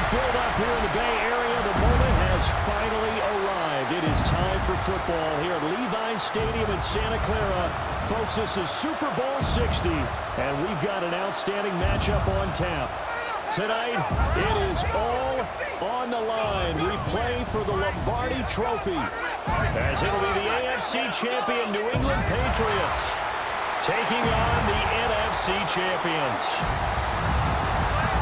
build-up here in the Bay Area. The moment has finally arrived. It is time for football here at Levi's Stadium in Santa Clara. Folks, this is Super Bowl 60, and we've got an outstanding matchup on tap. Tonight, it is all on the line. We play for the Lombardi Trophy, as it'll be the AFC champion New England Patriots taking on the NFC champions.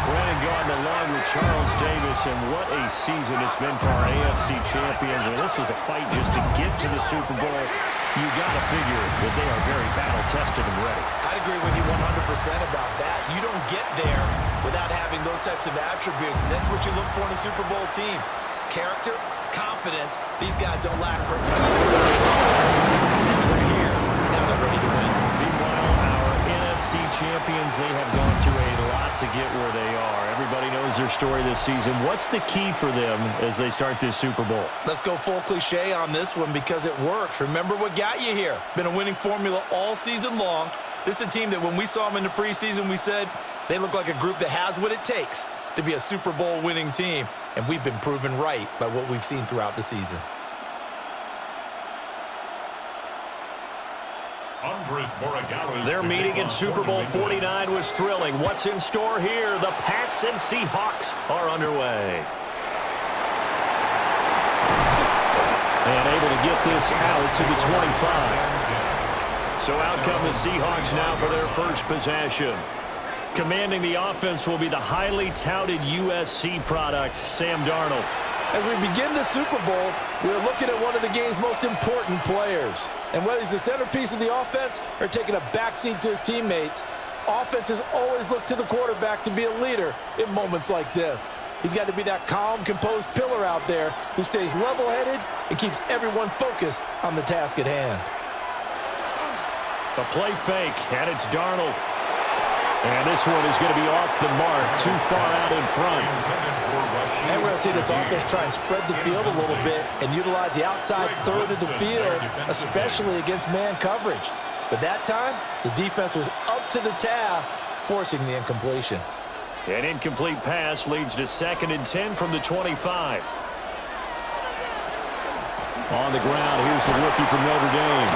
Brandon Gardner along with Charles Davis, and what a season it's been for our AFC champions. And this was a fight just to get to the Super Bowl. You got to figure that they are very battle-tested and ready. I'd agree with you 100% about that. You don't get there without having those types of attributes, and that's what you look for in a Super Bowl team. Character, confidence. These guys don't lack for either of those. Now they're here. Now they're ready to win. Meanwhile, our NFC champions, they have gone through a lot to get where they are. Everybody knows their story this season. What's the key for them as they start this Super Bowl? Let's go full cliche on this one because it works. Remember what got you here. Been a winning formula all season long. This is a team that when we saw them in the preseason, we said they look like a group that has what it takes to be a Super Bowl winning team. And we've been proven right by what we've seen throughout the season. Their meeting in Super Bowl 49 was thrilling. What's in store here? The Pats and Seahawks are underway. And able to get this out to the 25. So out come the Seahawks now for their first possession. Commanding the offense will be the highly touted USC product, Sam Darnold. As we begin the Super Bowl, we're looking at one of the game's most important players. And whether he's the centerpiece of the offense or taking a backseat to his teammates, offenses always look to the quarterback to be a leader in moments like this. He's got to be that calm, composed pillar out there who stays level-headed and keeps everyone focused on the task at hand. A play fake, and it's Darnold. And this one is going to be off the mark, too far out in front. And we're going to see this offense try and spread the field a little bit and utilize the outside third of the field, especially against man coverage. But that time, the defense was up to the task, forcing the incompletion. An incomplete pass leads to 2nd and 10 from the 25. On the ground, here's the rookie from Notre Dame.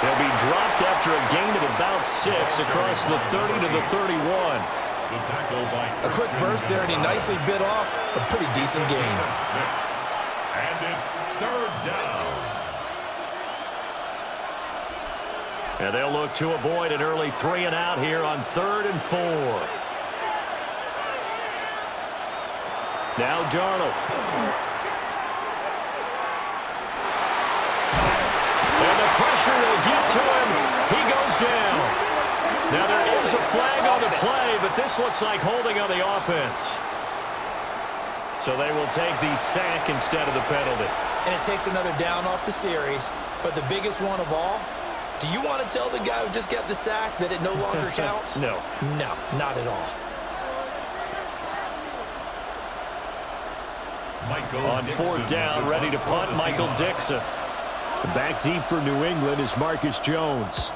He'll be dropped after a gain of about 6 across the 30 to the 31. A quick burst there, and he nicely bit off a pretty decent gain. And it's 3rd down. And they'll look to avoid an early 3 and out here on 3rd and 4. Now Darnold. And the pressure will get to him. He goes down. Now there is a flag on the play, but this looks like holding on the offense. So they will take the sack instead of the penalty. And it takes another down off the series. But the biggest one of all, do you want to tell the guy who just got the sack that it no longer counts? No. No, not at all. On 4th down, ready to punt, Michael Dixon. Back deep for New England is Marcus Jones.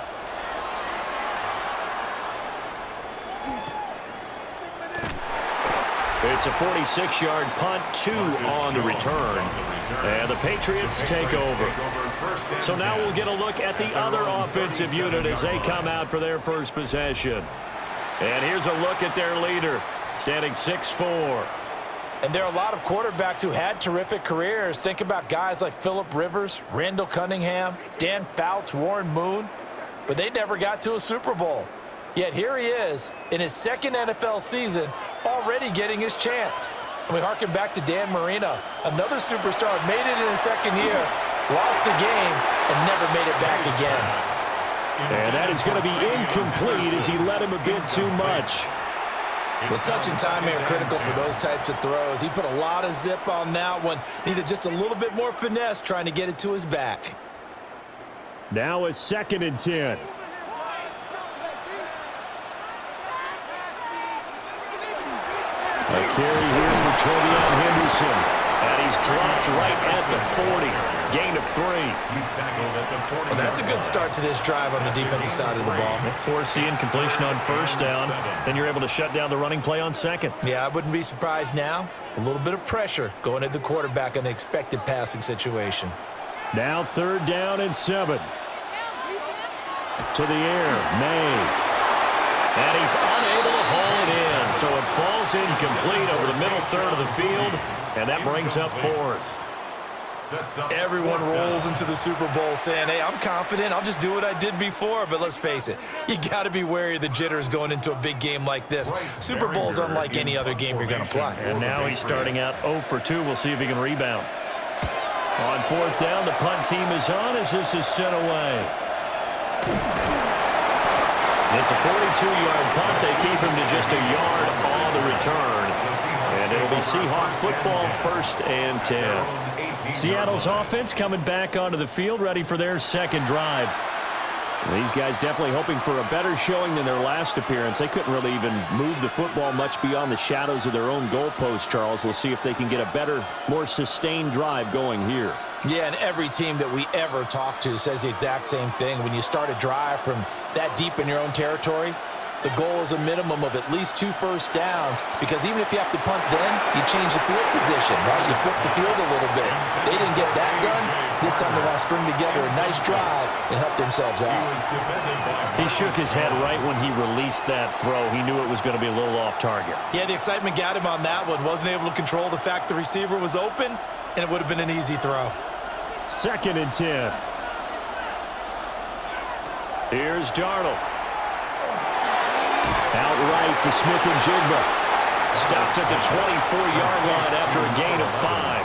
It's a 46-yard punt, 2 on the return. And the Patriots take over. So now we'll get a look at the other offensive unit as they come out for their first possession. And here's a look at their leader, standing 6'4". And there are a lot of quarterbacks who had terrific careers. Think about guys like Phillip Rivers, Randall Cunningham, Dan Fouts, Warren Moon. But they never got to a Super Bowl. Yet here he is in his 2nd NFL season, already getting his chance. And we harken back to Dan Marino, another superstar, made it in his 2nd year, lost the game, and never made it back again. And that is going to be incomplete as he led him a bit too much. Well, touch and timing are critical for those types of throws. He put a lot of zip on that one. Needed just a little bit more finesse trying to get it to his back. Now a 2nd and 10. A carry here for Trevion Henderson. And he's dropped right at the 40. Gain of 3. He's tackled at the 40. Well, that's a good start to this drive on the defensive side of the ball. Force the incompletion on first down. Then you're able to shut down the running play on second. Yeah, I wouldn't be surprised now. A little bit of pressure going at the quarterback in the expected passing situation. Now 3rd down and 7. To the air, May. And he's unable to haul it in. So it falls incomplete over the middle third of the field. And that brings up 4th. Everyone rolls into the Super Bowl saying, hey, I'm confident. I'll just do what I did before. But let's face it, you got to be wary of the jitters going into a big game like this. Super Bowl's unlike any other game you're going to play. And now he's starting out 0 for 2. We'll see if he can rebound. On 4th down, the punt team is on as this is sent away. It's a 42-yard punt. They keep him to just a yard on the return. And it'll be Seahawk football, 1st and 10. Seattle's offense coming back onto the field, ready for their second drive. These guys definitely hoping for a better showing than their last appearance. They couldn't really even move the football much beyond the shadows of their own goalpost, Charles. We'll see if they can get a better, more sustained drive going here. Yeah, and every team that we ever talk to says the exact same thing. When you start a drive from that deep in your own territory, the goal is a minimum of at least 2 first downs, because even if you have to punt then, you change the field position, right? You flip the field a little bit. They didn't get that done. This time they want to string together a nice drive and help themselves out. He shook his head right when he released that throw. He knew it was going to be a little off target. Yeah, the excitement got him on that one. Wasn't able to control the fact the receiver was open, and it would have been an easy throw. 2nd and 10. Here's Darnold. Outright to Smith-Njigba. Stopped at the 24-yard line after a gain of 5.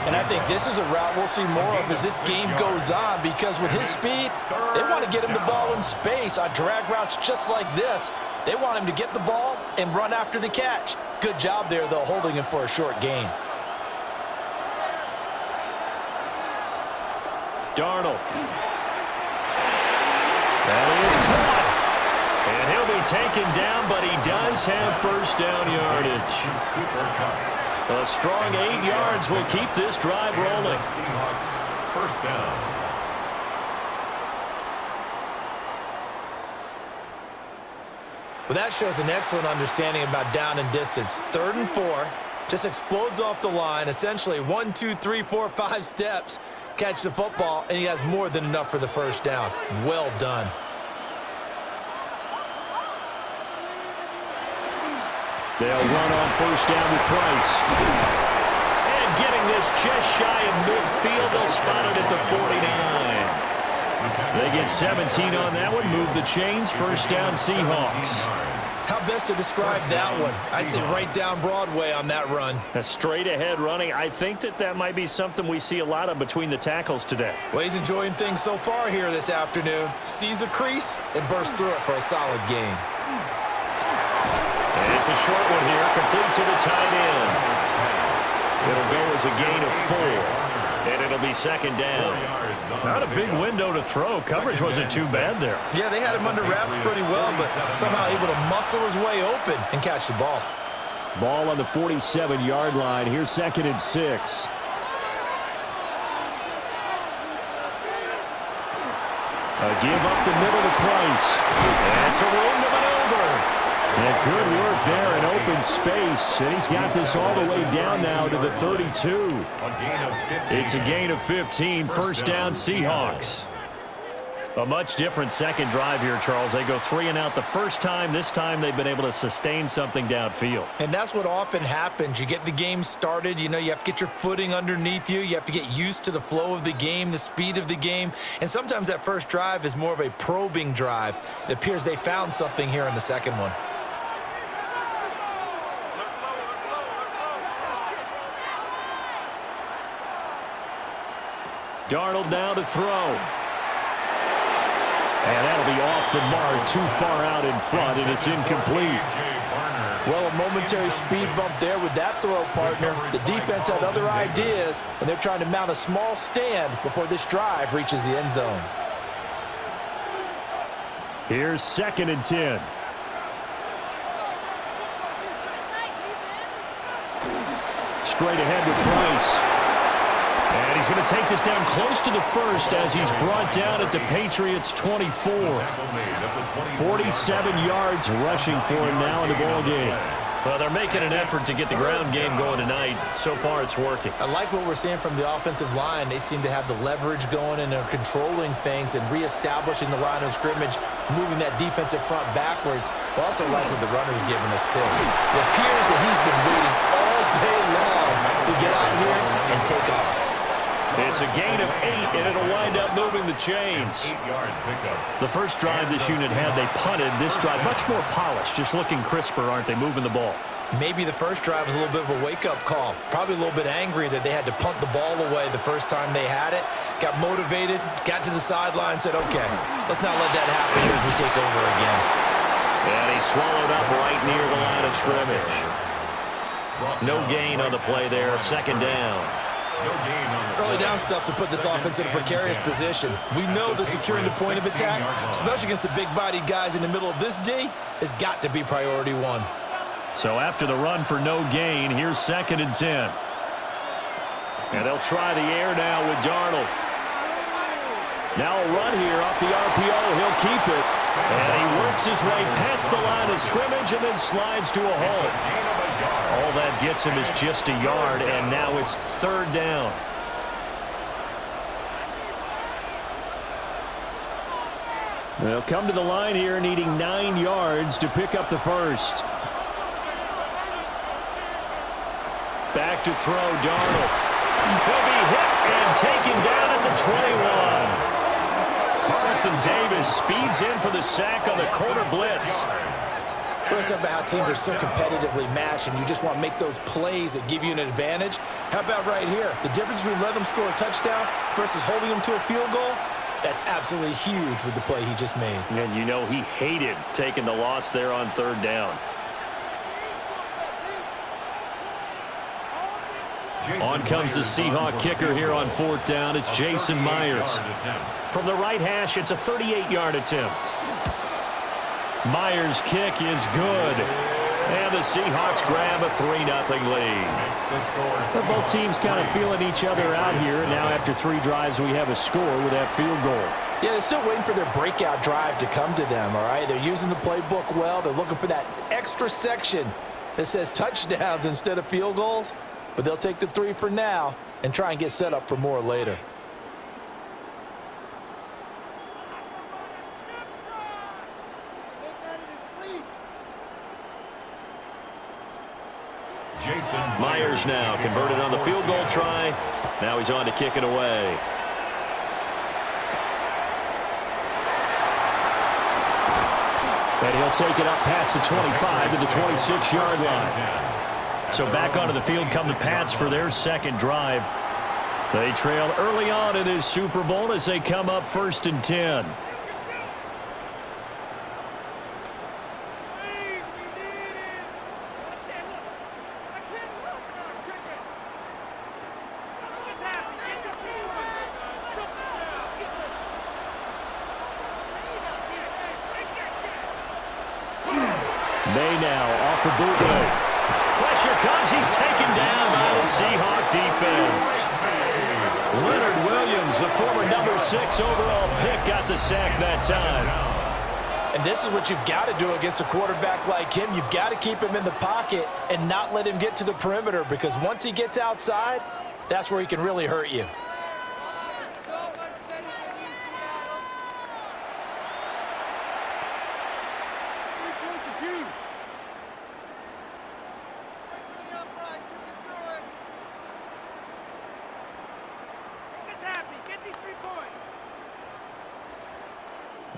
And I think this is a route we'll see more of as this game goes on, because with his speed, they want to get him the ball in space on drag routes just like this. They want him to get the ball and run after the catch. Good job there, though, holding him for a short gain. Darnold. That is caught. And he'll be taken down, but he does have first down yardage. A strong 8 yards will keep this drive rolling. Seahawks, 1st down. Well, that shows an excellent understanding about down and distance. 3rd and 4, just explodes off the line. Essentially 1, 2, 3, 4, 5 steps. Catch the football, and he has more than enough for the first down. Well done. They'll run on first down with Price. And getting this just shy of midfield, they'll spot it at the 49. They get 17 on that one, move the chains, first down Seahawks. How best to describe that one? I'd say right down Broadway on that run. A straight-ahead running. I think that might be something we see a lot of between the tackles today. Well, he's enjoying things so far here this afternoon. Sees a crease and bursts through it for a solid gain. And it's a short one here, complete to the tight end. It'll go as a gain of 4, and it'll be 2nd down. Not a big window to throw. Coverage wasn't too bad there. Yeah, they had him under wraps pretty well, but somehow able to muscle his way open and catch the ball. Ball on the 47-yard line. Here's 2nd and 6. A give up the middle to Price. That's a room to maneuver. And good work there in open space. And he's got this all the way down now to the 32. It's a gain of 15. First down, Seahawks. A much different second drive here, Charles. They go 3 and out the first time. This time they've been able to sustain something downfield. And that's what often happens. You get the game started. You know, you have to get your footing underneath you. You have to get used to the flow of the game, the speed of the game. And sometimes that first drive is more of a probing drive. It appears they found something here in the second one. Darnold now to throw. And that'll be off the mark, too far out in front, and it's incomplete. Well, a momentary speed bump there with that throw, partner. The defense had other ideas, and they're trying to mount a small stand before this drive reaches the end zone. Here's 2nd and 10. Straight ahead with Price. And he's going to take this down close to the first as he's brought down at the Patriots 24. 47 yards rushing for him now in the ball game. Well, they're making an effort to get the ground game going tonight. So far, it's working. I like what we're seeing from the offensive line. They seem to have the leverage going, and they're controlling things and reestablishing the line of scrimmage, moving that defensive front backwards. But also like what the runner's giving us, too. It appears that he's been waiting all day long to get out here and take off. It's a gain of 8, and it'll wind up moving the chains. 8-yard pickup. The first drive this unit had, they punted. This drive, much more polished, just looking crisper, aren't they, moving the ball? Maybe the first drive was a little bit of a wake-up call. Probably a little bit angry that they had to punt the ball away the first time they had it. Got motivated, got to the sideline, said, okay, let's not let that happen here as we take over again. And he swallowed up right near the line of scrimmage. No gain on the play there, second down. Early down stuff to put this offense in a precarious position. We know that securing the point of attack, especially against the big-bodied guys in the middle of this D, has got to be priority one. So after the run for no gain, here's 2nd and 10. And they'll try the air now with Darnold. Now a run here off the RPO. He'll keep it. And he works his way past the line of scrimmage and then slides to a hole. All that gets him is just a yard, and now it's 3rd down. They'll come to the line here needing 9 yards to pick up the first. Back to throw, Darnold. He'll be hit and taken down at the 21. Carlton Davis speeds in for the sack on the corner blitz. We're talking about how teams are so competitively matched, and you just want to make those plays that give you an advantage. How about right here? The difference between letting them score a touchdown versus holding them to a field goal, that's absolutely huge with the play he just made. And you know he hated taking the loss there on 3rd down. On comes the Seahawk kicker here on 4th down. It's Jason Myers. From the right hash, it's a 38-yard attempt. Myers' kick is good. And the Seahawks grab a 3-0 lead. Both teams kind of feeling each other out here. And now after 3 drives, we have a score with that field goal. Yeah, they're still waiting for their breakout drive to come to them, all right? They're using the playbook well. They're looking for that extra section that says touchdowns instead of field goals. But they'll take the 3 for now and try and get set up for more later. Myers now converted on the field goal try. Now he's on to kick it away. And he'll take it up past the 25 to the 26-yard line. So back onto the field come the Pats for their second drive. They trail early on in this Super Bowl as they come up 1st and 10. May now off the bootleg. Pressure comes. He's taken down by the Seahawk defense. Leonard Williams, the former number 6 overall pick, got the sack that time. And this is what you've got to do against a quarterback like him. You've got to keep him in the pocket and not let him get to the perimeter, because once he gets outside, that's where he can really hurt you.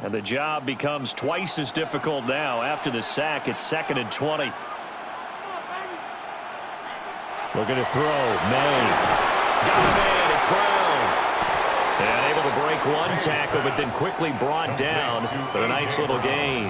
And the job becomes twice as difficult now. After the sack, it's 2nd and 20. Looking to throw. May. Got him in. It's Brown. And able to break one tackle, but then quickly brought down. But a nice little gain.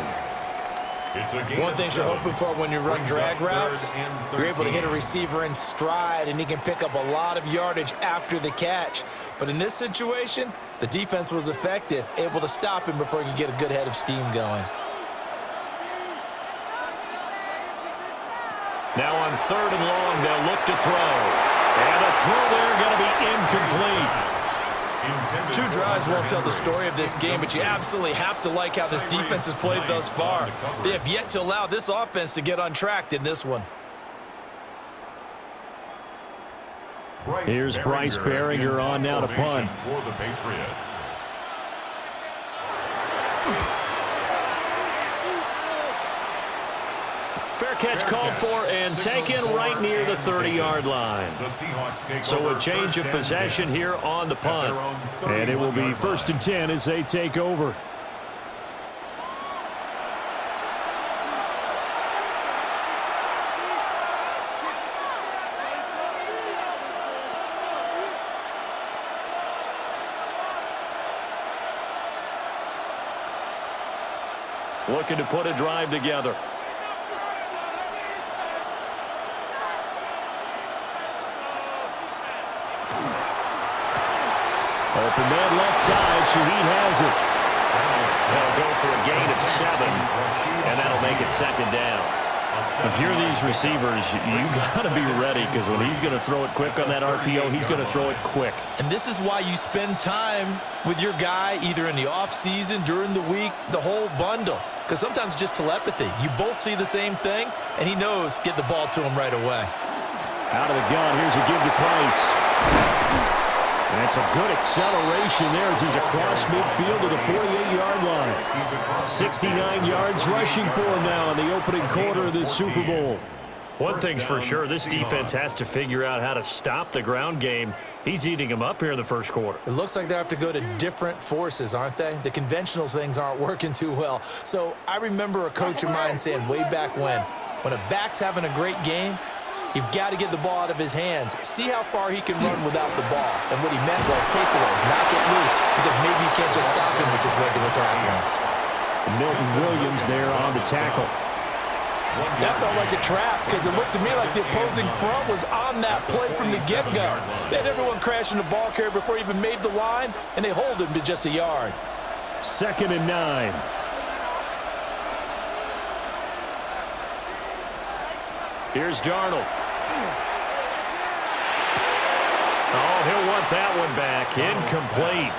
One thing you're hoping for when you run drag routes, you're able to hit a receiver in stride, and he can pick up a lot of yardage after the catch. But in this situation, the defense was effective, able to stop him before he could get a good head of steam going. Now on 3rd and long, they'll look to throw. And the throw there going to be incomplete. Two drives won't tell the story of this game, but you absolutely have to like how this defense has played thus far. They have yet to allow this offense to get untracked in this one. Here's Bryce Baringer on now to punt. For the Patriots. Fair catch called for and taken right near the 30-yard line. So a change of possession here on the punt. And it will be 1st and 10 as they take over. Looking to put a drive together. Open man left side. Shaheed has it. They'll go for a gain of 7, and that'll make it 2nd down. If you're these receivers, you got to be ready, because when he's going to throw it quick on that RPO, he's going to throw it quick. And this is why you spend time with your guy either in the offseason, during the week, the whole bundle. Because sometimes it's just telepathy. You both see the same thing, and he knows get the ball to him right away. Out of the gun, here's a give to Price. And it's a good acceleration there as he's across midfield to the 48-yard line. 69 yards rushing for him now in the opening quarter of this Super Bowl. One thing's for sure, this defense has to figure out how to stop the ground game. He's eating them up here in the first quarter. It looks like they have to go to different forces, aren't they? The conventional things aren't working too well. So I remember a coach of mine saying way back when a back's having a great game, you've got to get the ball out of his hands. See how far he can run without the ball. And what he meant was takeaways, not get loose, because maybe you can't just stop him with just regular tackling. Milton Williams there on the tackle. That felt like a trap, because it looked to me like the opposing front was on that play from the get-go. They had everyone crashing the ball carrier before he even made the line, and they hold him to just a yard. 2nd and 9. Here's Darnold. Oh, he'll want that one back. Incomplete.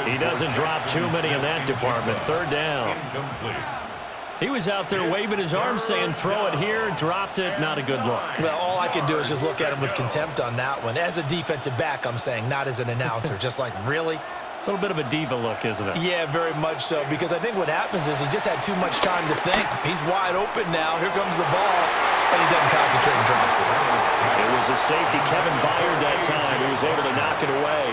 He doesn't drop too many in that department. 3rd down. He was out there waving his arms saying, throw it here, dropped it, not a good look. Well, all I can do is just look at him with contempt on that one. As a defensive back, I'm saying, not as an announcer. Just like, really? A little bit of a diva look, isn't it? Yeah, very much so, because I think what happens is he just had too much time to think. He's wide open now. Here comes the ball, and he doesn't concentrate and drops it. It was a safety, Kevin Byard, that time. He was able to knock it away.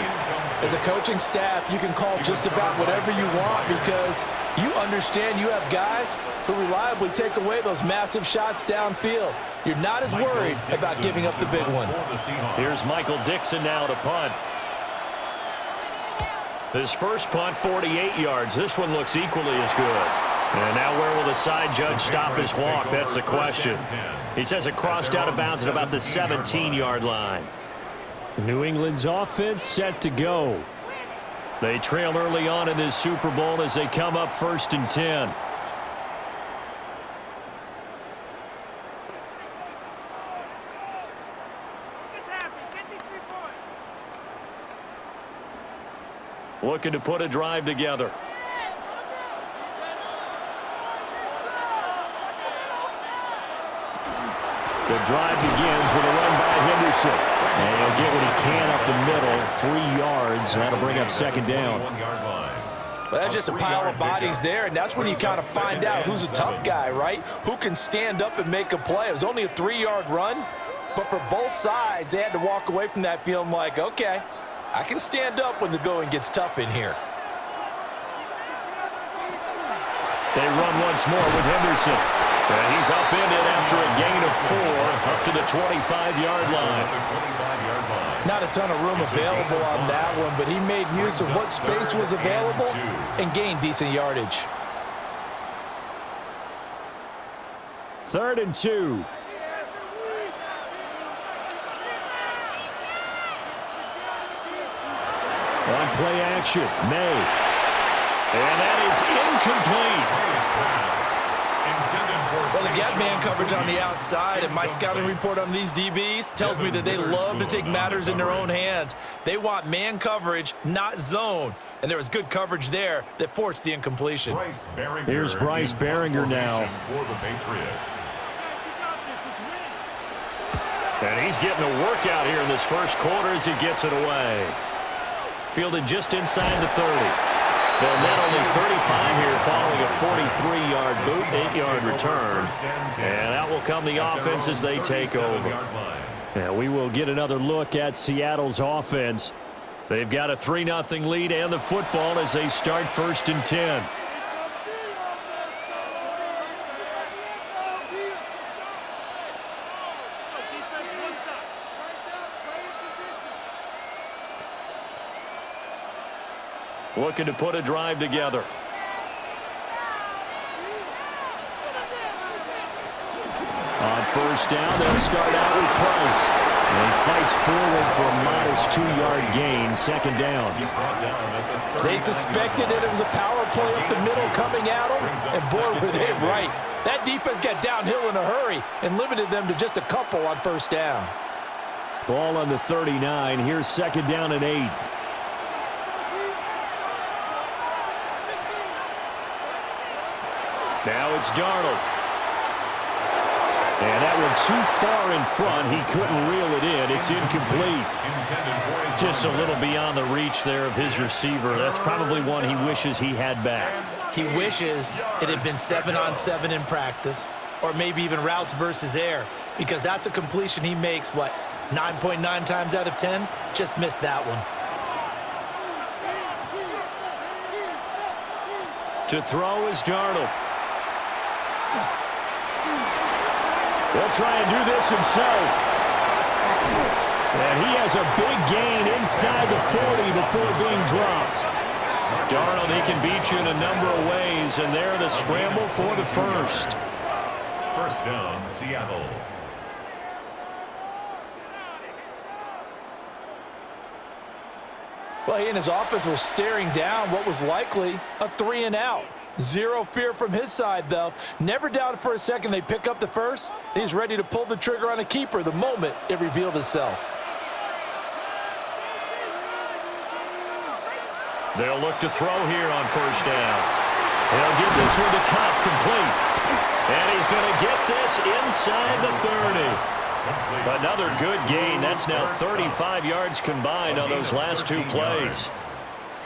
As a coaching staff, you can call just about whatever you want, because you understand you have guys who reliably take away those massive shots downfield. You're not as worried about giving up the big one. Here's Michael Dixon now to punt. His first punt, 48 yards. This one looks equally as good. And now where will the side judge stop his walk? That's the question. He says it crossed out of bounds at about the 17-yard line. New England's offense set to go. They trail early on in this Super Bowl as they come up 1st and 10. Looking to put a drive together. The drive begins with a run by Henderson. And he'll get what he can up the middle, 3 yards. That'll bring up 2nd down. Well, that's just a pile of bodies there, and that's when you kind of find out who's a tough guy, right? Who can stand up and make a play. It was only a 3-yard run, but for both sides, they had to walk away from that feeling like, okay, I can stand up when the going gets tough in here. They run once more with Henderson. And he's upended after a gain of 4 up to the 25-yard line. Not a ton of room available on that one, but he made use of what space was available and gained decent yardage. 3rd and 2. On play action, May. And that is incomplete. Well, they've got man coverage on the outside, and my scouting report on these DBs tells me that they love to take matters in their own hands. They want man coverage, not zone. And there was good coverage there that forced the incompletion. Here's Bryce Baringer now. For the Patriots. And he's getting a workout here in this first quarter as he gets it away. Fielded just inside the 30. They'll net only 35 here following a 43-yard boot, 8-yard return. And out will come the offense as they take over. And we will get another look at Seattle's offense. They've got a 3-0 lead and the football as they start 1st and 10. Looking to put a drive together. On 1st down, they'll start out with Price. And he fights forward for a modest 2-yard gain, 2nd down. They suspected that it was a power play up the middle coming at them, and boy, were they right. That defense got downhill in a hurry and limited them to just a couple on 1st down. Ball on the 39. Here's 2nd down and 8. Now it's Darnold. And that one too far in front. He couldn't reel it in. It's incomplete. Just a little beyond the reach there of his receiver. That's probably one he wishes he had back. He wishes it had been 7-on-7 in practice, or maybe even routes versus air, because that's a completion he makes, 9.9 times out of 10? Just missed that one. To throw is Darnold. He'll try and do this himself. And he has a big gain inside the 40 before being dropped. Darnold, he can beat you in a number of ways, and they're the scramble for the 1st. 1st down, Seattle. Well, he and his offense were staring down what was likely a 3-and-out. Zero fear from his side, though. Never doubted for a second they pick up the 1st. He's ready to pull the trigger on a keeper the moment it revealed itself. They'll look to throw here on 1st down. He'll get this one to Cup, complete. And he's going to get this inside the 30. Another good gain. That's now 35 yards combined on those last 2 plays.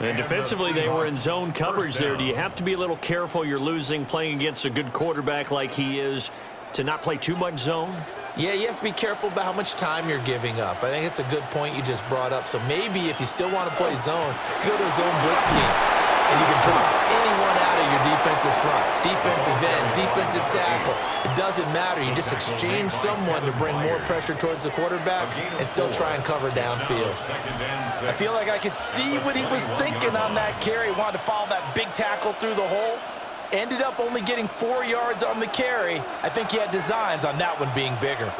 And defensively, they were in zone coverage there. Do you have to be a little careful? You're losing playing against a good quarterback like he is to not play too much zone? Yeah, you have to be careful about how much time you're giving up. I think it's a good point you just brought up. So maybe if you still want to play zone, you go to a zone blitz scheme, and you can drop anyone out of your defensive front, defensive end, defensive tackle. It doesn't matter. You just exchange someone to bring more pressure towards the quarterback and still try and cover downfield. I feel like I could see what he was thinking on that carry. Wanted to follow that big tackle through the hole. Ended up only getting 4 yards on the carry. I think he had designs on that one being bigger.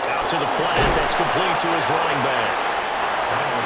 Out to the flat. That's complete to his running back.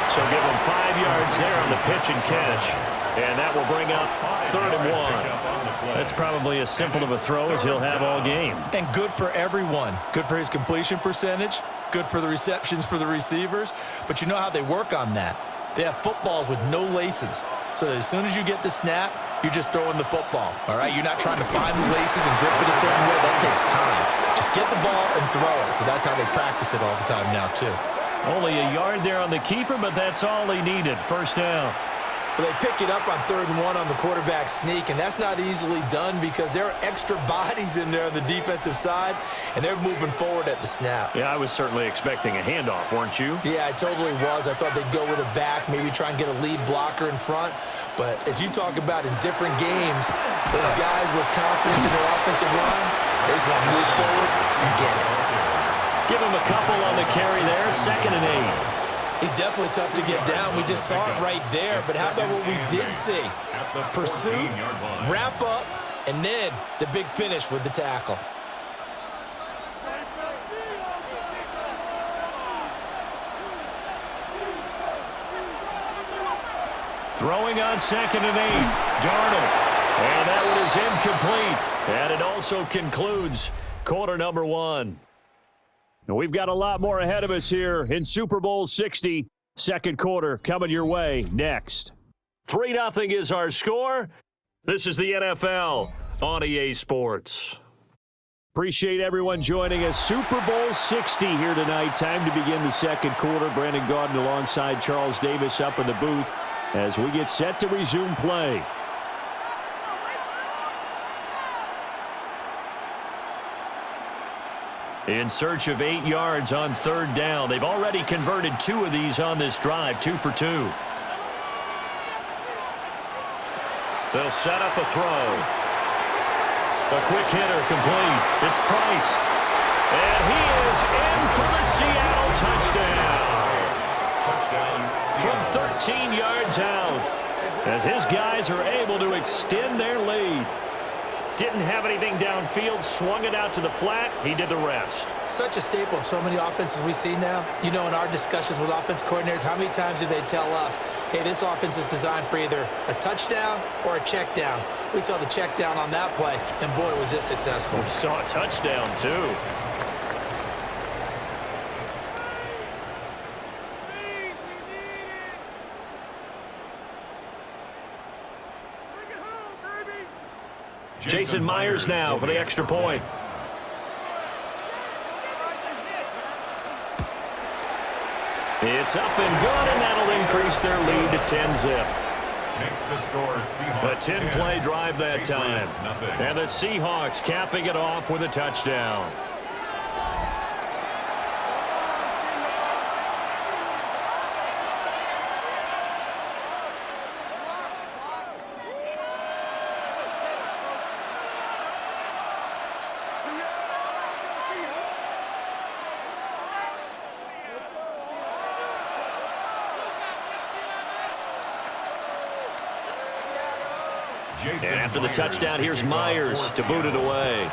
So give him 5 yards there on the pitch and catch. And that will bring up 3rd and 1. That's probably as simple of a throw as he'll have all game. And good for everyone. Good for his completion percentage. Good for the receptions for the receivers. But you know how they work on that. They have footballs with no laces. So that as soon as you get the snap, you're just throwing the football. All right? You're not trying to find the laces and grip it a certain way. That takes time. Just get the ball and throw it. So that's how they practice it all the time now, too. Only a yard there on the keeper, but that's all he needed. 1st down. Well, they pick it up on 3rd and 1 on the quarterback sneak, and that's not easily done because there are extra bodies in there on the defensive side, and they're moving forward at the snap. Yeah, I was certainly expecting a handoff, weren't you? Yeah, I totally was. I thought they'd go with a back, maybe try and get a lead blocker in front. But as you talk about in different games, those guys with confidence in their offensive line, they just want to move forward and get it. Give him a couple on the carry there, 2nd and 8. He's definitely tough to get down. We just saw it right there. But how about what we did see? Pursuit, wrap up, and then the big finish with the tackle. Throwing on 2nd and 8. Darnold. And that one is incomplete. And it also concludes quarter number 1. We've got a lot more ahead of us here in Super Bowl 60. Second quarter coming your way next. 3-0 is our score. This is the NFL on EA Sports. Appreciate everyone joining us. Super Bowl 60 here tonight. Time to begin the second quarter. Brandon Gaudin alongside Charles Davis up in the booth as we get set to resume play. In search of 8 yards on 3rd down. They've already converted 2 of these on this drive, 2 for 2. They'll set up a throw. A quick hitter complete. It's Price. And he is in for the Seattle touchdown. From 13 yards out. As his guys are able to extend their lead. Didn't have anything downfield, swung it out to the flat. He did the rest. Such a staple of so many offenses we see now. You know, in our discussions with offense coordinators, how many times do they tell us, hey, this offense is designed for either a touchdown or a check down. We saw the check down on that play, and boy, was it successful. We saw a touchdown, too. Jason Myers now for the extra point. It's up and good, and that'll increase their lead to 10-zip. Makes the score Seahawks A 10-play drive that time. And the Seahawks capping it off with a touchdown. And after the touchdown, here's Myers to boot it away.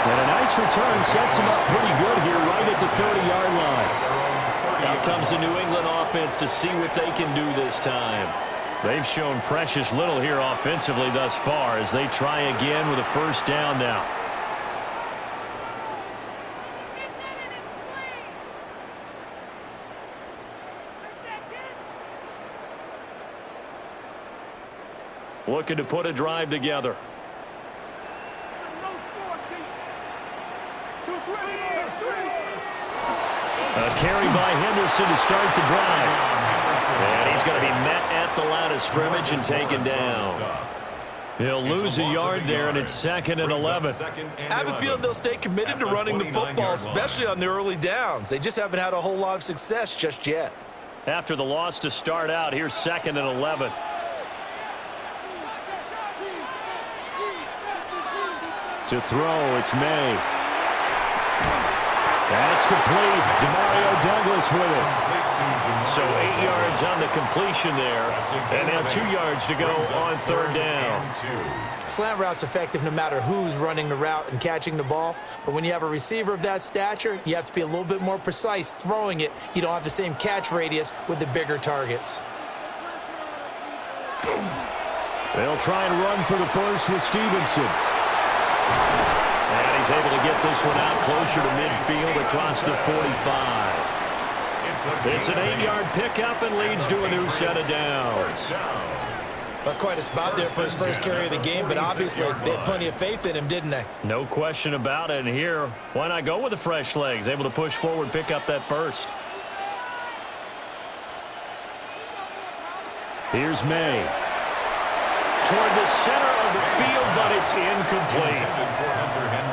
And a nice return sets him up pretty good here right at the 30-yard line. Now comes the New England offense to see what they can do this time. They've shown precious little here offensively thus far as they try again with a first down now. Looking to put a drive together. A carry by Henderson to start the drive. And he's going to be met at the line of scrimmage and taken down. He'll lose a yard there, and it's 2nd and 11. I have a feeling they'll stay committed to running the football, especially on the early downs. They just haven't had a whole lot of success just yet. After the loss to start out, here's 2nd and 11. To throw, it's May. That's complete. Demario Douglas with it. So 8 yards on the completion there. And now 2 yards to go on 3rd down. Slant route's effective no matter who's running the route and catching the ball. But when you have a receiver of that stature, you have to be a little bit more precise throwing it. You don't have the same catch radius with the bigger targets. They'll try and run for the first with Stevenson. And he's able to get this one out closer to midfield across the 45. It's an 8-yard pickup and leads to a new set of downs. That's quite a spot there for his first carry of the game, but obviously they had plenty of faith in him, didn't they? No question about it. And here, why not go with the fresh legs? Able to push forward, pick up that first. Here's May. Toward the center of the field, but it's incomplete.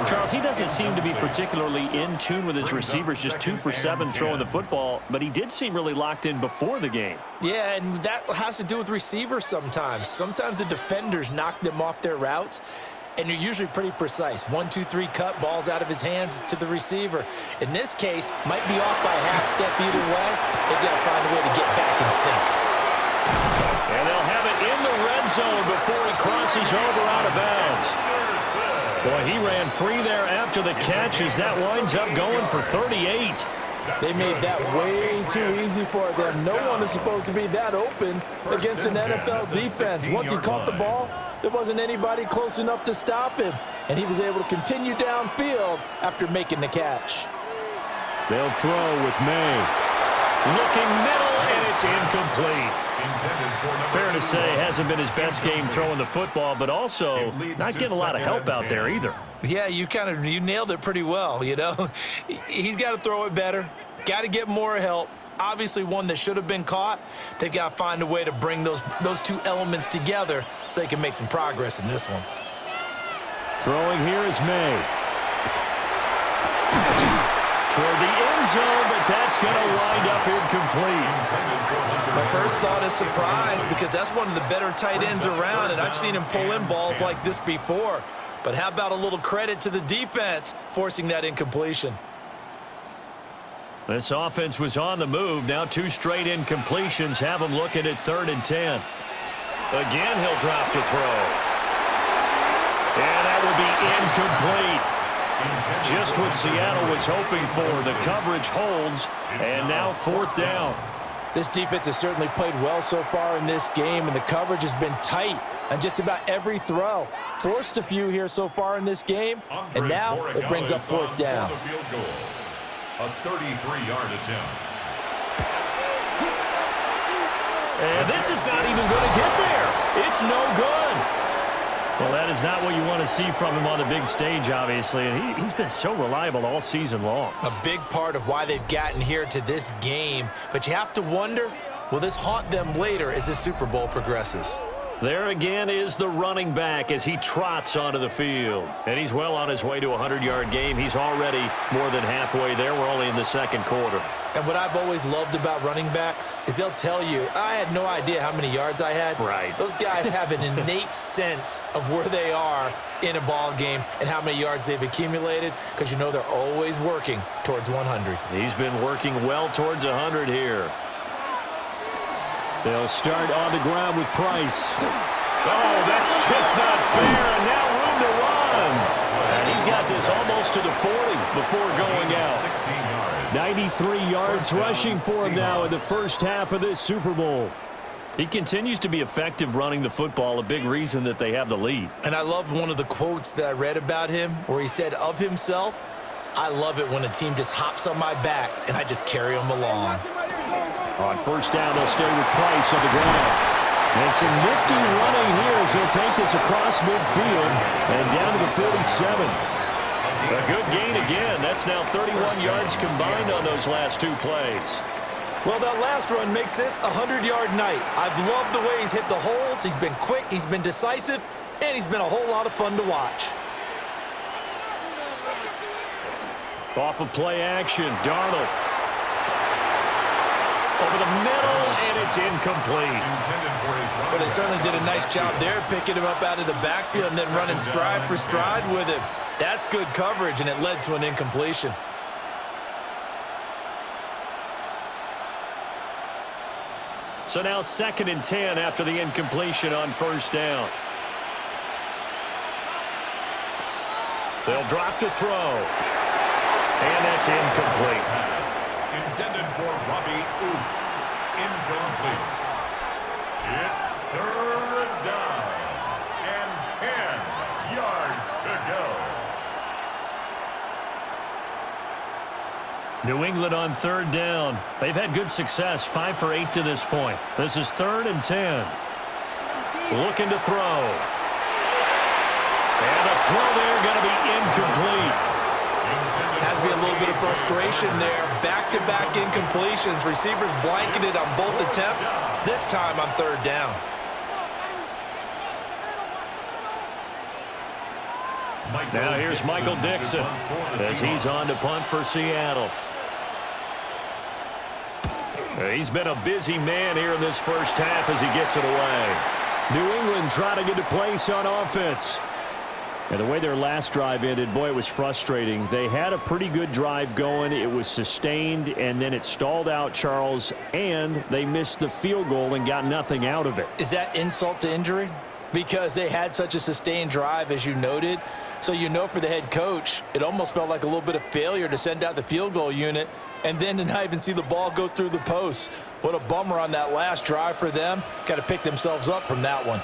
Charles, he doesn't seem to be particularly in tune with his receivers, just 2 for 7 throwing the football, but he did seem really locked in before the game. Yeah, and that has to do with receivers sometimes. Sometimes the defenders knock them off their routes, and you're usually pretty precise. 1, 2, 3 cut, balls out of his hands to the receiver. In this case, might be off by a half step either way. They've got to find a way to get back in sync. And they'll have it in the red zone before he crosses over out of bounds. Boy, he ran free there after the catch as that winds up going for 38. They made that way too easy for them. No one is supposed to be that open against an NFL defense. Once he caught the ball, there wasn't anybody close enough to stop him, and he was able to continue downfield after making the catch. They'll throw with May. Looking middle, and it's incomplete. Fair to say, hasn't been his best game throwing the football, but also not getting a lot of help out there either. Yeah, you nailed it pretty well, you know. He's got to throw it better, got to get more help. Obviously one that should have been caught. They've got to find a way to bring those two elements together so they can make some progress in this one. Throwing here is May. Toward the end zone, but that's going to wind up incomplete. My first thought is surprise because that's one of the better tight ends around, and I've seen him pull in balls like this before. But how about a little credit to the defense forcing that incompletion? This offense was on the move. Now 2 straight incompletions have him looking at 3rd and 10. Again, he'll drop to throw. And that will be incomplete. Just what Seattle was hoping for. The coverage holds, and now 4th down. This defense has certainly played well so far in this game, and the coverage has been tight on just about every throw. Forced a few here so far in this game, and now it brings up 4th down. A 33-yard attempt. And this is not even going to get there. It's no good. Well, that is not what you want to see from him on the big stage, obviously. And he's been so reliable all season long. A big part of why they've gotten here to this game. But you have to wonder, will this haunt them later as this Super Bowl progresses? There again is the running back as he trots onto the field. And he's well on his way to a 100-yard game. He's already more than halfway there. We're only in the 2nd quarter. And what I've always loved about running backs is they'll tell you, I had no idea how many yards I had. Right. Those guys have an innate sense of where they are in a ball game and how many yards they've accumulated because you know they're always working towards 100. He's been working well towards 100 here. They'll start on the ground with Price. Oh, that's just not fair, and now room to run. And he's got this almost to the 40 before going out. 93 yards rushing for him now in the first half of this Super Bowl. He continues to be effective running the football, a big reason that they have the lead. And I love one of the quotes that I read about him where he said of himself, I love it when a team just hops on my back and I just carry them along. On 1st down, they'll stay with Price on the ground. And some nifty running here as he'll take this across midfield and down to the 47. A good gain again. That's now 31 yards combined on those last 2 plays. Well, that last run makes this a 100-yard night. I've loved the way he's hit the holes. He's been quick, he's been decisive, and he's been a whole lot of fun to watch. Off of play action, Darnold. Over the middle, and it's incomplete. Well, they certainly did a nice job there, picking him up out of the backfield and then running stride for stride with him. That's good coverage, and it led to an incompletion. So now 2nd and 10 after the incompletion on 1st down. They'll drop to throw. And that's incomplete. Intended for Robbie Oops. Incomplete. It's 3rd down and 10 yards to go. New England on 3rd down. They've had good success, 5 for 8 to this point. This is 3rd and 10. Looking to throw. And the throw there going to be incomplete. Has to be a little bit of frustration there. Back-to-back incompletions. Receivers blanketed on both attempts, this time on 3rd down. Now here's Michael Dixon as he's on to punt for Seattle. He's been a busy man here in this first half as he gets it away. New England trying to get a place on offense. And the way their last drive ended, boy, it was frustrating. They had a pretty good drive going. It was sustained, and then it stalled out, Charles, and they missed the field goal and got nothing out of it. Is that insult to injury? Because they had such a sustained drive, as you noted. So you know for the head coach, it almost felt like a little bit of failure to send out the field goal unit and then to not even see the ball go through the post. What a bummer on that last drive for them. Got to pick themselves up from that one.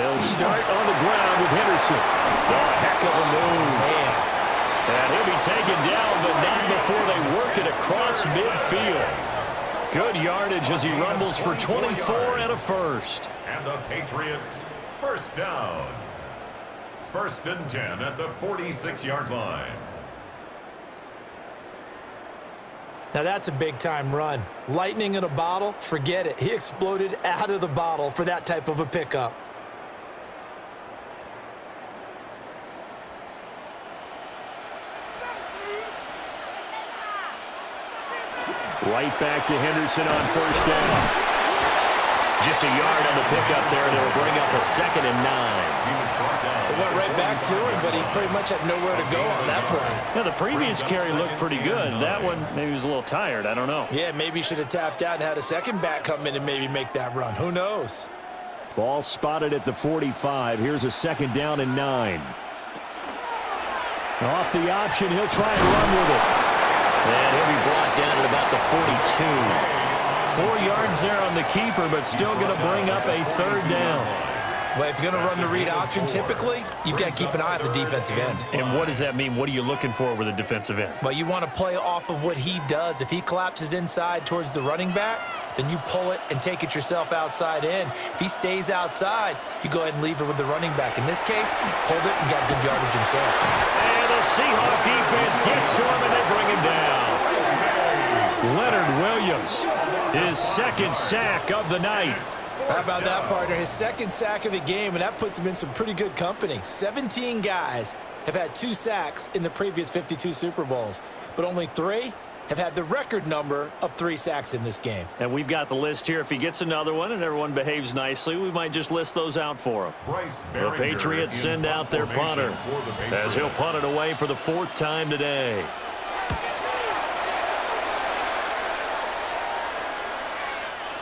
They'll start on the ground with Henderson. Oh, a heck of a move. Man. And he'll be taken down, but not before they work it across midfield. Good yardage as he rumbles for 24 and a first. And the Patriots, first down. 1st and 10 at the 46-yard line. Now that's a big-time run. Lightning in a bottle, forget it. He exploded out of the bottle for that type of a pickup. Right back to Henderson on 1st down. Just a yard on the pickup there, and it'll bring up a 2nd and 9. They went right back to him, but he pretty much had nowhere to go on that play. Yeah, the previous carry looked pretty good. That one, maybe he was a little tired. I don't know. Yeah, maybe he should have tapped out and had a second back come in and maybe make that run. Who knows? Ball spotted at the 45. Here's a 2nd down and 9. Off the option, he'll try and run with it. And he'll be brought down at about the 42. 4 yards there on the keeper, but still going to bring up a 3rd down. Well, if you're going to run the read option, typically, you've got to keep an eye on the defensive end. And what does that mean? What are you looking for with a defensive end? Well, you want to play off of what he does. If he collapses inside towards the running back, then you pull it and take it yourself outside in. If he stays outside, you go ahead and leave it with the running back. In this case, pulled it and got good yardage himself. And the Seahawks defense gets to him and they bring him down. Leonard Williams, his 2nd sack of the night. How about that, partner? His 2nd sack of the game, and that puts him in some pretty good company. 17 guys have had 2 sacks in the previous 52 Super Bowls, but only 3 have had the record number of 3 sacks in this game. And we've got the list here. If he gets another one and everyone behaves nicely, we might just list those out for him. The Patriots send out their punter as he'll punt it away for the 4th time today.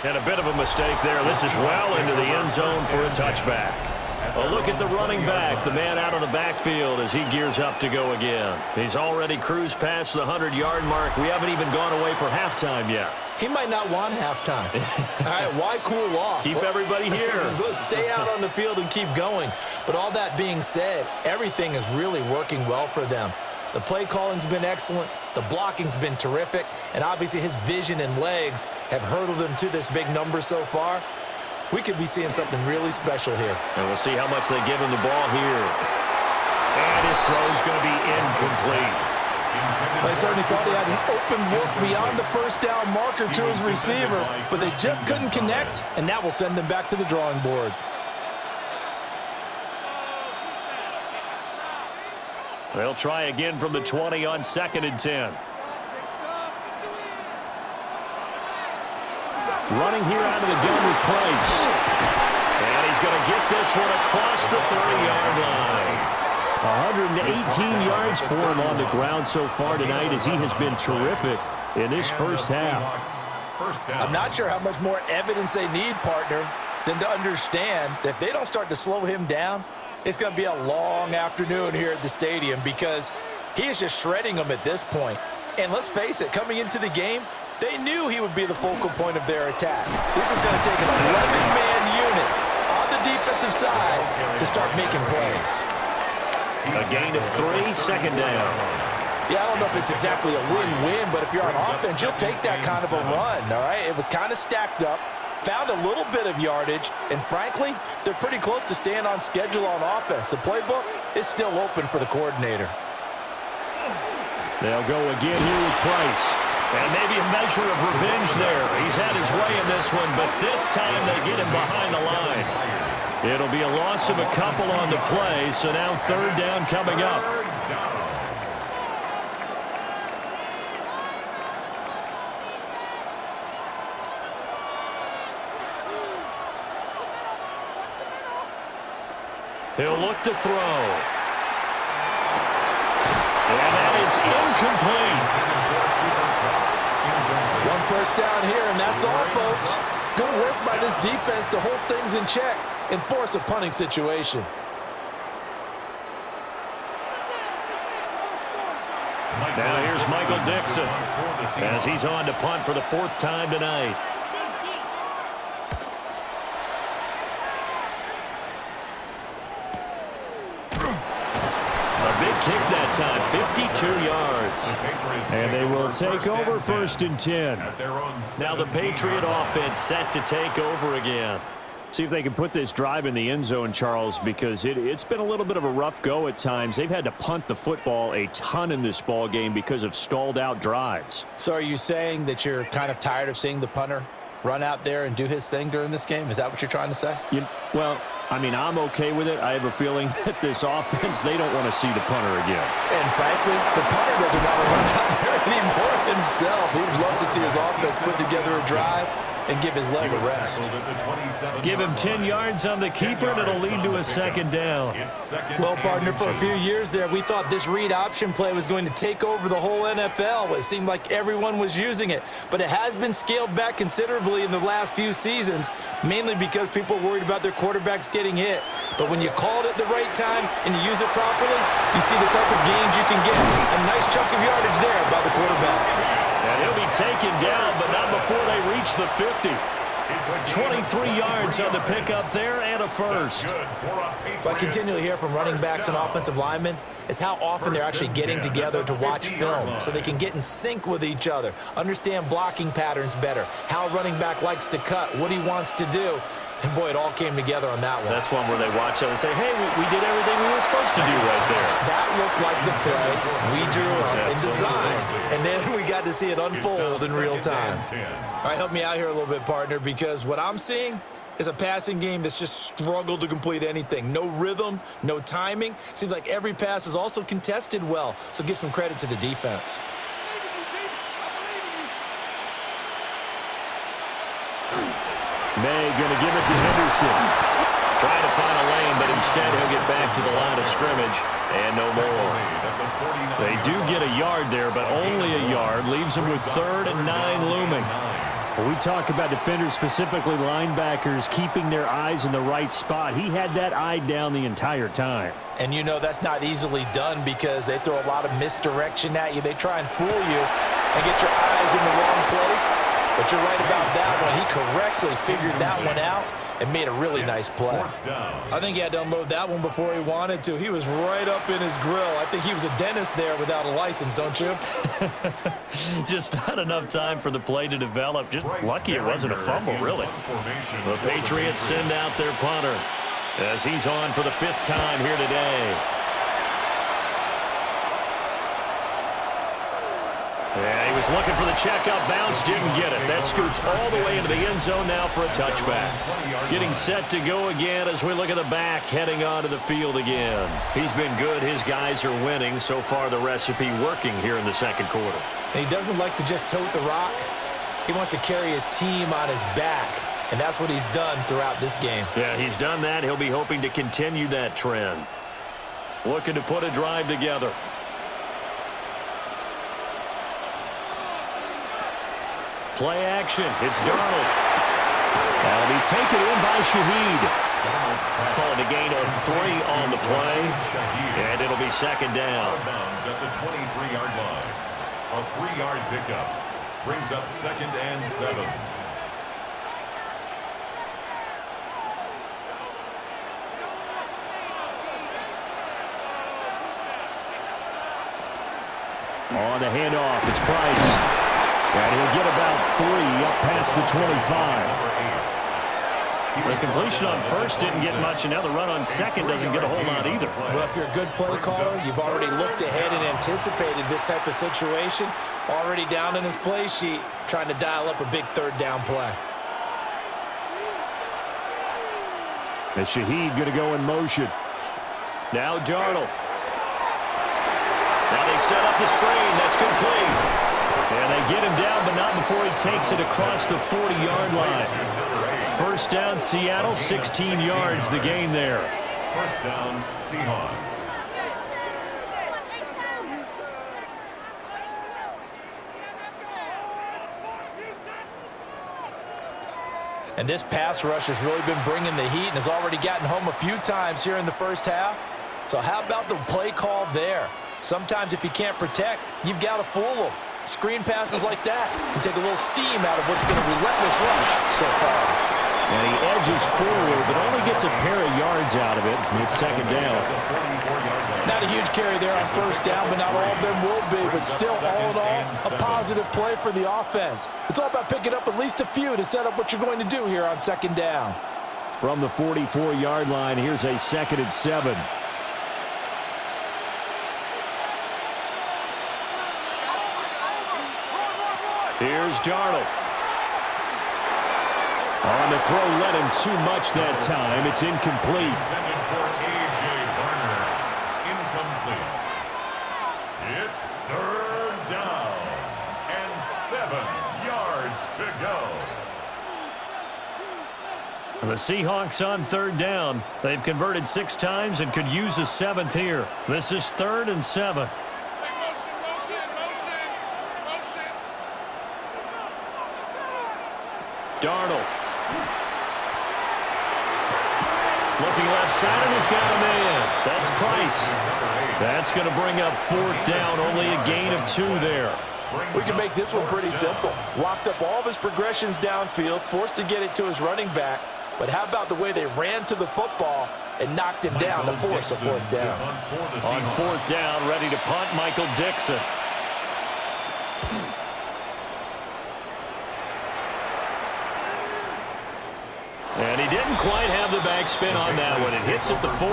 And a bit of a mistake there. This is well into the end zone for a touchback. A look at the running back, the man out of the backfield as he gears up to go again. He's already cruised past the 100-yard mark. We haven't even gone away for halftime yet. He might not want halftime. All right, why cool off? Keep everybody here. Let's stay out on the field and keep going. But all that being said, everything is really working well for them. The play calling's been excellent. The blocking's been terrific. And obviously his vision and legs have hurdled him to this big number so far. We could be seeing something really special here. And we'll see how much they give him the ball here. And his throw's going to be incomplete. They certainly thought he had an open look beyond the 1st down marker to his receiver, but they just couldn't connect, and that will send them back to the drawing board. They'll try again from the 20 on 2nd and 10. Running here out of the gun with Price. And he's going to get this one across the 30-yard line. 118 yards for him on the ground so far tonight as he has been terrific in this first half. I'm not sure how much more evidence they need, partner, than to understand that if they don't start to slow him down, it's going to be a long afternoon here at the stadium because he is just shredding them at this point. And let's face it, coming into the game, they knew he would be the focal point of their attack. This is going to take an 11-man unit on the defensive side to start making plays. A gain of 3, 2nd down. Yeah, I don't know if it's exactly a win-win, but if you're on offense, you'll take that kind of a run, all right? It was kind of stacked up, found a little bit of yardage, and frankly, they're pretty close to staying on schedule on offense. The playbook is still open for the coordinator. They'll go again here with Price. And maybe a measure of revenge there. He's had his way in this one, but this time they get him behind the line. It'll be a loss of a couple on the play, so now 3rd down coming up. He'll look to throw. And that is incomplete. 1 first down here, and that's all, folks. Good work by this defense to hold things in check and force a punting situation. Now here's Michael Dixon as he's on to punt for the 4th time tonight. A big kick that time, 52 yards. And they will take over 1st and 10. Now the Patriot offense set to take over again. See if they can put this drive in the end zone, Charles, because it's been a little bit of a rough go at times. They've had to punt the football a ton in this ball game because of stalled out drives. So are you saying that you're kind of tired of seeing the punter run out there and do his thing during this game? Is that what you're trying to say? Well, I mean, I'm okay with it. I have a feeling that this offense, they don't want to see the punter again. And frankly, the punter doesn't want to run out there anymore himself. He would love to see his offense put together a drive and give his leg a rest. Give him 10 yards on the keeper, and it'll lead to a 2nd down. Well, partner, for a few years there, we thought this read option play was going to take over the whole NFL. It seemed like everyone was using it, but it has been scaled back considerably in the last few seasons, mainly because people are worried about their quarterbacks getting hit. But when you call it at the right time and you use it properly, you see the type of gains you can get. A nice chunk of yardage there by the quarterback. And he'll be taken down, but not before they reach the 50. 23 yards on the pickup there and a first. What I continually hear from running backs and offensive linemen is how often they're actually getting together to watch film so they can get in sync with each other, understand blocking patterns better, how a running back likes to cut, what he wants to do. And, boy, it all came together on that one. That's one where they watch it and say, hey, we did everything we were supposed to do right there. That looked like the play we drew up and designed. And then we got to see it unfold in real time. All right, help me out here a little bit, partner, because what I'm seeing is a passing game that's just struggled to complete anything. No rhythm, no timing. Seems like every pass is also contested well, so give some credit to the defense. May going to give it to Henderson. Trying to find a lane, but instead he'll get back to the line of scrimmage. And no more. They do get a yard there, but only a yard. Leaves them with 3rd and 9 looming. When we talk about defenders, specifically linebackers, keeping their eyes in the right spot, he had that eye down the entire time. And you know that's not easily done because they throw a lot of misdirection at you. They try and fool you and get your eyes in the wrong place. But you're right about that one. He correctly figured that one out and made a really nice play. I think he had to unload that one before he wanted to. He was right up in his grill. I think he was a dentist there without a license, don't you? Just not enough time for the play to develop. Just lucky it wasn't a fumble, really. The Patriots send out their punter as he's on for the 5th time here today. Yeah, he was looking for the checkup bounce, didn't get it. That scoots all the way into the end zone now for a touchback. Getting set to go again as we look at the back, heading onto the field again. He's been good. His guys are winning. So far, the recipe working here in the 2nd quarter. And he doesn't like to just tote the rock. He wants to carry his team on his back, and that's what he's done throughout this game. Yeah, he's done that. He'll be hoping to continue that trend. Looking to put a drive together. Play action. It's Darnold. That'll be taken in by Shaheed. Called a gain of 3 on the play. And it'll be 2nd down. At the 23-yard line. A 3-yard pickup. Brings up 2nd and 7. On the handoff, it's Price. And he'll get about 3 up past the 25. The completion on 1st didn't get much, and now the run on 2nd doesn't get a whole lot either. Well, if you're a good play caller, you've already looked ahead and anticipated this type of situation. Already down in his play sheet, trying to dial up a big 3rd down play. And Shaheed going to go in motion. Now Darnold. Now they set up the screen. That's complete. And they get him down, but not before he takes it across the 40-yard line. 1st down, Seattle, 16 yards the gain there. 1st down, Seahawks. And this pass rush has really been bringing the heat and has already gotten home a few times here in the 1st half. So how about the play call there? Sometimes if you can't protect, you've got to fool them. Screen passes like that can take a little steam out of what's been a relentless rush so far. And he edges forward, but only gets a pair of yards out of it. And it's second down. Not a huge carry there on first down, but not all of them will be. But still, all in all, a positive play for the offense. It's all about picking up at least a few to set up what you're going to do here on second down. From the 44-yard line, here's a 2nd and 7. Here's Darnold. On the throw, let him too much that time. It's incomplete. Intended for A.J. Barner. Incomplete. It's 3rd down and 7 yards to go. The Seahawks on 3rd down. They've converted 6 times and could use a 7th here. This is 3rd and 7. Darnold. Looking left side, and he's got a man. That's Price. That's going to bring up 4th down. Only a gain of 2 there. We can make this one pretty simple. Locked up all of his progressions downfield, forced to get it to his running back. But how about the way they ran to the football and knocked him down to force a 4th down? On 4th down, ready to punt, Michael Dixon. And he didn't quite have the backspin on that one. It hits at the 4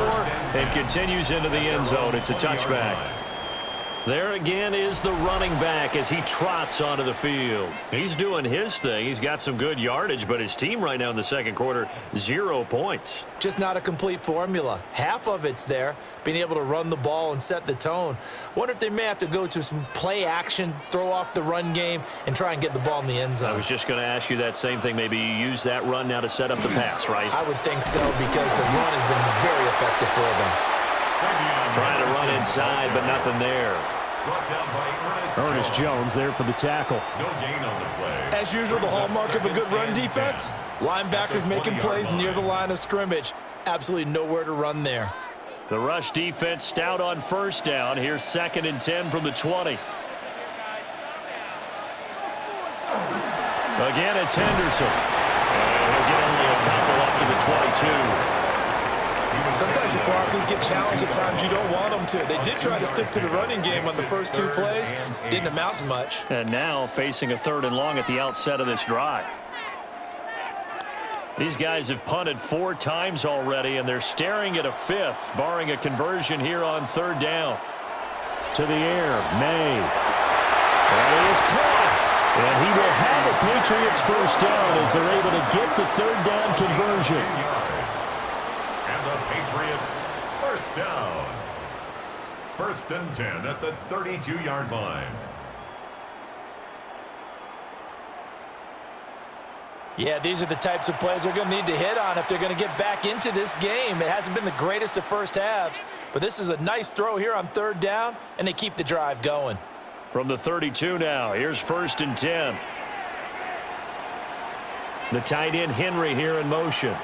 and continues into the end zone. It's a touchback. There again is the running back as he trots onto the field. He's doing his thing. He's got some good yardage, but his team right now in the second quarter, 0 points. Just not a complete formula. Half of it's there, being able to run the ball and set the tone. Wonder if they may have to go to some play action, throw off the run game, and try and get the ball in the end zone. I was just going to ask you that same thing. Maybe you use that run now to set up the pass, right? I would think so, because the run has been very effective for them. Trying to run inside, but nothing there. Brought down by Ernest Jones there for the tackle. No gain on the play. As usual, the hallmark of a good run defense, linebackers making plays near the line of scrimmage. Absolutely nowhere to run there. The rush defense stout on 1st down. Here's 2nd and 10 from the 20. Again, it's Henderson. And he'll get only a couple up to the 22. Sometimes your philosophies get challenged at times you don't want them to. They did try to stick to the running game on the first 2 plays. Didn't amount to much. And now facing a 3rd and long at the outset of this drive. These guys have punted 4 times already, and they're staring at a 5th, barring a conversion here on 3rd down. To the air, May. And he is caught. And he will have a Patriots 1st down as they're able to get the 3rd down conversion. Patriots, 1st down. 1st and 10 at the 32-yard line. Yeah, these are the types of plays they're going to need to hit on if they're going to get back into this game. It hasn't been the greatest of first halves, but this is a nice throw here on 3rd down, and they keep the drive going. From the 32 now, here's 1st and 10. The tight end Henry here in motion.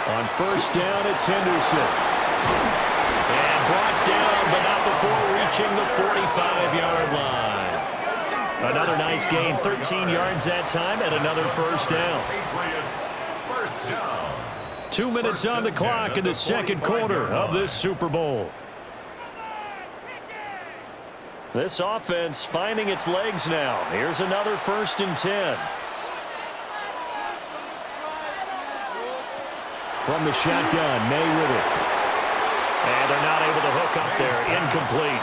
On 1st down, it's Henderson. And brought down, but not before reaching the 45-yard line. Another nice gain, 13 yards that time, and another 1st down. Patriots, 1st down. 2 minutes on the clock in the second quarter of this Super Bowl. This offense finding its legs now. Here's another 1st and 10. From the shotgun, May with it. And they're not able to hook up there. Incomplete.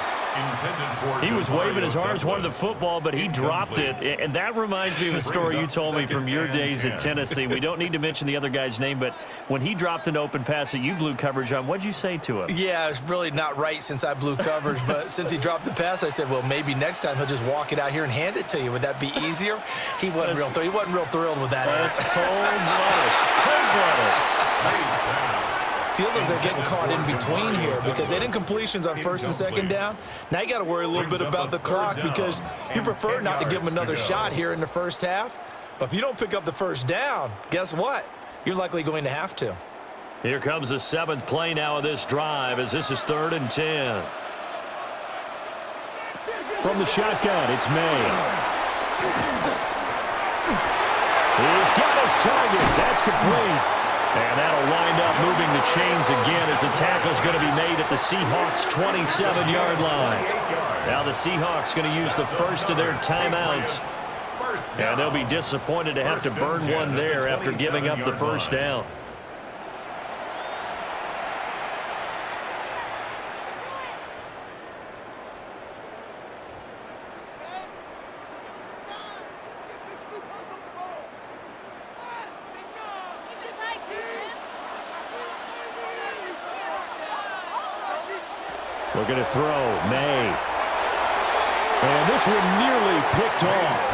He was waving his arms, wanted the football, but he dropped it. And that reminds me of a story you told me from your days at Tennessee. We don't need to mention the other guy's name, but when he dropped an open pass that you blew coverage on, what'd you say to him? Yeah, it's really not right since I blew coverage, but since he dropped the pass, I said, well, maybe next time he'll just walk it out here and hand it to you. Would that be easier? He wasn't real thrilled with that. That's cold-blooded. Cold-blooded. Feels like they're getting caught in between here because they didn't completions on 1st and 2nd down. Now you got to worry a little bit about the clock because you prefer not to give them another shot here in the 1st half. But if you don't pick up the 1st down, guess what? You're likely going to have to. Here comes the 7th play now of this drive as this is 3rd and 10. From the shotgun, it's May. He's got his target. That's complete. And that'll wind up moving the chains again as the tackle's going to be made at the Seahawks' 27-yard line. Now the Seahawks going to use the first of their timeouts. And they'll be disappointed to have to burn one there after giving up the first down. Looking to throw, May. And this one nearly picked off.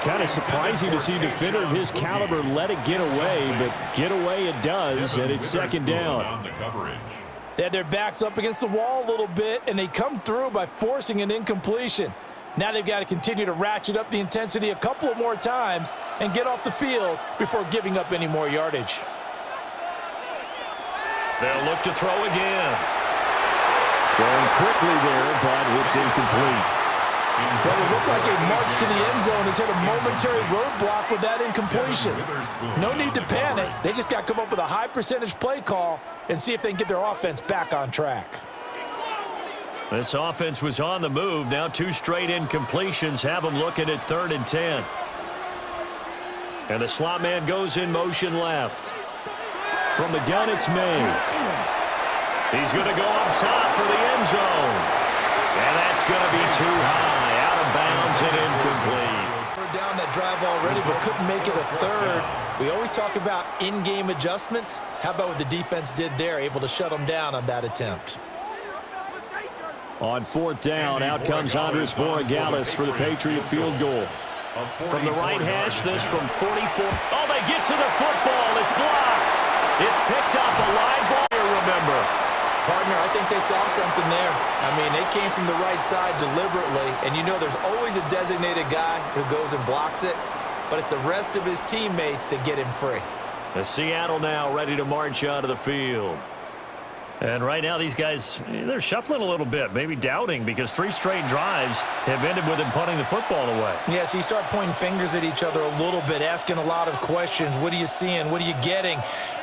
Kind of surprising to see a defender of his caliber let it get away, but get away it does, and it's second down. They had their backs up against the wall a little bit, and they come through by forcing an incompletion. Now they've got to continue to ratchet up the intensity a couple of more times and get off the field before giving up any more yardage. They'll look to throw again. Throwing quickly there, but it's incomplete. What would look like a march to the end zone has hit a momentary roadblock with that incompletion. No need to panic. They just got to come up with a high percentage play call and see if they can get their offense back on track. This offense was on the move. Now 2 straight incompletions have them looking at 3rd and 10. And the slot man goes in motion left. From the gun, it's May. He's going to go up top for the end zone. And that's going to be too high. Out of bounds and incomplete. We're down that drive already, but couldn't make it a third. We always talk about in-game adjustments. How about what the defense did there, able to shut them down on that attempt? On 4th down, out comes Andres Borregales for the Patriot field goal. From the right hash, this from 44. Oh, they get to the football. It's blocked. It's picked up. A live ball here, remember. Partner, I think they saw something there. I mean, they came from the right side deliberately, and you know there's always a designated guy who goes and blocks it, but it's the rest of his teammates that get him free. The Seattle now ready to march out of the field. And right now these guys, they're shuffling a little bit, maybe doubting, because 3 straight drives have ended with them punting the football away. Yeah, so you start pointing fingers at each other a little bit, asking a lot of questions. What are you seeing? What are you getting?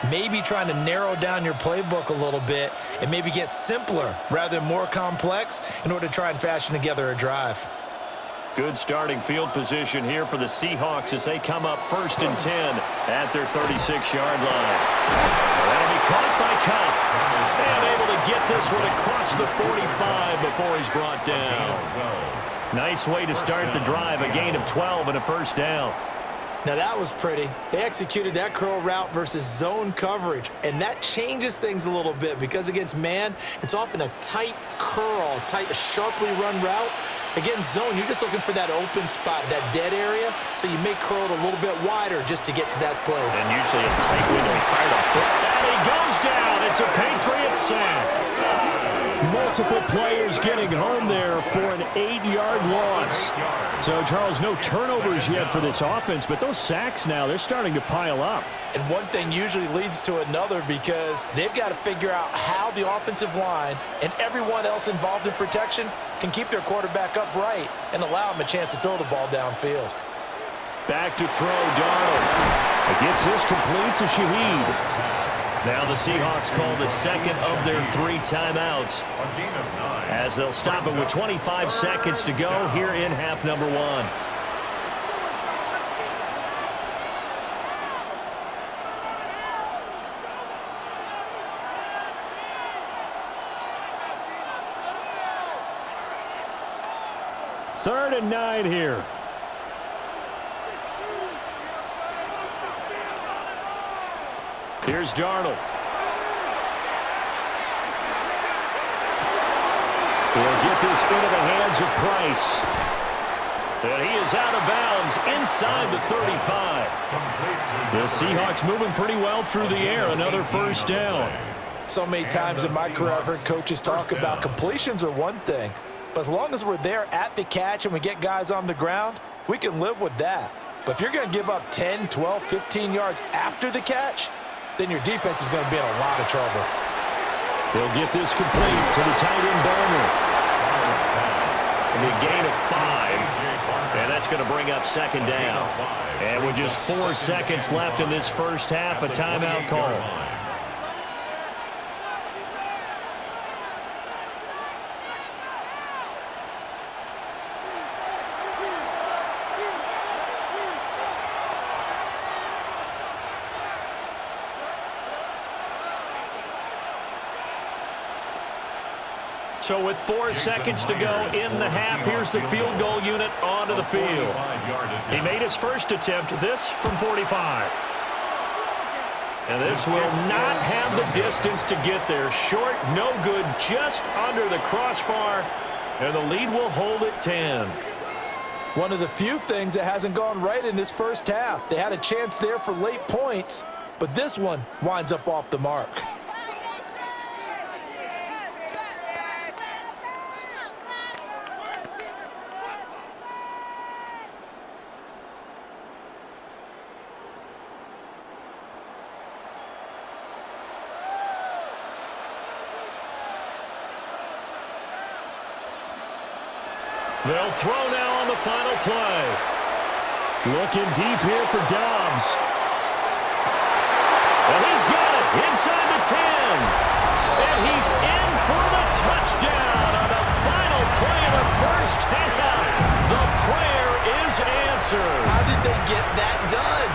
Maybe trying to narrow down your playbook a little bit and maybe get simpler rather than more complex in order to try and fashion together a drive. Good starting field position here for the Seahawks as they come up 1st and 10 at their 36-yard line. That'll be caught by Cup. And able to get this one across the 45 before he's brought down. Nice way to start the drive, a gain of 12 and a 1st down. Now that was pretty. They executed that curl route versus zone coverage, and that changes things a little bit because against man, it's often a tight curl, tight, sharply run route. Against zone, you're just looking for that open spot, that dead area, so you may curl it a little bit wider just to get to that place. And usually a tight window fired up. And he goes down. It's a Patriot sack. Multiple players getting home there for an 8-yard loss. So, Charles, no turnovers yet for this offense, but those sacks now, they're starting to pile up. And one thing usually leads to another because they've got to figure out how the offensive line and everyone else involved in protection can keep their quarterback upright and allow him a chance to throw the ball downfield. Back to throw, Darnold. Gets this complete to Shaheed. Now the Seahawks call the second of their 3 timeouts as they'll stop it with 25 seconds to go here in half number 1. Third and 9 here. Here's Darnold. He'll get this into the hands of Price. And he is out of bounds inside the 35. The Seahawks moving pretty well through the air. Another 1st down. So many times in my career I've heard coaches talk about completions are one thing, but as long as we're there at the catch and we get guys on the ground, we can live with that. But if you're going to give up 10, 12, 15 yards after the catch, then your defense is going to be in a lot of trouble. They'll get this complete to the tight end Barner. It'll be a gain of 5, and that's going to bring up second down. And with just 4 seconds left in this first half, a timeout call. So with 4 seconds to go in the half, here's the field goal unit onto the field. He made his first attempt, this from 45. And this will not have the distance to get there. Short, no good, just under the crossbar. And the lead will hold at 10. One of the few things that hasn't gone right in this first half. They had a chance there for late points, but this one winds up off the mark. They'll throw now on the final play. Looking deep here for Dobbs. And he's got it inside the 10. And he's in for the touchdown on the final play of the first half. The prayer is answered. How did they get that done?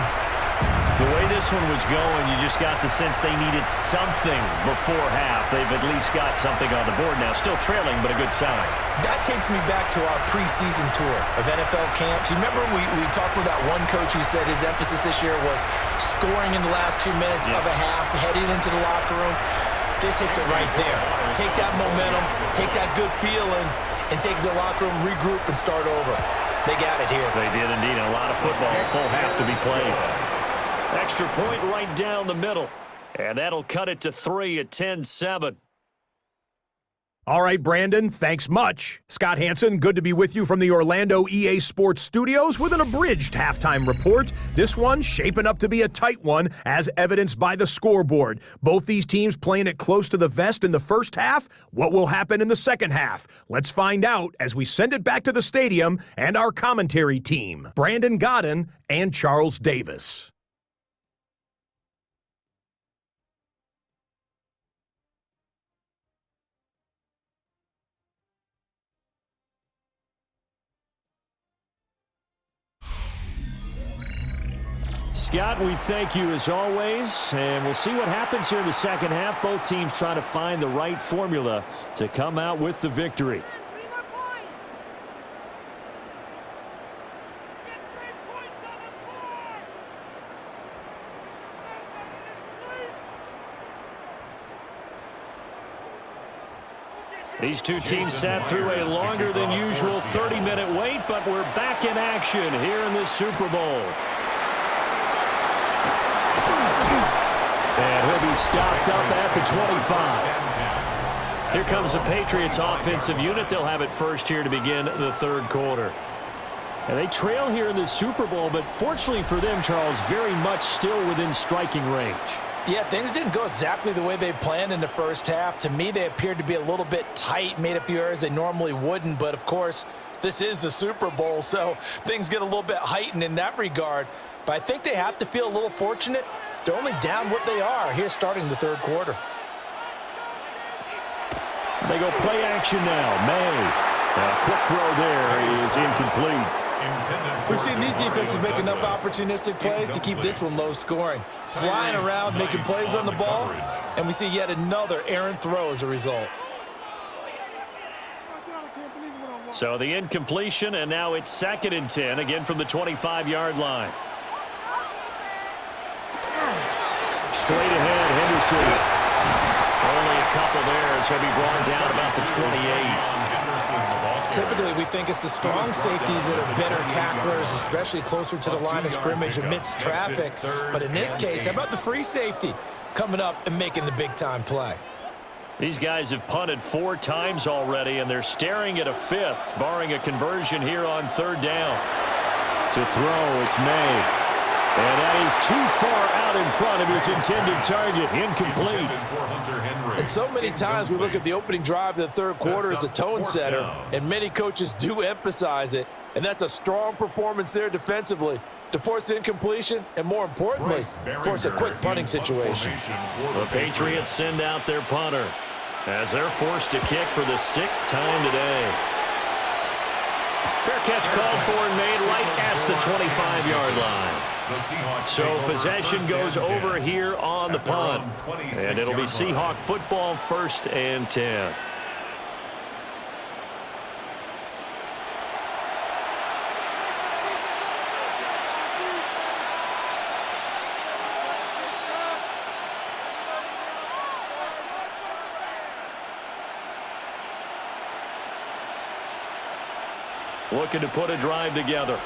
The way this one was going, you just got the sense they needed something before half. They've at least got something on the board now. Still trailing, but a good sign. That takes me back to our preseason tour of NFL camps. You remember we talked with that one coach who said his emphasis this year was scoring in the last 2 minutes of a half, heading into the locker room. This hits it right there. Take that momentum, take that good feeling, and take it to the locker room, regroup, and start over. They got it here. They did indeed. And a lot of football, full half to be played. Extra point right down the middle. And that'll cut it to 3 at 10-7. All right, Brandon, thanks much. Scott Hansen, good to be with you from the Orlando EA Sports Studios with an abridged halftime report. This one shaping up to be a tight one, as evidenced by the scoreboard. Both these teams playing it close to the vest in the first half. What will happen in the second half? Let's find out as we send it back to the stadium and our commentary team, Brandon Godden and Charles Davis. Scott, we thank you as always, and we'll see what happens here in the second half. Both teams trying to find the right formula to come out with the victory. These two teams sat through a longer than usual 30-minute wait, but we're back in action here in the Super Bowl. And he'll be stopped up at the 25. Here comes the Patriots offensive unit. They'll have it first here to begin the third quarter. And they trail here in the Super Bowl, but fortunately for them, Charles, very much still within striking range. Yeah, things didn't go exactly the way they planned in the first half. To me, they appeared to be a little bit tight, made a few errors they normally wouldn't. But, of course, this is the Super Bowl, so things get a little bit heightened in that regard. But I think they have to feel a little fortunate. They're only down what they are here starting the third quarter. They go play action now. May. A quick throw there is incomplete. We've seen these defenses make enough opportunistic plays to keep this one low scoring. Flying around, making plays on the ball, and we see yet another errant throw as a result. So the incompletion, and now it's 2nd and 10, again from the 25-yard line. Straight ahead, Henderson. Only a couple there, so he'll be brought down about the 28. Typically, we think it's the strong safeties that are better tacklers, especially closer to the line of scrimmage amidst traffic. But in this case, how about the free safety coming up and making the big-time play? These guys have punted 4 times already, and they're staring at a 5th, barring a conversion here on 3rd down. To throw, it's May. And that is too far out in front of his intended target. Incomplete. And so many times we look at the opening drive of the third quarter as a tone setter, and many coaches do emphasize it. And that's a strong performance there defensively to force incompletion and, more importantly, force a quick punting situation. The Patriots send out their punter as they're forced to kick for the 6th time today. Fair catch called for and made right at the 25-yard line. So possession goes over here on the punt. And it'll be Seahawk football, 1st and 10. Looking to put a drive together.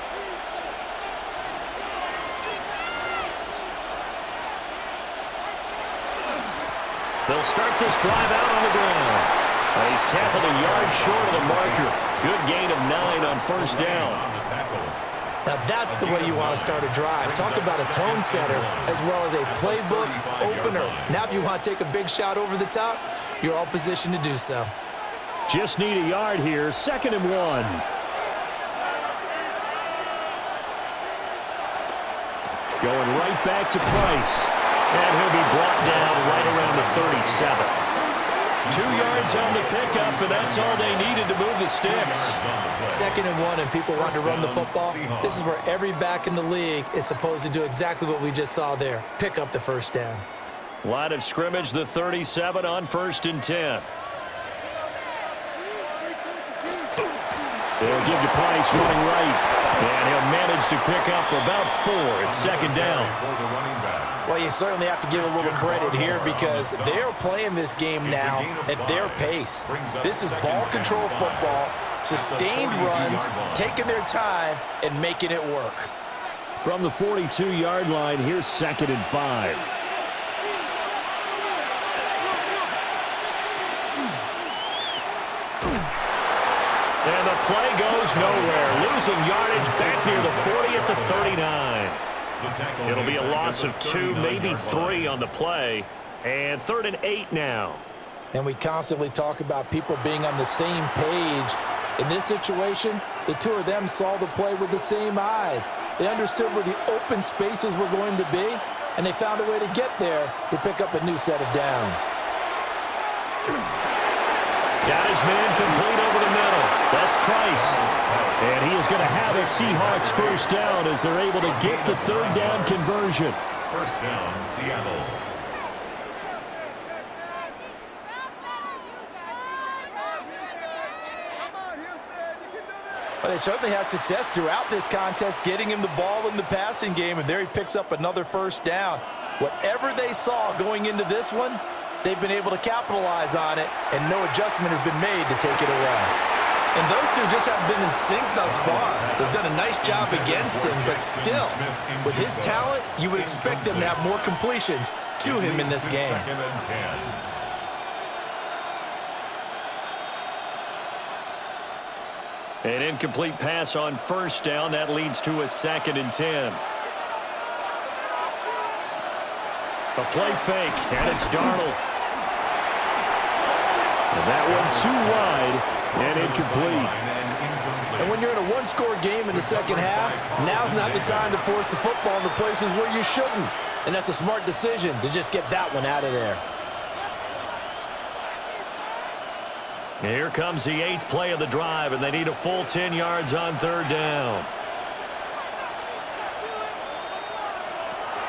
They'll start this drive out on the ground. He's tackled a yard short of the marker. Good gain of 9 on 1st down. Now that's the way you want to start a drive. Talk about a tone setter as well as a playbook opener. Now if you want to take a big shot over the top, you're all positioned to do so. Just need a yard here. 2nd and 1. Going right back to Price. And he'll be brought down right around the 37. 2 yards on the pickup, and that's all they needed to move the sticks. 2nd and 1, and people want to run the football. This is where every back in the league is supposed to do exactly what we just saw there. Pick up the 1st down. Line of scrimmage, the 37 on 1st and 10. They'll give to Price running right. And he'll manage to pick up about 4. It's 2nd down. Well, you certainly have to give a little credit here because they're playing this game now at their pace. This is ball control football, sustained runs, taking their time, and making it work. From the 42-yard line, here's 2nd and 5. And the play goes nowhere. Losing yardage back near the 40 at the 39. It'll be a loss of 2, maybe 3 on the play. And 3rd and 8 now. And we constantly talk about people being on the same page. In this situation, the two of them saw the play with the same eyes. They understood where the open spaces were going to be, and they found a way to get there to pick up a new set of downs. Got his man complete over the middle. That's Price. And he is going to have a Seahawks 1st down as they're able to get the 3rd down conversion. 1st down, Seattle. Well, they certainly had success throughout this contest, getting him the ball in the passing game, and there he picks up another 1st down. Whatever they saw going into this one, they've been able to capitalize on it, and no adjustment has been made to take it away. And those two just haven't been in sync thus far. They've done a nice job against him, but still, with his talent, you would expect them to have more completions to him in this game. 2nd and 10. An incomplete pass on 1st down. That leads to a 2nd and 10. A play fake, and it's Darnold. And that one too wide and incomplete. And when you're in a one-score game in the 2nd half, now's not the time to force the football in the places where you shouldn't. And that's a smart decision to just get that one out of there. Here comes the 8th play of the drive, and they need a full 10 yards on 3rd down.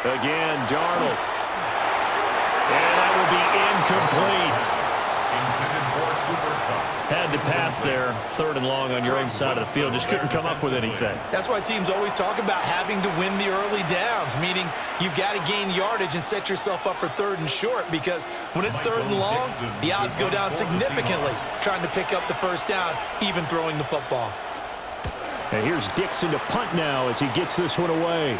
Again, Darnold. And that will be incomplete. Had to pass there, 3rd and long on your own side of the field. Just couldn't come up with anything. That's why teams always talk about having to win the early downs, meaning you've got to gain yardage and set yourself up for 3rd and short, because when it's 3rd and long, the odds go down significantly trying to pick up the 1st down, even throwing the football. And here's Dixon to punt now as he gets this one away.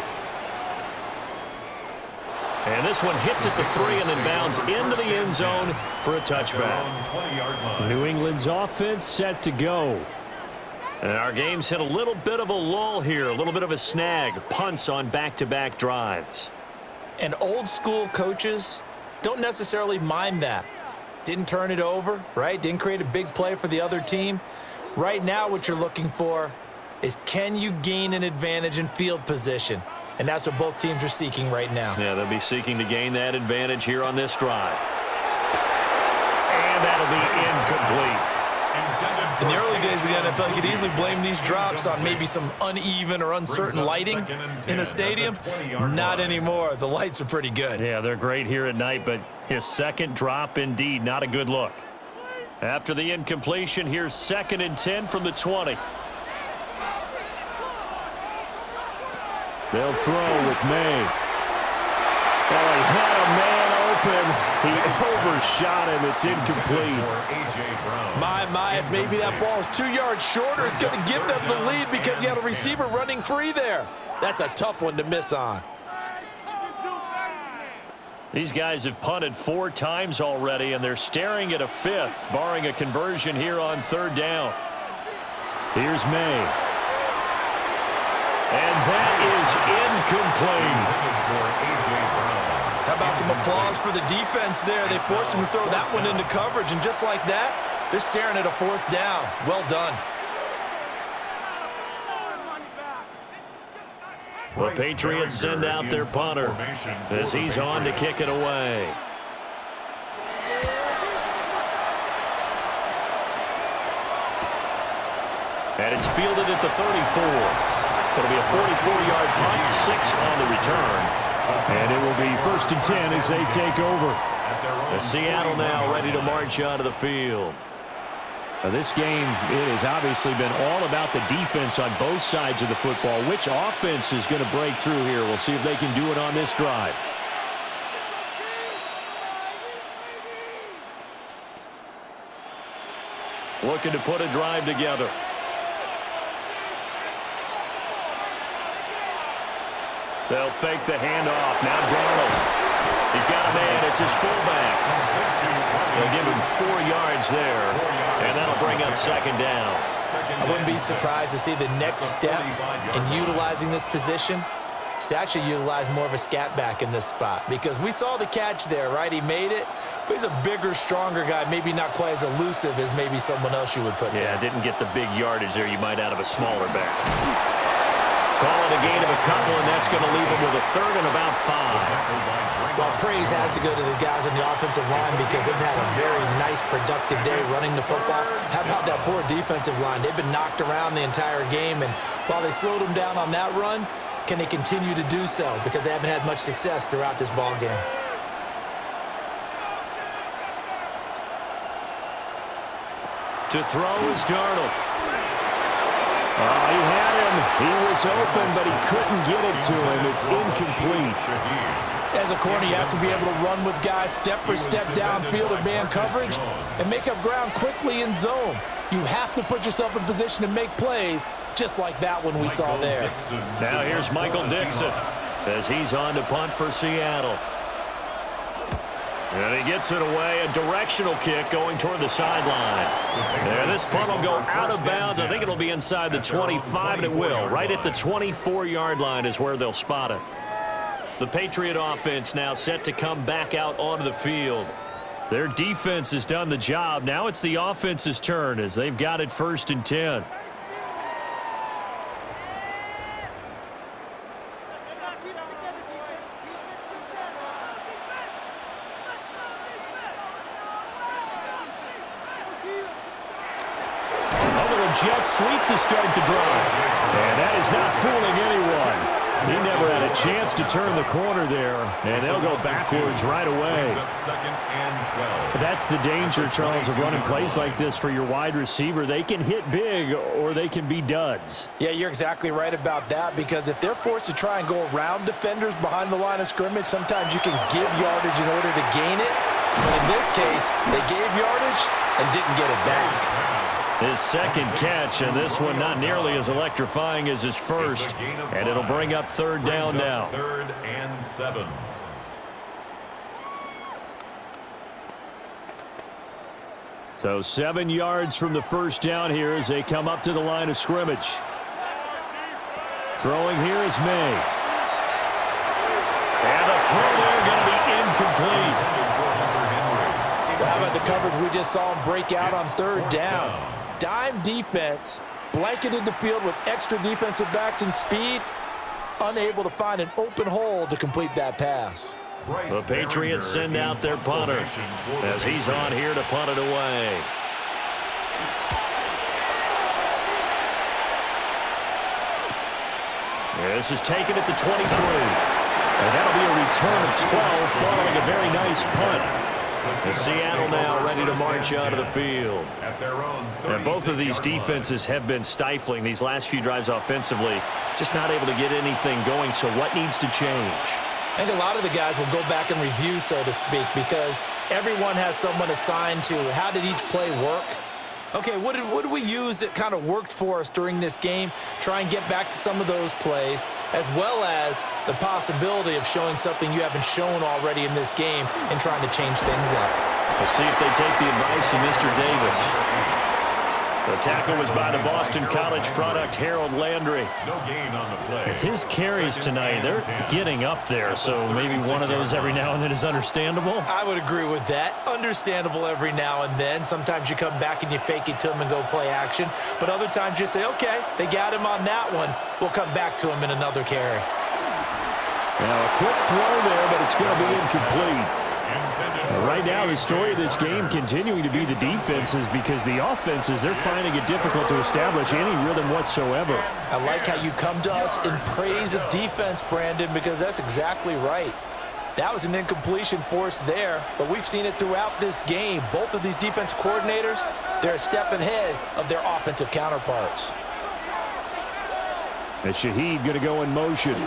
And this one hits at the 3 and then bounds into the end zone for a touchback. New England's offense set to go. And our game's hit a little bit of a lull here, a little bit of a snag. Punts on back-to-back drives. And old school coaches don't necessarily mind that. Didn't turn it over, right? Didn't create a big play for the other team. Right now what you're looking for is, can you gain an advantage in field position? And that's what both teams are seeking right now. Yeah, they'll be seeking to gain that advantage here on this drive. And that'll be incomplete. In the early days of the NFL, you could easily blame these drops on maybe some uneven or uncertain lighting in a stadium. Not anymore. The lights are pretty good. Yeah, they're great here at night, but his second drop, indeed, not a good look. After the incompletion, here's 2nd and 10 from the 20. They'll throw with May. Oh, he had a man open. He overshot him. It's incomplete. My, if maybe that ball is 2 yards shorter, it's going to give them the lead because you had a receiver running free there. That's a tough one to miss on. These guys have punted 4 times already, and they're staring at a 5th, barring a conversion here on 3rd down. Here's May. And that is incomplete. How about some applause for the defense there? They forced him to throw that one into coverage, and just like that, they're staring at a 4th down. Well done. The Patriots send out their punter as he's on to kick it away. And it's fielded at the 34. It'll be a 44-yard punt, 6 on the return. And it will be 1st and 10 as they take over. The Seattle now ready to march onto the field. Now this game, it has obviously been all about the defense on both sides of the football. Which offense is going to break through here? We'll see if they can do it on this drive. Looking to put a drive together. They'll fake the handoff. Now Darnold. He's got a man. It's his fullback. They'll give him 4 yards there, and that'll bring up 2nd down. I wouldn't be surprised to see the next step in utilizing this position is to actually utilize more of a scat back in this spot, because we saw the catch there, right? He made it, but he's a bigger, stronger guy, maybe not quite as elusive as maybe someone else you would put there. Yeah, didn't get the big yardage there you might out of a smaller back. Call it a gain of a couple, and that's going to leave him with a 3rd and about 5. Well, praise has to go to the guys on the offensive line because they've had a very nice, productive day running the football. How about that poor defensive line? They've been knocked around the entire game, and while they slowed them down on that run, can they continue to do so? Because they haven't had much success throughout this ball game. To throw is Darnold. Oh, he had him. He was open, but he couldn't get it to him. It's incomplete. As a corner, you have to be able to run with guys step for step downfield in man coverage and make up ground quickly in zone. You have to put yourself in position to make plays, just like that one we saw there. Now here's Michael Dixon as he's on to punt for Seattle. And he gets it away, a directional kick going toward the sideline. And this punt will go out of bounds. I think it'll be inside the 25, and it will. Right at the 24-yard line is where they'll spot it. The Patriot offense now set to come back out onto the field. Their defense has done the job. Now it's the offense's turn as they've got it 1st and 10. Jet sweep to start the drive. And that is not fooling anyone. He never had a chance to turn the corner there, and they'll go backwards right away. That's the danger, Charles, of running plays like this for your wide receiver. They can hit big or they can be duds. Yeah, you're exactly right about that, because if they're forced to try and go around defenders behind the line of scrimmage, sometimes you can give yardage in order to gain it. But in this case, they gave yardage and didn't get it back. His 2nd catch, and this one not nearly as electrifying as his first. And it'll bring up 3rd down now. 3rd and 7. So 7 yards from the first down here as they come up to the line of scrimmage. Throwing here is May. And the throw there going to be incomplete. Well, how about the coverage we just saw him break out on third down? Dime defense, blanketed the field with extra defensive backs and speed, unable to find an open hole to complete that pass. The Patriots send out their punter as he's on here to punt it away. This is taken at the 23. And that'll be a return of 12 following a very nice punt. And Seattle now ready to march out of the field. And both of these defenses have been stifling these last few drives offensively. Just not able to get anything going, so what needs to change? I think a lot of the guys will go back and review, so to speak, because everyone has someone assigned to how did each play work. Okay, what did we use that kind of worked for us during this game? Try and get back to some of those plays, as well as the possibility of showing something you haven't shown already in this game and trying to change things up. We'll see if they take the advice of Mr. Davis. The tackle was by the Boston College product, Harold Landry. No gain on the play. His carries tonight, they're getting up there, so maybe one of those every now and then is understandable. I would agree with that. Understandable every now and then. Sometimes you come back and you fake it to them and go play action. But other times you say, okay, they got him on that one. We'll come back to him in another carry. Now a quick throw there, but it's going to be incomplete. Right now, the story of this game continuing to be the defenses, because the offenses, they're finding it difficult to establish any rhythm whatsoever. I like how you come to us in praise of defense, Brandon, because that's exactly right. That was an incompletion for us there, but we've seen it throughout this game. Both of these defense coordinators, they're a step ahead of their offensive counterparts. And Shaheed going to go in motion.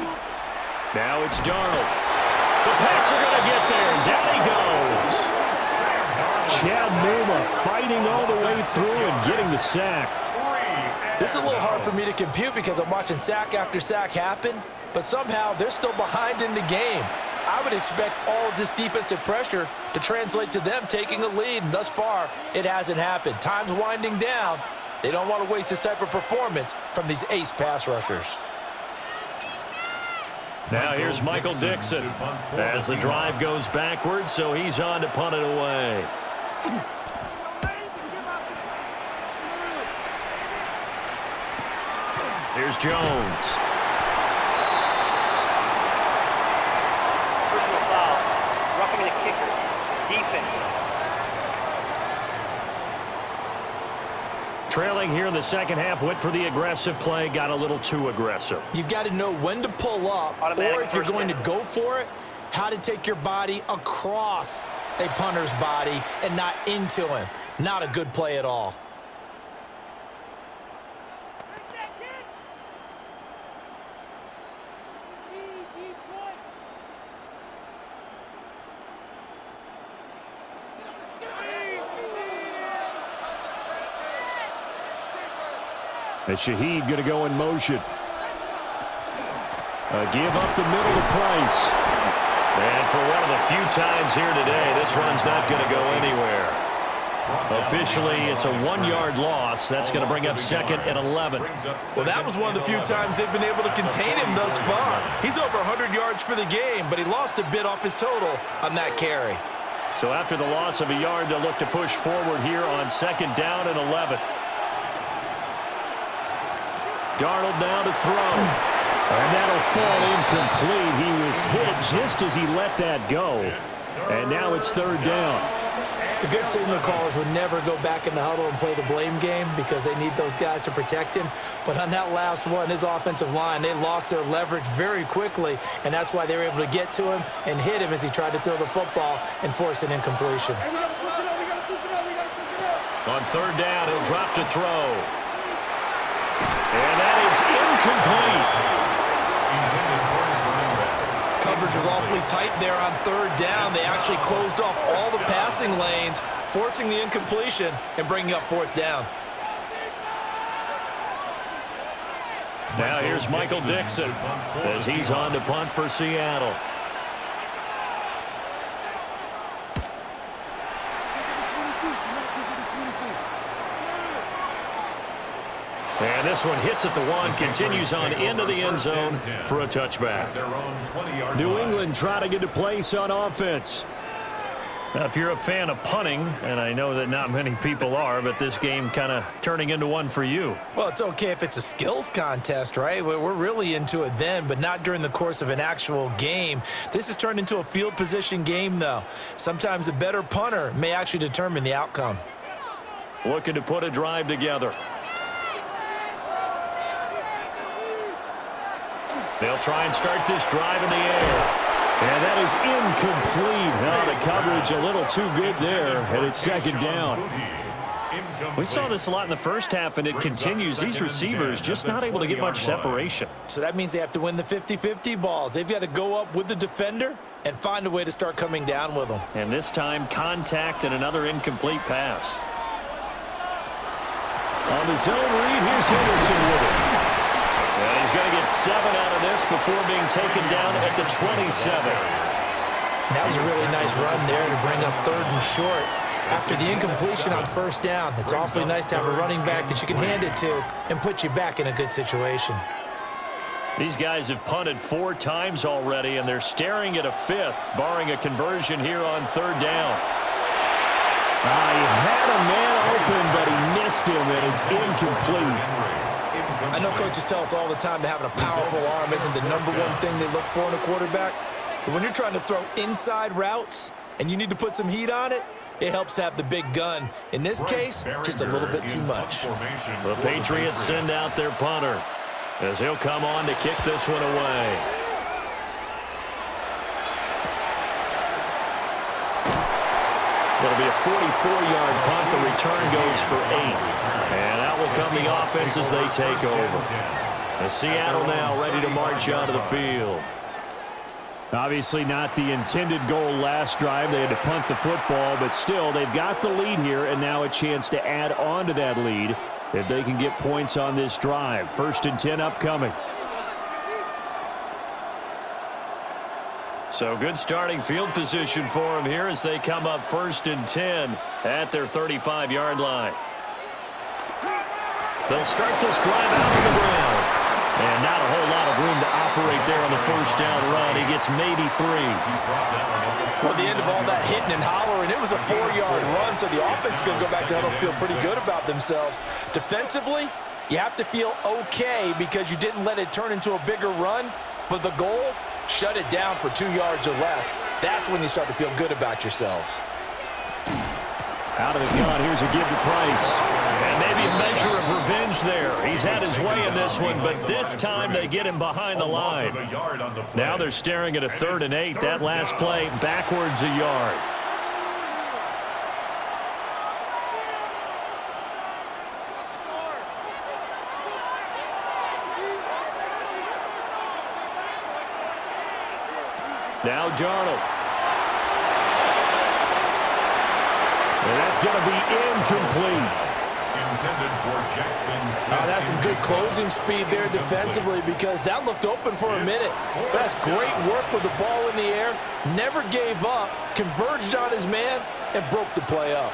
Now it's Darnold. The Pats are going to get there, and down he goes. Chad Muma fighting all the way through and getting the sack. This is a little hard for me to compute because I'm watching sack after sack happen, but somehow they're still behind in the game. I would expect all of this defensive pressure to translate to them taking a lead, and thus far, it hasn't happened. Time's winding down. They don't want to waste this type of performance from these ace pass rushers. Now here's Michael Dixon as the drive goes backwards, so he's on to punt it away. Here's Jones. Personal foul. Roughing the kicker. Defense. Trailing here in the second half, went for the aggressive play, got a little too aggressive. You've got to know when to pull up, Automatic or if you're first going to down. go for it, how to take your body across a punter's body and not into him. Not a good play at all. And Shaheed going to go in motion. Give up the middle to Price. And for one of the few times here today, this run's not going to go anywhere. Officially, it's a 1-yard loss. That's going to bring up second and 11. Well, that was one of the few times they've been able to contain him thus far. He's over 100 yards for the game, but he lost a bit off his total on that carry. So after the loss of a yard, they'll look to push forward here on second down and 11. Darnold now to throw. And that'll fall incomplete. He was hit just as he let that go. And now it's third down. The good signal callers would never go back in the huddle and play the blame game because they need those guys to protect him. But on that last one, his offensive line, they lost their leverage very quickly, and that's why they were able to get to him and hit him as he tried to throw the football and force an incompletion. On third down, he'll drop to throw. And that is incomplete. Coverage was awfully tight there on third down. They actually closed off all the passing lanes, forcing the incompletion and bringing up fourth down. Now here's Michael Dixon as he's on to punt for Seattle. this one hits at the 1, continues on into the end zone for a touchback. New England trying to get a place on offense. Now, if you're a fan of punting, and I know that not many people are, but this game kind of turning into one for you. Well, it's okay if it's a skills contest, right? We're really into it then, but not during the course of an actual game. This has turned into a field position game, though. Sometimes the better punter may actually determine the outcome. Looking to put a drive together. They'll try and start this drive in the air. And that is incomplete. Oh, the coverage a little too good there, and it's second down. We saw this a lot in the first half, and it continues. These receivers just not able to get much separation. So that means they have to win the 50-50 balls. They've got to go up with the defender and find a way to start coming down with them. And this time, contact and another incomplete pass. On the zone read, here's Henderson with it. And he's going to get 7 out of this before being taken down at the 27. That was a really nice run there to bring up 3rd and short. After the incompletion on 1st down, it's awfully nice to have a running back that you can hand it to and put you back in a good situation. These guys have punted 4 times already, and they're staring at a 5th, barring a conversion here on 3rd down. He had a man open, but he missed him, and it's incomplete. I know coaches tell us all the time that having a powerful arm isn't the #1 thing they look for in a quarterback. But when you're trying to throw inside routes and you need to put some heat on it, it helps have the big gun. In this case, just a little bit too much. The Patriots send out their punter as he'll come on to kick this one away. It'll be a 44-yard punt. The return goes for 8. And out will come the offense as they take over. And Seattle now ready to march onto the field. Obviously not the intended goal last drive. They had to punt the football, but still they've got the lead here, and now a chance to add on to that lead if they can get points on this drive. 1st and 10 upcoming. So good starting field position for them here as they come up 1st and 10 at their 35-yard line. They'll start this drive out on the ground. And not a whole lot of room to operate there on the 1st down run. He gets maybe 3. Well, the end of all that hitting and hollering, it was a 4-yard run, so the offense is going to go back to huddle and feel pretty good about themselves. Defensively, you have to feel okay because you didn't let it turn into a bigger run, but the goal, shut it down for 2 yards or less. That's when you start to feel good about yourselves. Out of the gun, here's a give to Price. And maybe a measure of revenge there. He's had his way in this one, but this time they get him behind the line. Now they're staring at a 3rd and 8. That last play, backwards a yard. Now Darnold. And that's going to be incomplete. That's some good closing speed there defensively because that looked open for a minute. That's great work with the ball in the air. Never gave up, converged on his man, and broke the play up.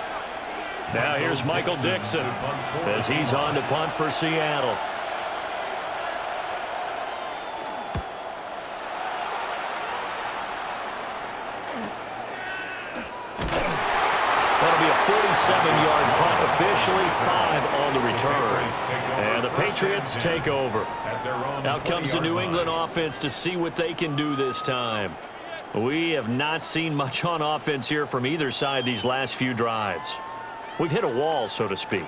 Now here's Michael Dixon as he's on to punt for Seattle. That'll be a 47-yard punt, officially 5 on the return. And the Patriots take over. Out comes the New England offense to see what they can do this time. We have not seen much on offense here from either side these last few drives. We've hit a wall, so to speak.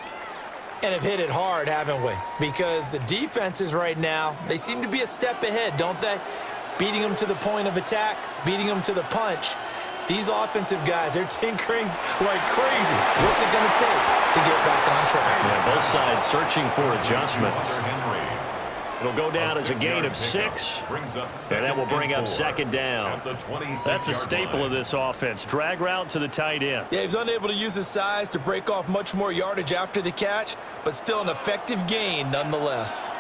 And have hit it hard, haven't we? Because the defenses right now, they seem to be a step ahead, don't they? Beating them to the point of attack, beating them to the punch. These offensive guys, they're tinkering like crazy. What's it going to take to get back on track? Yeah, both sides searching for adjustments. It'll go down as a gain of 6, and that will bring up 2nd down. That's a staple of this offense. Drag route to the tight end. Yeah, he's unable to use his size to break off much more yardage after the catch, but still an effective gain nonetheless.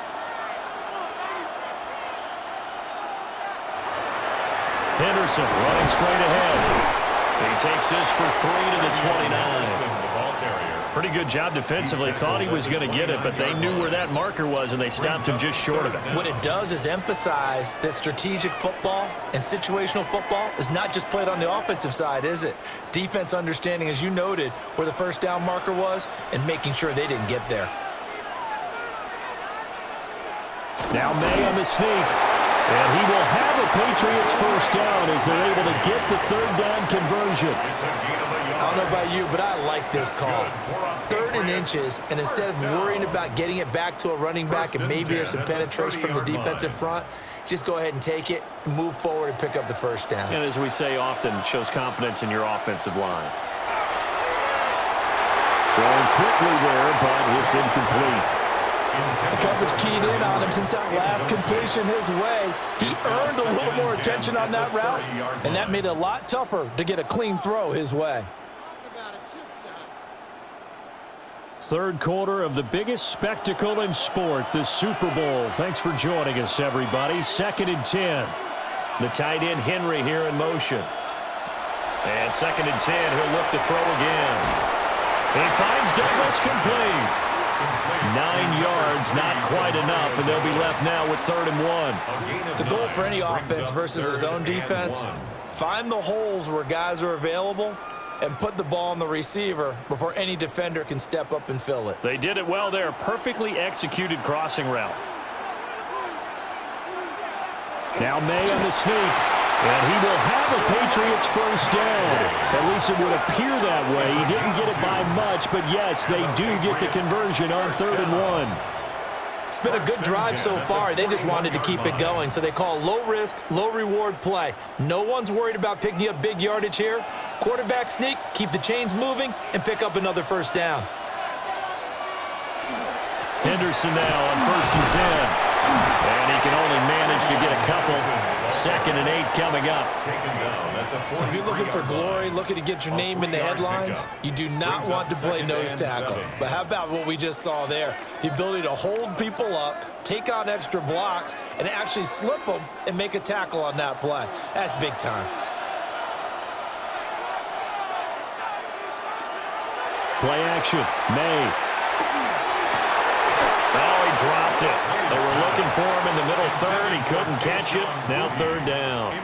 Henderson running straight ahead. He takes this for 3 to the 29. Pretty good job defensively. Thought he was going to get it, but they knew where that marker was, and they stopped him just short of it. What it does is emphasize that strategic football and situational football is not just played on the offensive side, is it? Defense understanding, as you noted, where the first down marker was and making sure they didn't get there. Now May on the sneak, and he will have a Patriots first down as they're able to get the third down conversion. I don't know about you, but I like this call. 3rd and inches, and instead of worrying about getting it back to a running back and maybe there's some penetration from the defensive front, just go ahead and take it, move forward, and pick up the first down. And as we say often, it shows confidence in your offensive line. Throwing quickly there, but it's incomplete. The coverage keyed in on him since that last completion his way. He earned a little more attention on that route, and that made it a lot tougher to get a clean throw his way. Third quarter of the biggest spectacle in sport, the Super Bowl. Thanks for joining us, everybody. 2nd and 10. The tight end Henry here in motion. And 2nd and 10, he'll look to throw again. He finds Douglas complete. 9 yards, not quite enough, and they'll be left now with 3rd and 1. The goal for any offense versus his own defense, find the holes where guys are available and put the ball on the receiver before any defender can step up and fill it. They did it well there. Perfectly executed crossing route. Now May on the sneak, and he will have a Patriots first down. At least it would appear that way. He didn't get it by much, but yes, they do get the conversion on 3rd and 1. It's been a good drive so far. They just wanted to keep it going, so they call low-risk, low-reward play. No one's worried about picking up big yardage here. Quarterback sneak, keep the chains moving, and pick up another first down. Henderson now on 1st and 10. And he can only manage to get a couple. 2nd and 8 coming up. If you're looking for glory, looking to get your name in the headlines, you do not want to play nose tackle. But how about what we just saw there? The ability to hold people up, take on extra blocks, and actually slip them and make a tackle on that play. That's big time. Play action. May. Oh, he dropped it. They were looking for him in the middle 3rd. He couldn't catch it. Now 3rd down.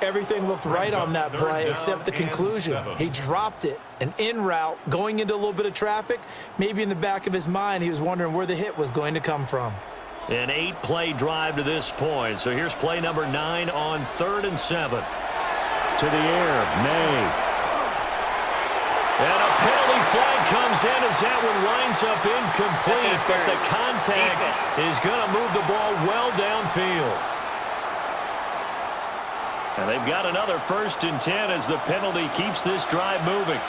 Everything looked right on that play except the conclusion. He dropped it, an in route, going into a little bit of traffic. Maybe in the back of his mind, he was wondering where the hit was going to come from. An 8-play drive to this point. So here's play number 9 on 3rd and 7. To the air, May. And a penalty flag comes in as that one winds up incomplete, but the contact is going to move the ball well downfield. And they've got another 1st and 10 as the penalty keeps this drive moving.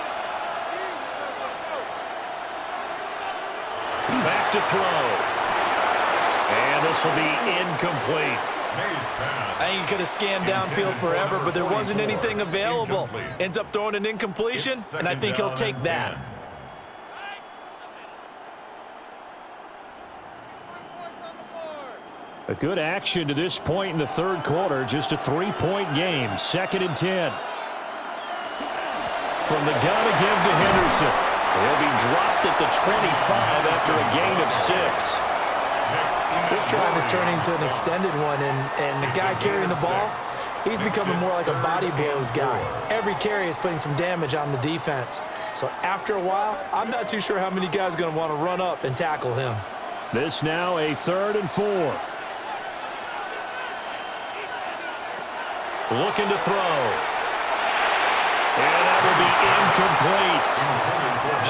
Back to throw. And this will be incomplete. I think he could have scanned downfield forever, but there wasn't anything available. Ends up throwing an incompletion, and I think he'll take that. A good action to this point in the 3rd quarter. Just a 3-point game. 2nd and 10. From the gun again to Henderson. He'll be dropped at the 25 after a gain of 6. This drive is turning into an extended one, and the guy carrying the ball, he's becoming more like a body blows guy. Every carry is putting some damage on the defense. So after a while, I'm not too sure how many guys are going to want to run up and tackle him. This now a 3rd and 4. Looking to throw. And that will be incomplete.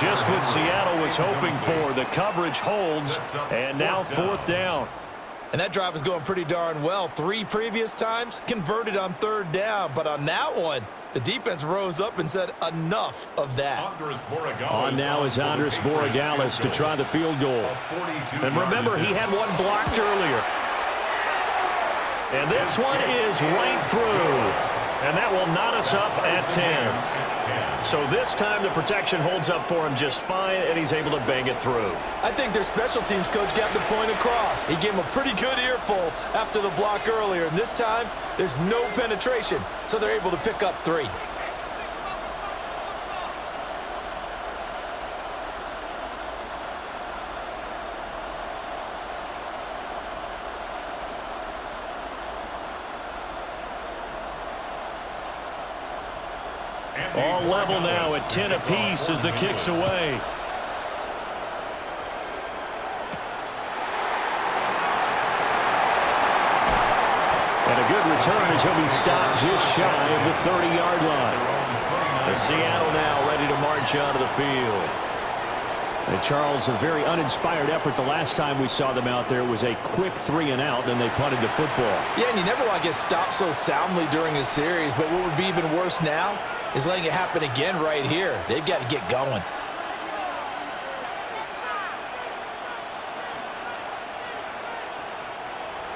Just what Seattle was hoping for. The coverage holds, and now 4th down. And that drive is going pretty darn well. 3 previous times, converted on 3rd down. But on that one, the defense rose up and said, enough of that. On now is Andres Borregales to try the field goal. And remember, he had one blocked earlier. And this one is right through. And that will knot us up at 10. So this time the protection holds up for him just fine, and he's able to bang it through. I think their special teams coach got the point across. He gave him a pretty good earful after the block earlier. And this time, there's no penetration, so they're able to pick up 3. All level now at 10 apiece as the kick's away. And a good return as he'll be stopped just shy of the 30-yard line. The Seattle now ready to march onto the field. And Charles, a very uninspired effort the last time we saw them out there was a quick 3-and-out, and they punted the football. Yeah, and you never want to get stopped so soundly during a series, but what would be even worse now is letting it happen again right here. They've got to get going.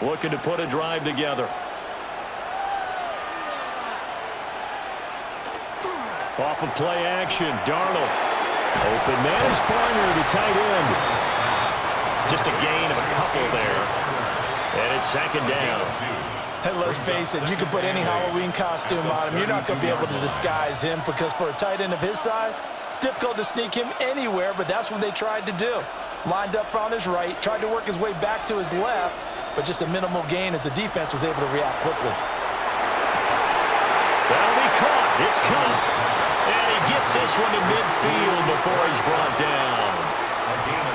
Looking to put a drive together. Off of play action, Darnold. Open man is Barner, the tight end. Just a gain of a couple there. And it's second down. And let's face it, you can put any Halloween costume on him. You're not going to be able to disguise him because for a tight end of his size, difficult to sneak him anywhere, but that's what they tried to do. Lined up on his right, tried to work his way back to his left, but just a minimal gain as the defense was able to react quickly. That'll be caught. It's caught. And he gets this one to midfield before he's brought down.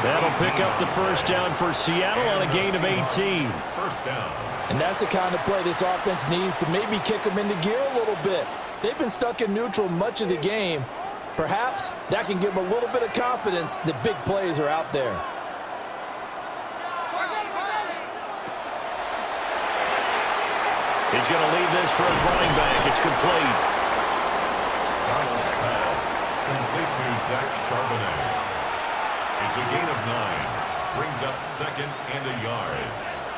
That'll pick up the first down for Seattle on a gain of 18. First down. And that's the kind of play this offense needs to maybe kick them into gear a little bit. They've been stuck in neutral much of the game. Perhaps that can give them a little bit of confidence that big plays are out there. He's going to leave this for his running back. It's complete. Darnold's pass complete to Zach Charbonnet. It's a gain of 9. Brings up second and a yard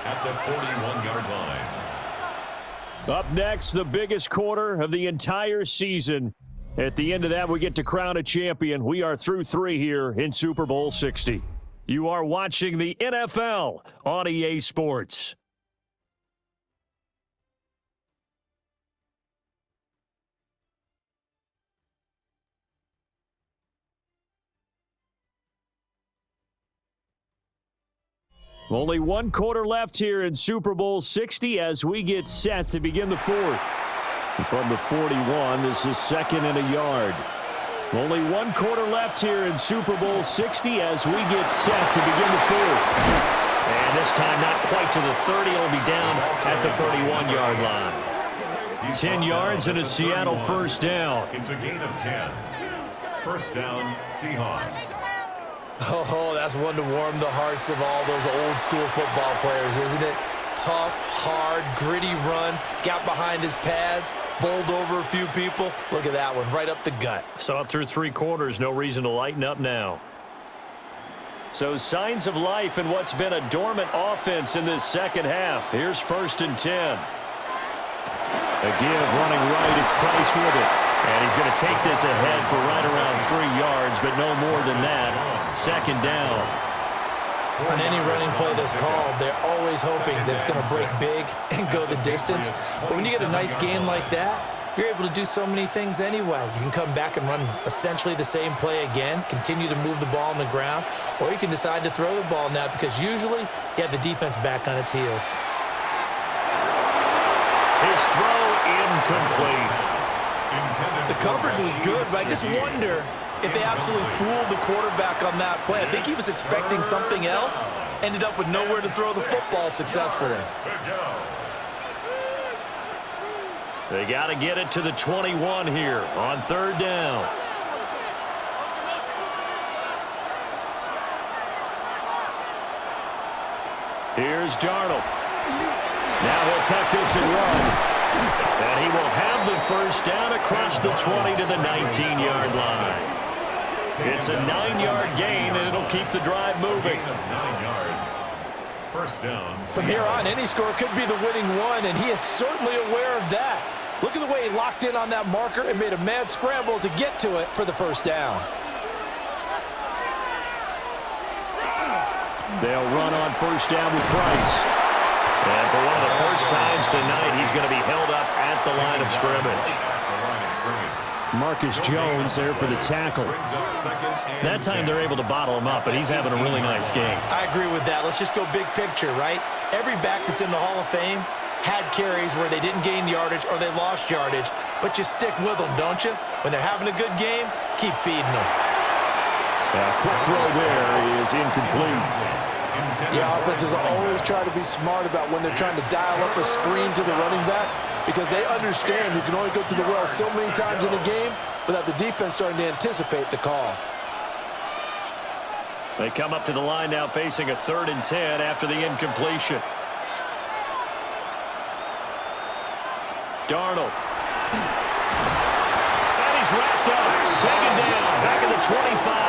at the 41-yard line. Up next, the biggest quarter of the entire season. At the end of that, we get to crown a champion. We are through 3 here in Super Bowl 60. You are watching the NFL on EA Sports. Only 1 quarter left here in Super Bowl 60 as we get set to begin the 4th. And from the 41, this is second and a yard. Only 1 quarter left here in Super Bowl 60 as we get set to begin the 4th. And this time not quite to the 30. It'll be down at the 31-yard line. 10 yards and a Seattle first down. It's a gain of 10. First down, Seahawks. Oh, that's one to warm the hearts of all those old school football players, isn't it? Tough, hard, gritty run, got behind his pads, bowled over a few people. Look at that one, right up the gut. Saw it through 3 quarters, no reason to lighten up now. So signs of life in what's been a dormant offense in this second half. Here's 1st and 10. A give running right, it's Price with it. And he's going to take this ahead for right around 3 yards, but no more than that. Second down. On any running play that's called, they're always hoping that it's going to break big and go the distance. But when you get a nice game like that, you're able to do so many things anyway. You can come back and run essentially the same play again, continue to move the ball on the ground, or you can decide to throw the ball now because usually you have the defense back on its heels. His throw incomplete. The coverage was good, but I just wonder if they absolutely fooled the quarterback on that play. I think he was expecting something else, ended up with nowhere to throw the football successfully. They got to get it to the 21 here on 3rd down. Here's Darnold. Now he'll tuck this and run. And he will have the first down across the 20 to the 19-yard line. It's a 9-yard gain, and it'll keep the drive moving. 9 yards. First down. From here on, any score could be the winning one, and he is certainly aware of that. Look at the way he locked in on that marker and made a mad scramble to get to it for the first down. They'll run on first down with Price. And for one of the first times tonight, he's going to be held up at the line of scrimmage. Marcus Jones there for the tackle. That time they're able to bottle him up, but he's having a really nice game. I agree with that. Let's just go big picture, right? Every back that's in the Hall of Fame had carries where they didn't gain yardage or they lost yardage, but you stick with them, don't you? When they're having a good game, keep feeding them. Quick throw there is incomplete. Yeah, offenses always try to be smart about when they're trying to dial up a screen to the running back because they understand you can only go to the well so many times in a game without the defense starting to anticipate the call. They come up to the line now facing a 3rd and 10 after the incompletion. Darnold. And he's wrapped up. Taken down. Back at the 25.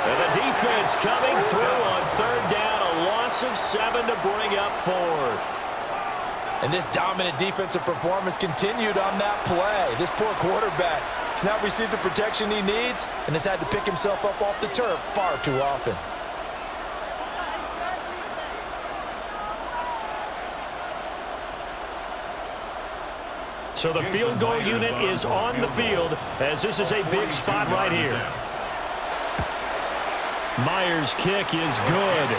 And the defense coming through on 3rd down. A loss of 7 to bring up 4th. And this dominant defensive performance continued on that play. This poor quarterback has not received the protection he needs and has had to pick himself up off the turf far too often. So the field goal unit is on the field as this is a big spot right here. Myers' kick is good.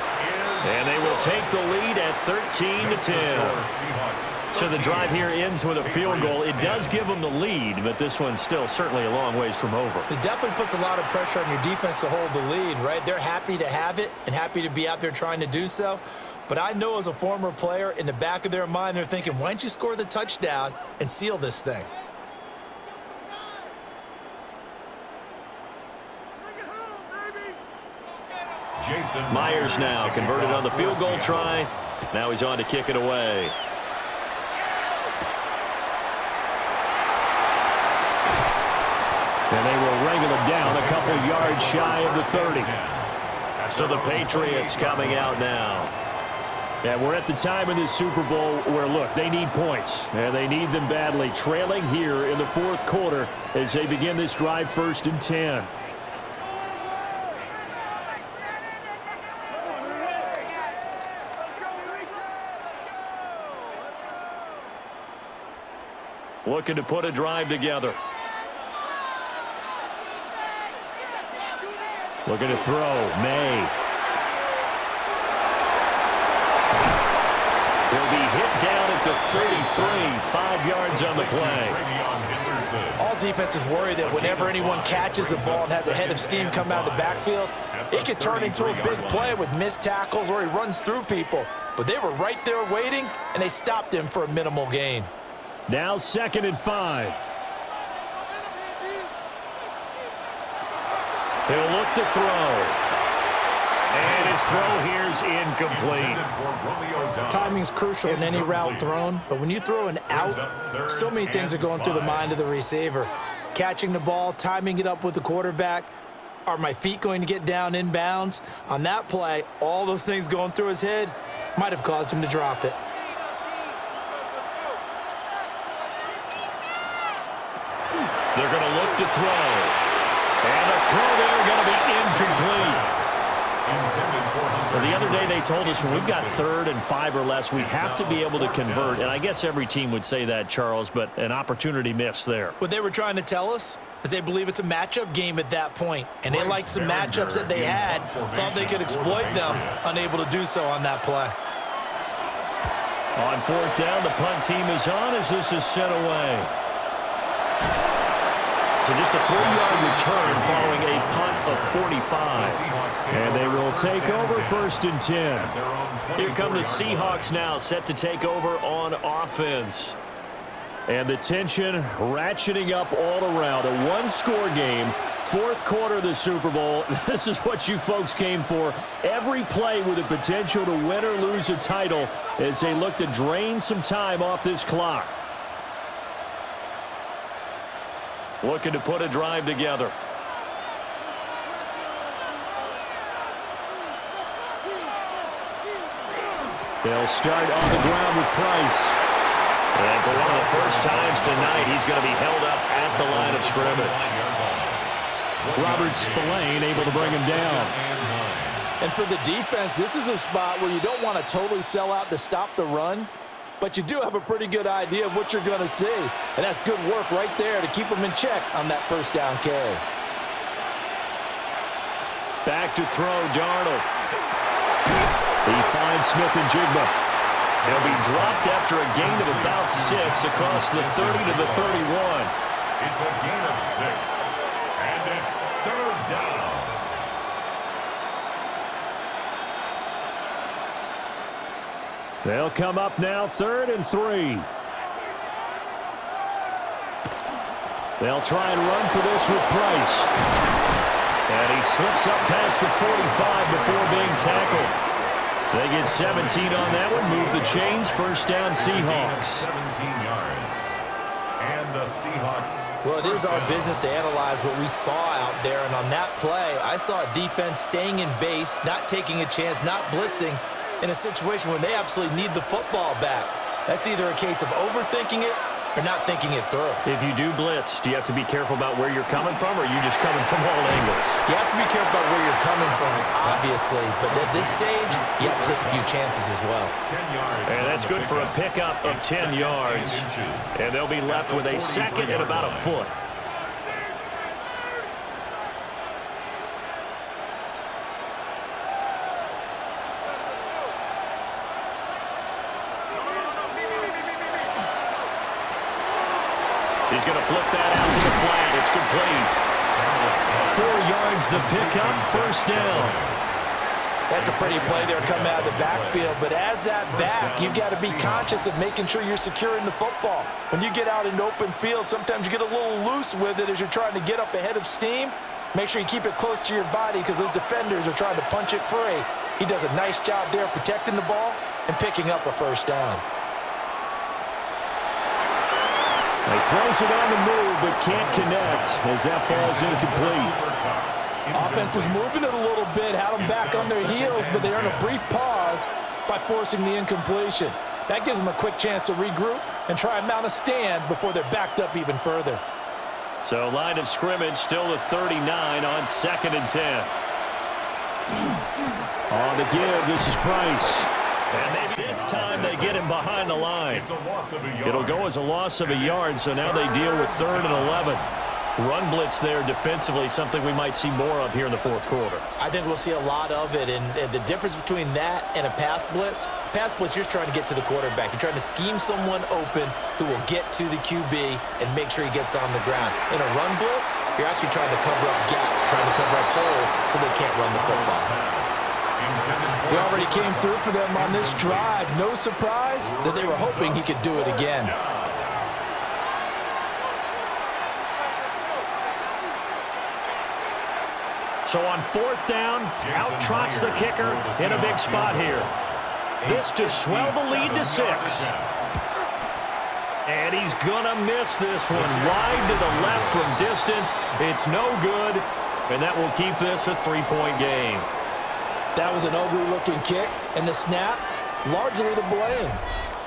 And they will take the lead at 13-10. So the drive here ends with a field goal. It does give them the lead, but this one's still certainly a long ways from over. It definitely puts a lot of pressure on your defense to hold the lead, right? They're happy to have it and happy to be out there trying to do so. But I know as a former player, in the back of their mind, they're thinking, why don't you score the touchdown and seal this thing? Myers now converted on the field goal try. Now he's on to kick it away. And they will wrangle him down a couple yards shy of the 30. So the Patriots coming out now. And we're at the time in this Super Bowl where, look, they need points. And they need them badly. Trailing here in the 4th quarter as they begin this drive 1st and 10. Looking to put a drive together. Looking to throw. May. He'll be hit down at the 33. 5 yards on the play. All defenses worry that whenever anyone catches the ball and has a head of steam come out of the backfield, it could turn into a big play with missed tackles or he runs through people. But they were right there waiting, and they stopped him for a minimal gain. Now 2nd and 5. He'll look to throw. And his throw here's incomplete. Timing's crucial in any route thrown, but when you throw an out, so many things are going through the mind of the receiver. Catching the ball, timing it up with the quarterback. Are my feet going to get down in bounds? On that play, all those things going through his head might have caused him to drop it. They're going to look to throw. And the throw there going to be incomplete. Well, the other day they told us when we've got 3rd and 5 or less, we have to be able to convert. And I guess every team would say that, Charles, but an opportunity missed there. What they were trying to tell us is they believe it's a matchup game at that point. And they liked some matchups that they had, thought they could exploit them, unable to do so on that play. On 4th down, the punt team is on as this is sent away. So just a 3-yard return following a punt of 45. And they will take over 1st and 10. Here come the Seahawks now, set to take over on offense. And the tension ratcheting up all around. A 1-score game, 4th quarter of the Super Bowl. This is what you folks came for. Every play with the potential to win or lose a title as they look to drain some time off this clock. Looking to put a drive together. They'll start on the ground with Price. And for one of the first times tonight, he's going to be held up at the line of scrimmage. Robert Spillane able to bring him down. And for the defense, this is a spot where you don't want to totally sell out to stop the run, but you do have a pretty good idea of what you're going to see. And that's good work right there to keep them in check on that 1st down carry. Back to throw, Darnold. He finds Smith and Jigba. He'll be dropped after a gain of about 6 across the 30 to the 31. It's a gain of 6, and it's third down. They'll come up now 3rd and 3. They'll try and run for this with Price. And he slips up past the 45 before being tackled. They get 17 on that one, move the chains, first down Seahawks. 17 yards. And the Seahawks. Well, it is our business to analyze what we saw out there, and on that play, I saw a defense staying in base, not taking a chance, not blitzing, in a situation when they absolutely need the football back. That's either a case of overthinking it or not thinking it through. If you do blitz, do you have to be careful about where you're coming from, or are you just coming from all angles? You have to be careful about where you're coming from, obviously, but at this stage, you have to take a few chances as well. 10 yards. And that's good for a pickup of 10 yards. And they'll be left with a second and about a foot. He's going to flip that out to the flat. It's complete. 4 yards the pickup, first down. That's a pretty play there coming out of the backfield. But as that back, you've got to be conscious of making sure you're securing the football. When you get out in open field, sometimes you get a little loose with it as you're trying to get up ahead of steam. Make sure you keep it close to your body because those defenders are trying to punch it free. He does a nice job there protecting the ball and picking up a first down. He throws it on the move, but can't connect as that falls incomplete. Offense was moving it a little bit, had them back on their heels, but they earn a brief pause by forcing the incompletion. That gives them a quick chance to regroup and try and mount a stand before they're backed up even further. So line of scrimmage still the 39 on 2nd and 10. On the give, this is Price. And maybe this time they get him behind the line. It's a loss of a yard. It'll go as a loss of a yard, so now they deal with 3rd and 11. Run blitz there defensively, something we might see more of here in the 4th quarter. I think we'll see a lot of it, and the difference between that and a pass blitz, you're just trying to get to the quarterback. You're trying to scheme someone open who will get to the QB and make sure he gets on the ground. In a run blitz, you're actually trying to cover up gaps, trying to cover up holes so they can't run the football. He already came through for them on this drive. No surprise that they were hoping he could do it again. So on 4th down, out trots the kicker in a big spot here. This to swell the lead to 6. And he's going to miss this one wide to the left from distance. It's no good, and that will keep this a 3-point game. That was an ugly-looking kick, and the snap, largely to blame.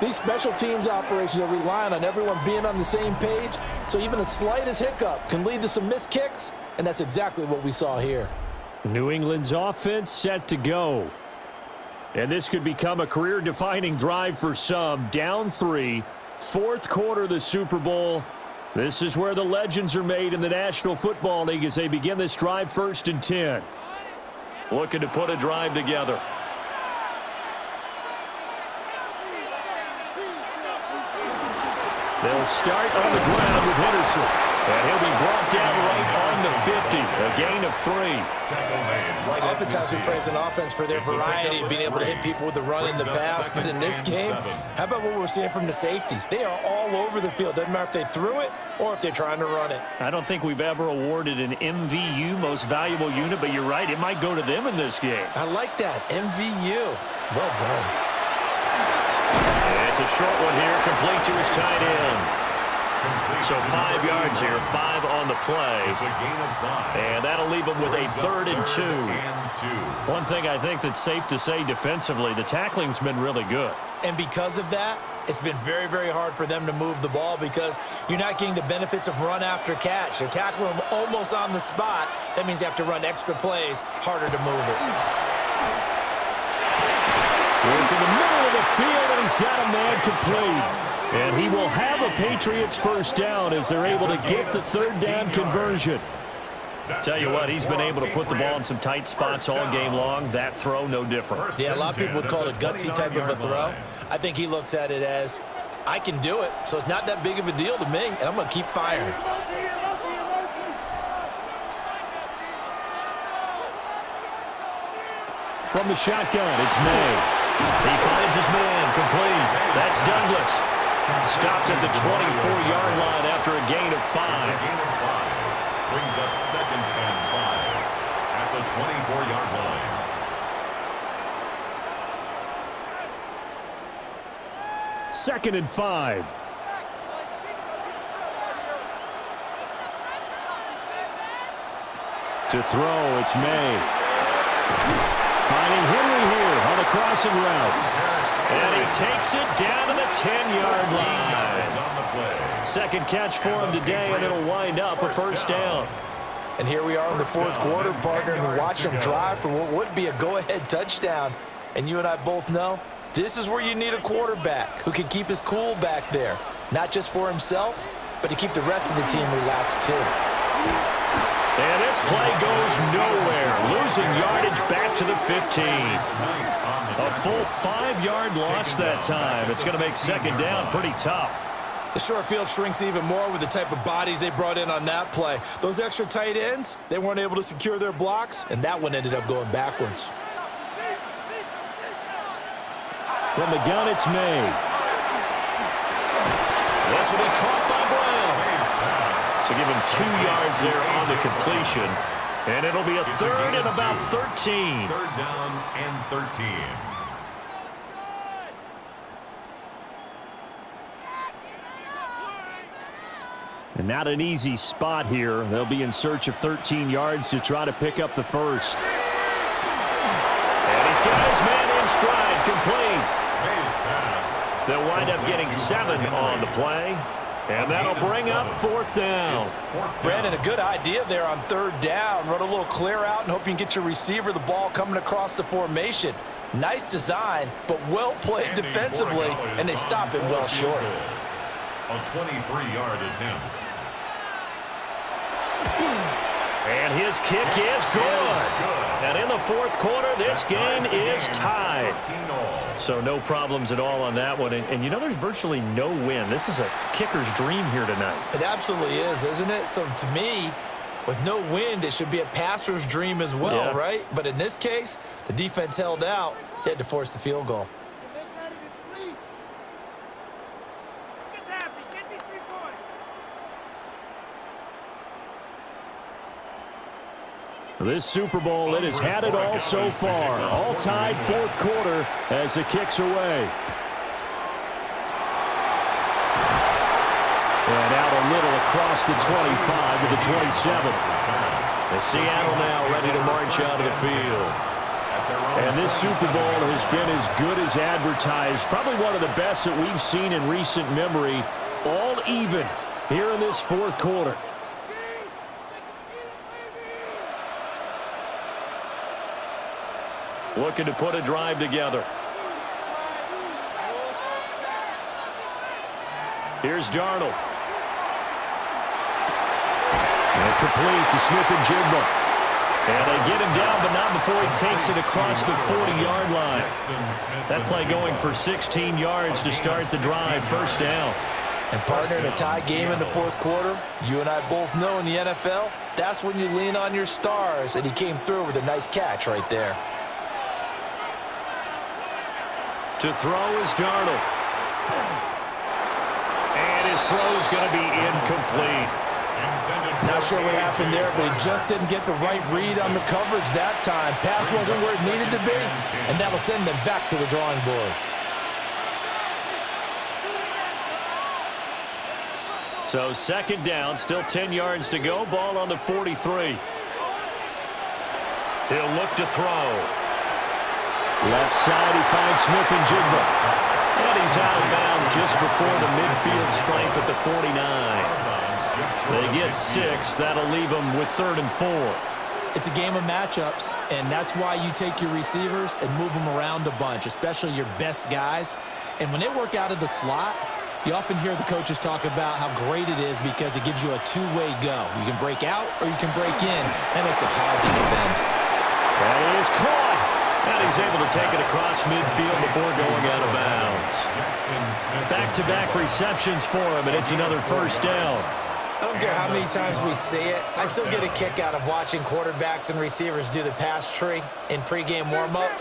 These special teams operations are relying on everyone being on the same page, so even the slightest hiccup can lead to some missed kicks, and that's exactly what we saw here. New England's offense set to go. And this could become a career-defining drive for some. Down 3, 4th quarter of the Super Bowl. This is where the legends are made in the National Football League as they begin this drive 1st and 10. Looking to put a drive together. They'll start on the ground with Henderson. And he'll be brought down right on the 50. A gain of 3. Oftentimes we praise an offense for their variety, being able to hit people with the run and the pass. But in this game, how about what we're seeing from the safeties? They are all over the field. Doesn't matter if they threw it or if they're trying to run it. I don't think we've ever awarded an MVU, most valuable unit, but you're right, it might go to them in this game. I like that, MVU. Well done. And it's a short one here, complete to his tight end. So 5 yards here, 5 on the play. It's a gain of 5. And that'll leave them with a 3rd and 2. One thing I think that's safe to say defensively, the tackling's been really good. And because of that, it's been very, very hard for them to move the ball because you're not getting the benefits of run after catch. They're tackling them almost on the spot. That means you have to run extra plays, harder to move it. Work in the middle of the field, and he's got a man complete. And he will have a Patriots first down as they're able to get the 3rd down conversion. Tell you what, he's been able to put the ball in some tight spots all game long. That throw, no different. Yeah, a lot of people would call it a gutsy type of a throw. I think he looks at it as, I can do it, so it's not that big of a deal to me, and I'm going to keep firing. From the shotgun, it's May. He finds his man, complete. That's Douglas. Stopped at the 24-yard line after a gain of 5. Brings up 2nd and 5 at the 24-yard line. Second and 5. To throw, it's May. Finding Henry here on the crossing route. And he takes it down to the 10-yard line. Second catch for him today, and it'll wind up a first down. And here we are in the 4th quarter, partner, and watch him drive for what would be a go-ahead touchdown. And you and I both know this is where you need a quarterback who can keep his cool back there, not just for himself, but to keep the rest of the team relaxed too. And this play goes nowhere, losing yardage back to the 15. A full 5-yard loss that time. It's going to make second down pretty tough. The short field shrinks even more with the type of bodies they brought in on that play. Those extra tight ends, they weren't able to secure their blocks, and that one ended up going backwards. From the gun, it's May. This will be caught by Brown. So give him 2 yards there on the completion. And it'll be a third and about 13. 3rd down and 13. And not an easy spot here. They'll be in search of 13 yards to try to pick up the first. And he's got his man in stride, complete. They'll wind up getting 7 on the play. And that'll bring up 4th down. Brandon, a good idea there on 3rd down. Run a little clear out and hope you can get your receiver the ball coming across the formation. Nice design, but well played defensively, and they stop it well short. A 23-yard attempt. And his kick is good. And in the 4th quarter, this game is tied. So no problems at all on that one. And you know, there's virtually no win. This is a kicker's dream here tonight. It absolutely is, isn't it? So to me, with no wind, it should be a passer's dream as well, right? But in this case, the defense held out. They had to force the field goal. This Super Bowl, it has had it all so far. All tied 4th quarter as the kick's away. And out a little across the 25 to the 27. And Seattle now ready to march out of the field. And this Super Bowl has been as good as advertised. Probably one of the best that we've seen in recent memory. All even here in this 4th quarter. Looking to put a drive together. Here's Darnold. And complete to Smith-Njigba. And they get him down, but not before he takes it across the 40-yard line. That play going for 16 yards to start the drive. First down. And partner, in a tie game in the 4th quarter, you and I both know in the NFL, that's when you lean on your stars. And he came through with a nice catch right there. To throw is Darnold. And his throw's going to be incomplete. Not sure what happened there, but he just didn't get the right read on the coverage that time. Pass wasn't where it needed to be, and that'll send them back to the drawing board. So 2nd down, still 10 yards to go. Ball on the 43. He'll look to throw. Left side, he finds Smith-Njigba. And he's out of bounds just before the midfield stripe at the 49. They get 6. That'll leave them with 3rd and 4. It's a game of matchups, and that's why you take your receivers and move them around a bunch, especially your best guys. And when they work out of the slot, You often hear the coaches talk about how great it is because it gives you a two-way go. You can break out or you can break in. That makes it hard to defend. That is caught. And he's able to take it across midfield before going out of bounds. Back-to-back receptions for him, and it's another first down. I don't care how many times we see it. I still get a kick out of watching quarterbacks and receivers do the pass tree in pregame warm-up.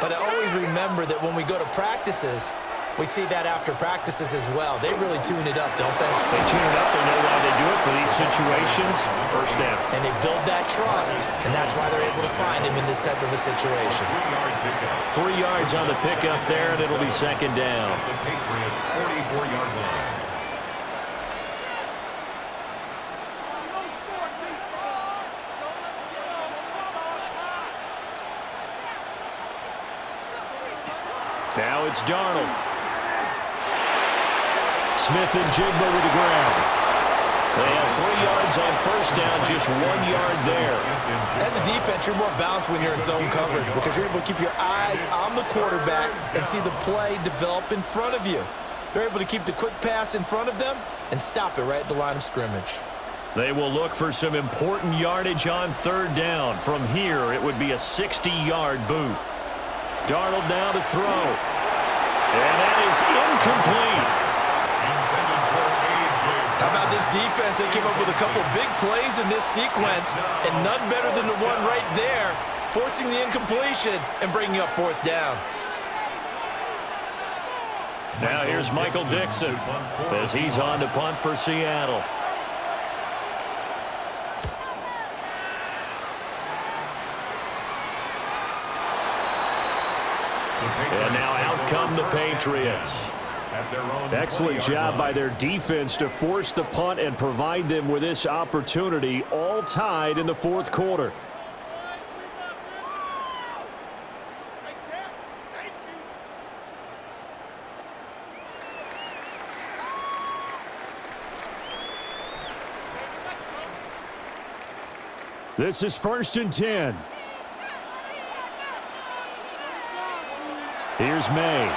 But I always remember that when we go to practices, we see that after practices as well. They really tune it up, don't they? They tune it up. They know why they do it for these situations. First down. And they build that trust, and that's why they're able to find him in this type of a situation. 3 yards on the pickup there, and it'll be second down. The Patriots' 44-yard line. Now it's Darnold. Smith and Jigba with the ground. They have 3 yards on first down, just 1 yard there. As a defense, you're more balanced when you're in zone coverage because you're able to keep your eyes on the quarterback and see the play develop in front of you. They're able to keep the quick pass in front of them and stop it right at the line of scrimmage. They will look for some important yardage on third down. From here, it would be a 60-yard boot. Darnold now to throw. And that is incomplete. How about this defense? They came up with a couple big plays in this sequence, and none better than the one right there, forcing the incompletion and bringing up fourth down. Now here's Michael Dixon as he's on to punt for Seattle. And now out come the Patriots. Excellent job by their defense to force the punt and provide them with this opportunity, all tied in the fourth quarter. This is 1st and 10. Here's May.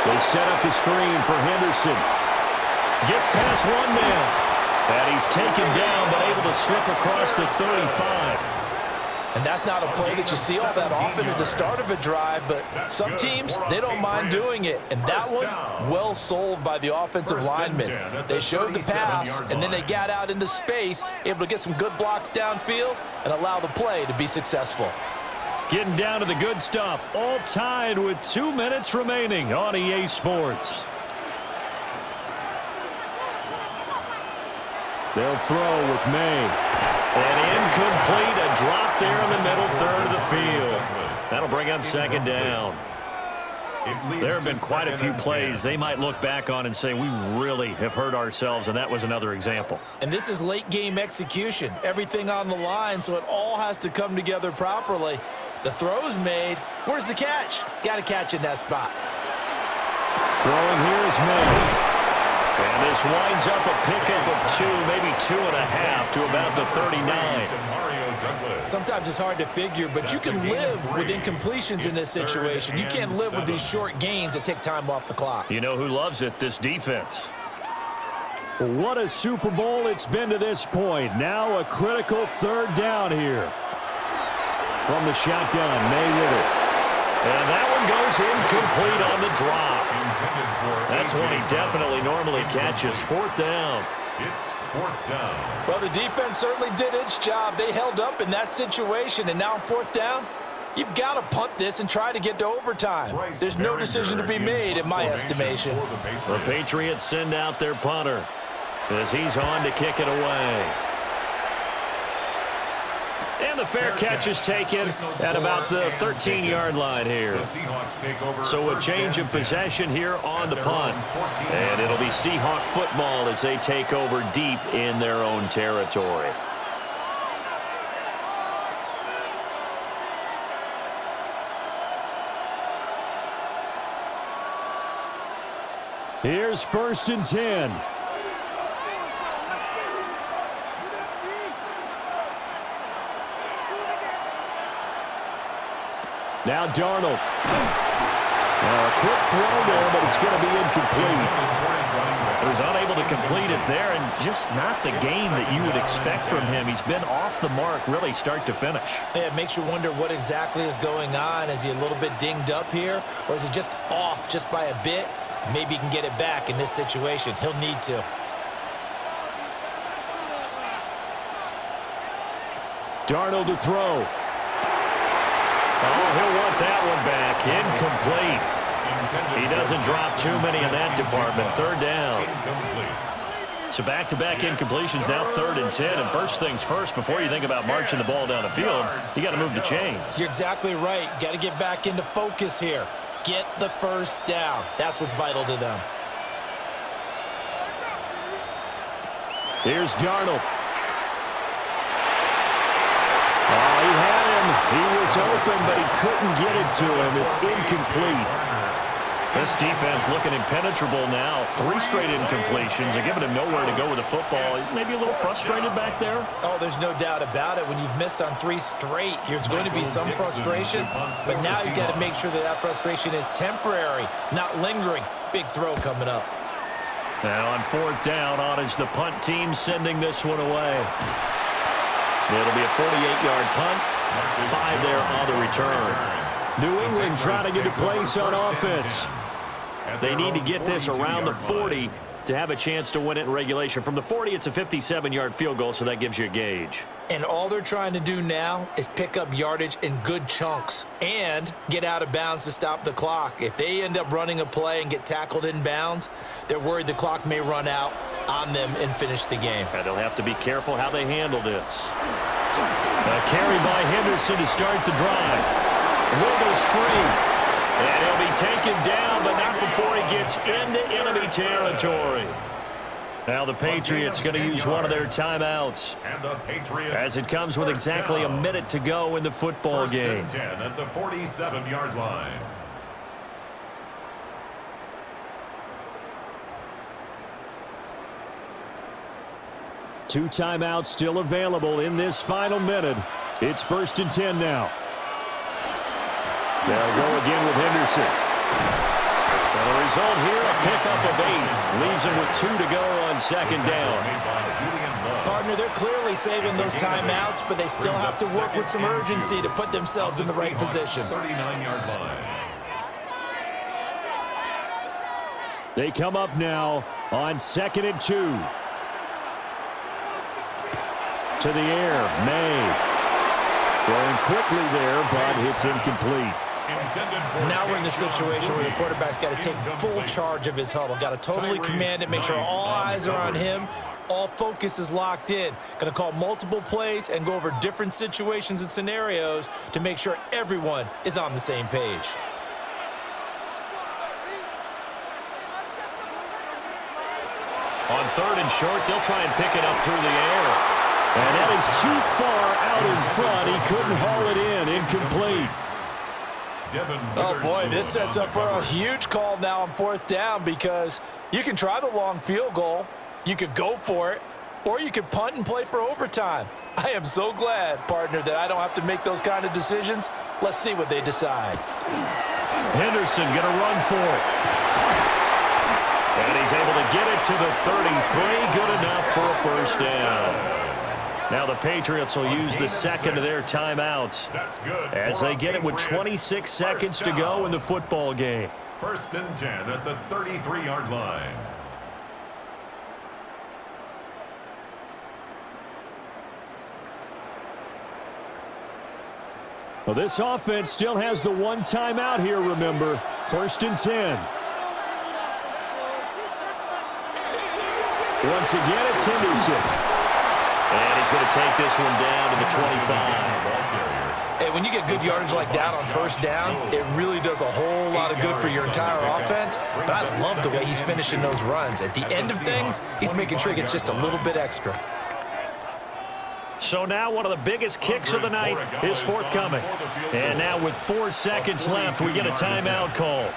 They set up the screen for Henderson. Gets past one man. And he's taken down, but able to slip across the 35. And that's not a play that you see all that often at the start of a drive, but some teams, they don't mind doing it. And that one, well sold by the offensive lineman. They showed the pass, and then they got out into space, able to get some good blocks downfield and allow the play to be successful. Getting down to the good stuff, all tied with 2 minutes remaining on EA Sports. They'll throw with May. And incomplete, a drop there in the middle third of the field. That'll bring up second down. There have been quite a few plays they might look back on and say, we really have hurt ourselves, and that was another example. And this is late game execution. Everything on the line, so it all has to come together properly. The throw's made. Where's the catch? Got to catch in that spot. Throwing here is May. And this winds up a pickup of 2, maybe 2.5 to about the 39. Sometimes it's hard to figure, but you can live with incompletions in this situation. You can't live with these short gains that take time off the clock. You know who loves it? This defense. What a Super Bowl it's been to this point. Now a critical third down here. From the shotgun, May with it. And that one goes incomplete on the drop. That's one he definitely normally catches. Fourth down. It's fourth down. Well, the defense certainly did its job. They held up in that situation, and now on fourth down, you've got to punt this and try to get to overtime. There's no decision to be made in my estimation. The Patriots send out their punter as he's on to kick it away. And the fair catch is taken at about the 13-yard line here. So a change of possession here on the punt. And it'll be Seahawk football as they take over deep in their own territory. Here's 1st and 10. Now Darnold. Now a quick throw there, but it's going to be incomplete. He was unable to complete it there, and just not the game that you would expect from him. He's been off the mark really start to finish. Yeah, it makes you wonder what exactly is going on. Is he a little bit dinged up here, or is he just off just by a bit? Maybe he can get it back in this situation. He'll need to. Darnold to throw. Oh, he'll want that one back. Incomplete. He doesn't drop too many in that department. Third down. So back-to-back incompletions, now 3rd and 10. And first things first, before you think about marching the ball down the field, you got to move the chains. You're exactly right. Got to get back into focus here. Get the first down. That's what's vital to them. Here's Darnold. Oh, he had him. He was open, but he couldn't get it to him. It's incomplete. This defense looking impenetrable now. 3 straight incompletions. They're giving him nowhere to go with the football. He's maybe a little frustrated back there. Oh, there's no doubt about it. When you've missed on 3 straight, there's going to be some frustration. But now he's got to make sure that that frustration is temporary, not lingering. Big throw coming up. Now on 4th down, on is the punt team sending this one away. It'll be a 48-yard punt. 5 there on the return. New England trying to get a place on offense. They need to get this around the 40 to have a chance to win it in regulation. From the 40, it's a 57-yard field goal, so that gives you a gauge. And all they're trying to do now is pick up yardage in good chunks and get out of bounds to stop the clock. If they end up running a play and get tackled in bounds, they're worried the clock may run out on them and finish the game. And they'll have to be careful how they handle this. A carry by Henderson to start the drive. Wiggles free. And he'll be taken down, but not before he gets into enemy territory. Now the Patriots going to use one of their timeouts as it comes with exactly a minute to go in the football game. 10 at the 47-yard line. Two timeouts still available in this final minute. It's 1st and 10 now. They'll go again with Henderson. And the result here, a pickup of 8. Leaves him with 2 to go on 2nd down. Partner, they're clearly saving those timeouts, but they still have to work with some urgency to put themselves in the right position. 39-yard line. They come up now on 2nd and 2. To the air, May. Throwing quickly there, but it's incomplete. Now we're in the situation where the quarterback's got to take full charge of his huddle. Got to totally command it, make sure all eyes are on him. All focus is locked in. Going to call multiple plays and go over different situations and scenarios to make sure everyone is on the same page. On 3rd and short, they'll try and pick it up through the air. And that is too far out in front. He couldn't haul it in. Incomplete. Oh, boy, this sets up for a huge call now on 4th down because you can try the long field goal, you could go for it, or you could punt and play for overtime. I am so glad, partner, that I don't have to make those kind of decisions. Let's see what they decide. Henderson going to run for it. And he's able to get it to the 33. Good enough for a 1st down. Now the Patriots will use the 2nd of their timeouts as they get it with 26 seconds to go in the football game. 1st and 10 at the 33-yard line. Well, this offense still has the 1 timeout here, remember. 1st and 10. Once again, it's Henderson. And he's going to take this one down to the 25. Hey, when you get good yardage like that on 1st down, it really does a whole lot of good for your entire offense. But I love the way he's finishing those runs. At the end of things, he's making sure he gets just a little bit extra. So now one of the biggest kicks of the night is forthcoming. And now with 4 seconds left, we get a timeout call.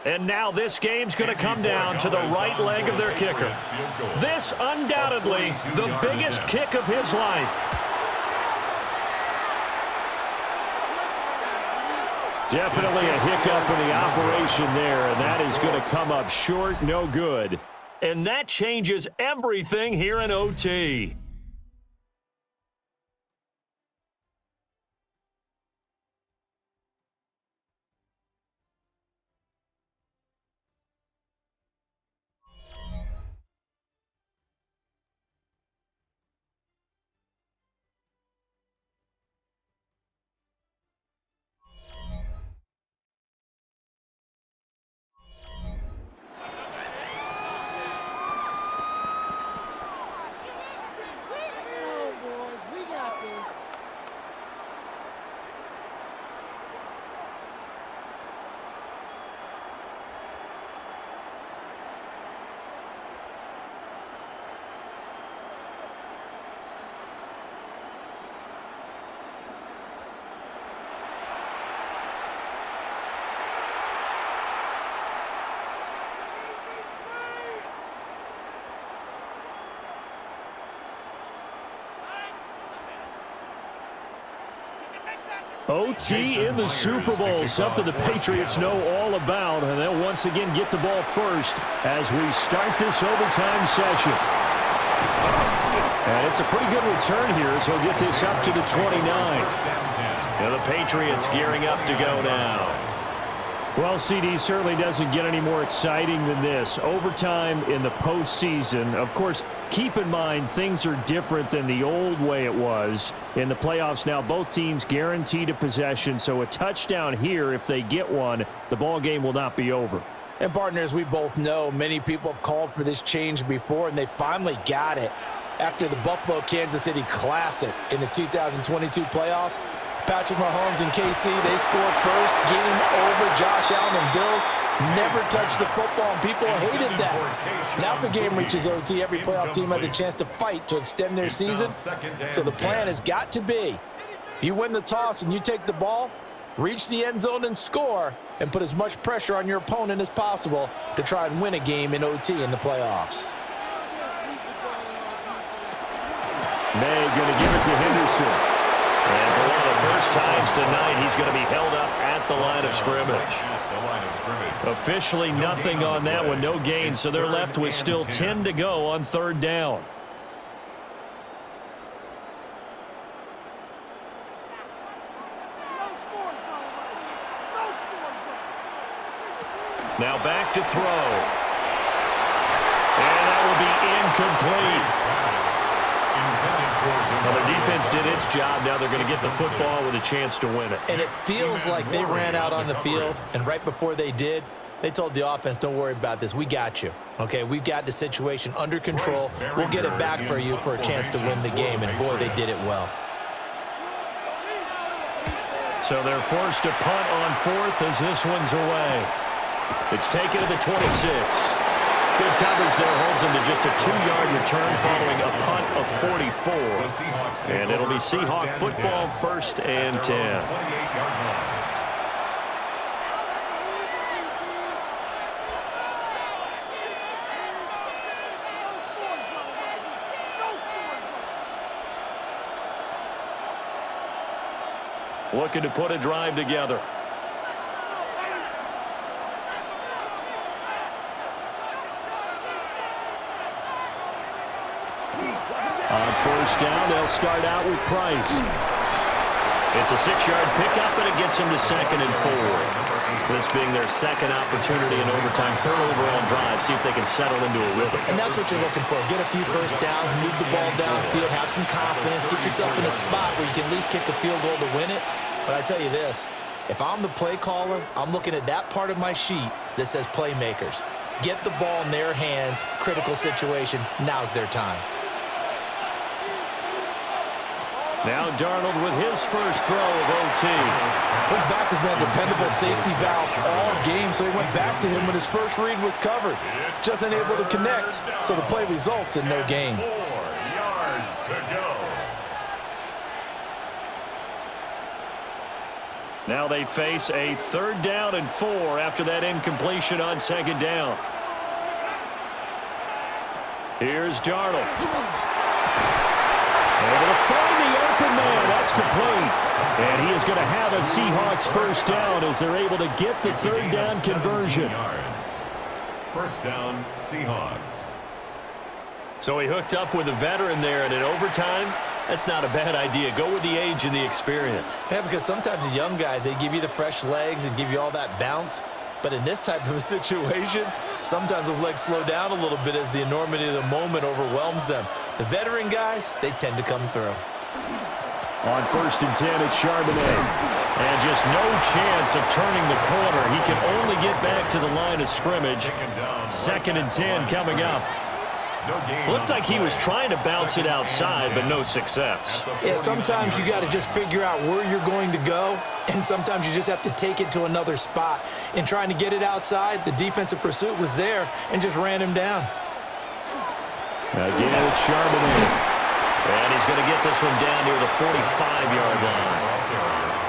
And now this game's going to come down to the right leg of their kicker. This undoubtedly the biggest kick of his life. Definitely a hiccup in the operation there, and that is going to come up short, no good. And that changes everything here in OT. OT in the Super Bowl, something the Patriots know all about, and they'll once again get the ball first as we start this overtime session. And it's a pretty good return here, so we'll get this up to the 29. Now the Patriots gearing up to go now. Well, CD, certainly doesn't get any more exciting than this. Overtime in the postseason. Of course, keep in mind things are different than the old way it was. In the playoffs now, both teams guaranteed a possession, so a touchdown here, if they get one, the ball game will not be over. And partners, we both know many people have called for this change before, and they finally got it. After the Buffalo-Kansas City Classic in the 2022 playoffs, Patrick Mahomes and KC, they scored first, game over. Josh Allen and Bills never touched the football, and people hated that. Now if the game reaches OT, every playoff team has a chance to fight to extend their season. So the plan has got to be, if you win the toss and you take the ball, reach the end zone and score, and put as much pressure on your opponent as possible to try and win a game in OT in the playoffs. May going to give it to Henderson. And for one of the first times tonight, he's going to be held up at the line of scrimmage. Officially nothing on that one, no gain, so they're left with still 10 to go on third down. Now back to throw. And that will be incomplete. Well, their defense did its job. Now they're going to get the football with a chance to win it. And it feels like they ran out on the field, and right before they did, they told the offense, don't worry about this. We got you. Okay, we've got the situation under control. We'll get it back for you for a chance to win the game. And, boy, they did it well. So they're forced to punt on fourth as this one's away. It's taken to the 26. Good coverage there, holds him to just a 2-yard return following a punt of 44. And it'll be Seahawk football, 1st and 10. Looking to put a drive together. On first down, they'll start out with Price. It's a 6-yard pickup, and it gets them to 2nd and 4. This being their second opportunity in overtime, 3rd overall drive, see if they can settle into a rhythm. And that's what you're looking for. Get a few first downs, move the ball downfield, have some confidence, get yourself in a spot where you can at least kick a field goal to win it. But I tell you this, if I'm the play caller, I'm looking at that part of my sheet that says playmakers. Get the ball in their hands, critical situation, now's their time. Now Darnold with his first throw of OT. His back has been a dependable safety valve all game, so he went back to him when his first read was covered. Just unable to connect, so the play results in no gain. 4 yards to go. Now they face a 3rd down and 4 after that incompletion on 2nd down. Here's Darnold. Able to find the open man. That's complete. And he is going to have a Seahawks 1st down as they're able to get the 3rd down conversion. 1st down, Seahawks. So he hooked up with a veteran there, and in overtime, that's not a bad idea. Go with the age and the experience. Yeah, because sometimes the young guys, they give you the fresh legs and give you all that bounce. But in this type of a situation, sometimes those legs slow down a little bit as the enormity of the moment overwhelms them. The veteran guys, they tend to come through. On 1st and 10, it's Charbonnet. And just no chance of turning the corner. He can only get back to the line of scrimmage. 2nd and 10 coming up. Looked like he was trying to bounce it outside, but no success. Yeah, sometimes you got to just figure out where you're going to go, and sometimes you just have to take it to another spot. In trying to get it outside, the defensive pursuit was there and just ran him down. Again, it's Charbonnet. And he's going to get this one down near the 45-yard line.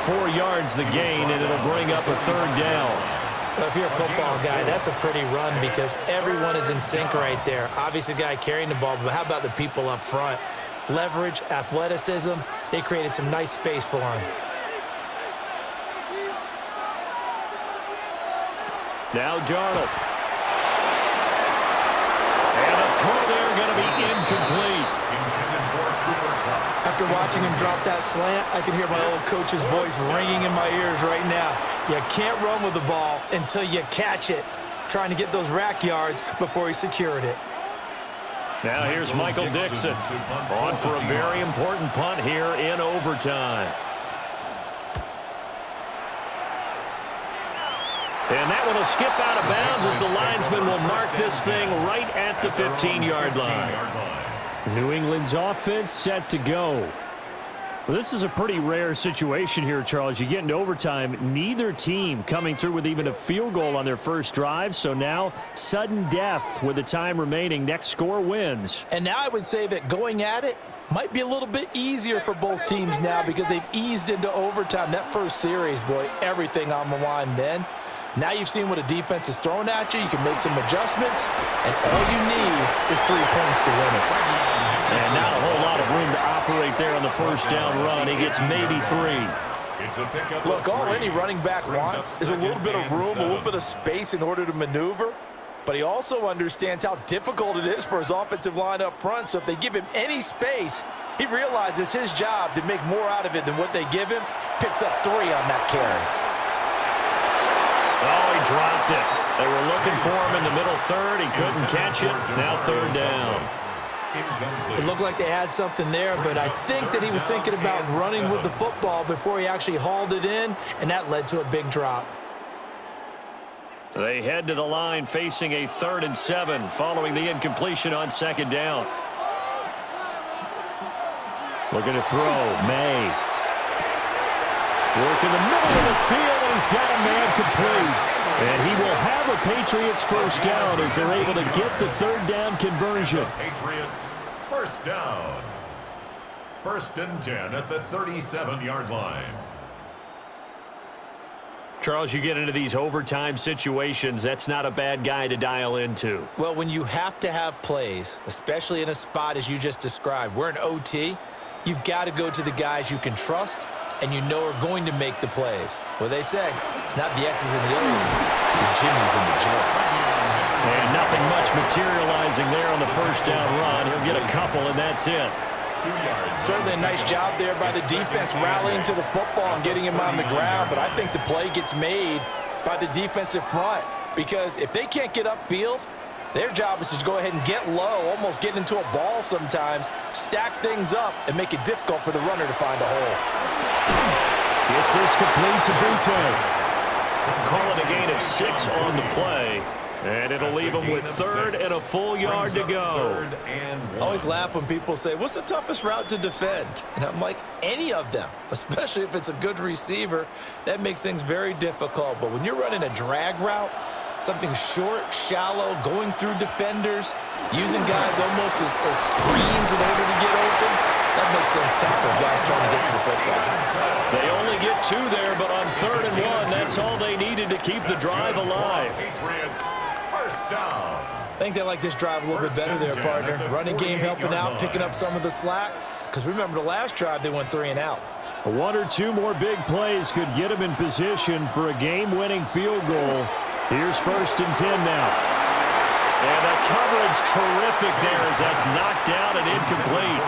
4 yards the gain, and it'll bring up a 3rd down. Well, if you're a football guy, that's a pretty run because everyone is in sync right there. Obviously, the guy carrying the ball, but how about the people up front? Leverage, athleticism, they created some nice space for him. Now Darnold. And a throw there going to be incomplete. After watching him drop that slant, I can hear my old coach's voice ringing in my ears right now. You can't run with the ball until you catch it. Trying to get those rack yards before he secured it. Now here's Michael Dixon on for a very important punt here in overtime. And that one will skip out of bounds as the linesman will mark this thing right at the 15-yard line. New England's offense set to go. Well, this is a pretty rare situation here, Charles. You get into overtime, neither team coming through with even a field goal on their first drive. So now, sudden death with the time remaining. Next score wins. And now I would say that going at it might be a little bit easier for both teams now because they've eased into overtime. That first series, boy, everything on the line then. Now you've seen what a defense is throwing at you. You can make some adjustments, and all you need is 3 points to win it. And not a whole lot of room to operate there on the first down run. He gets maybe 3. Look, all any running back wants is a little bit of room, a little bit of space in order to maneuver. But he also understands how difficult it is for his offensive line up front. So if they give him any space, he realizes his job to make more out of it than what they give him. Picks up 3 on that carry. Oh, he dropped it. They were looking for him in the middle third. He couldn't catch it. Now 3rd down. It looked like they had something there, but I think that he was thinking about running with the football before he actually hauled it in, and that led to a big drop. They head to the line facing a 3rd and 7 following the incompletion on 2nd down. Looking to throw. May. Work in the middle of the field, and he's got a man complete. And he will have a Patriots 1st down as they're able to get the 3rd down conversion. Patriots 1st down. 1st and 10 at the 37-yard line. Charles, you get into these overtime situations, that's not a bad guy to dial into. Well, when you have to have plays, especially in a spot as you just described, we're in OT, you've got to go to the guys you can trust and you know are going to make the plays. Well, they say it's not the X's and the O's, it's the Jimmies and the Joes. And nothing much materializing there on the 1st down run. He'll get a couple, and that's it. Certainly a nice job there by the defense rallying to the football and getting him on the ground, but I think the play gets made by the defensive front because if they can't get upfield, their job is to go ahead and get low, almost get into a ball sometimes, stack things up, and make it difficult for the runner to find a hole. Gets this complete to Boutte. Call it a gain of 6 on the play. And it'll leave him with 3rd and a full yard to go. I always laugh when people say, what's the toughest route to defend? And I'm like, any of them, especially if it's a good receiver. That makes things very difficult. But when you're running a drag route, something short, shallow, going through defenders, using guys almost as screens in order to get open, That makes things tough for guys trying to get to the football. They only get 2 there, but on 3rd and 1, that's all they needed to keep the drive alive. Patriots, first down. I think they like this drive a little bit better there, partner. Running game helping out, picking up some of the slack. Because remember, the last drive, they went 3 and out. 1 or 2 more big plays could get them in position for a game-winning field goal. Here's 1st and 10 now. And the coverage terrific there as that's knocked down and incomplete.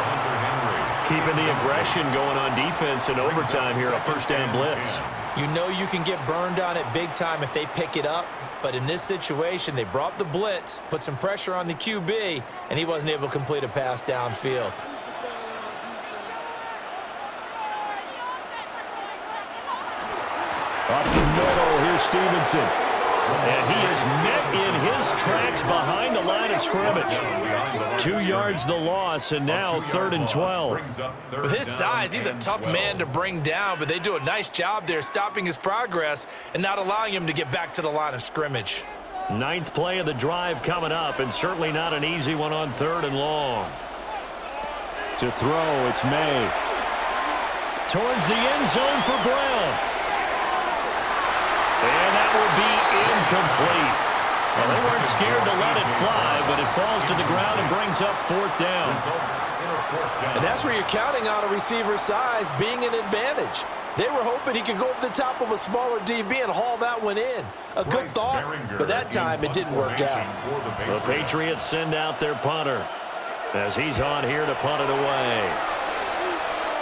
Keeping the aggression going on defense in overtime here, a 1st down blitz. You know you can get burned on it big time if they pick it up. But in this situation, they brought the blitz, put some pressure on the QB, and he wasn't able to complete a pass downfield. Up the middle, here's Stevenson. And he is met in his tracks behind the line of scrimmage. 2 yards the loss, and now 3rd and 12. With his size, he's a tough man to bring down, but they do a nice job there stopping his progress and not allowing him to get back to the line of scrimmage. 9th play of the drive coming up, and certainly not an easy one on 3rd and long. To throw, it's May. Towards the end zone for Brown. And that will be incomplete. Well, they weren't scared to let it fly, but it falls to the ground and brings up 4th down. And that's where you're counting on a receiver's size being an advantage. They were hoping he could go over the top of a smaller DB and haul that one in. A good thought, but that time it didn't work out. The Patriots send out their punter as he's on here to punt it away.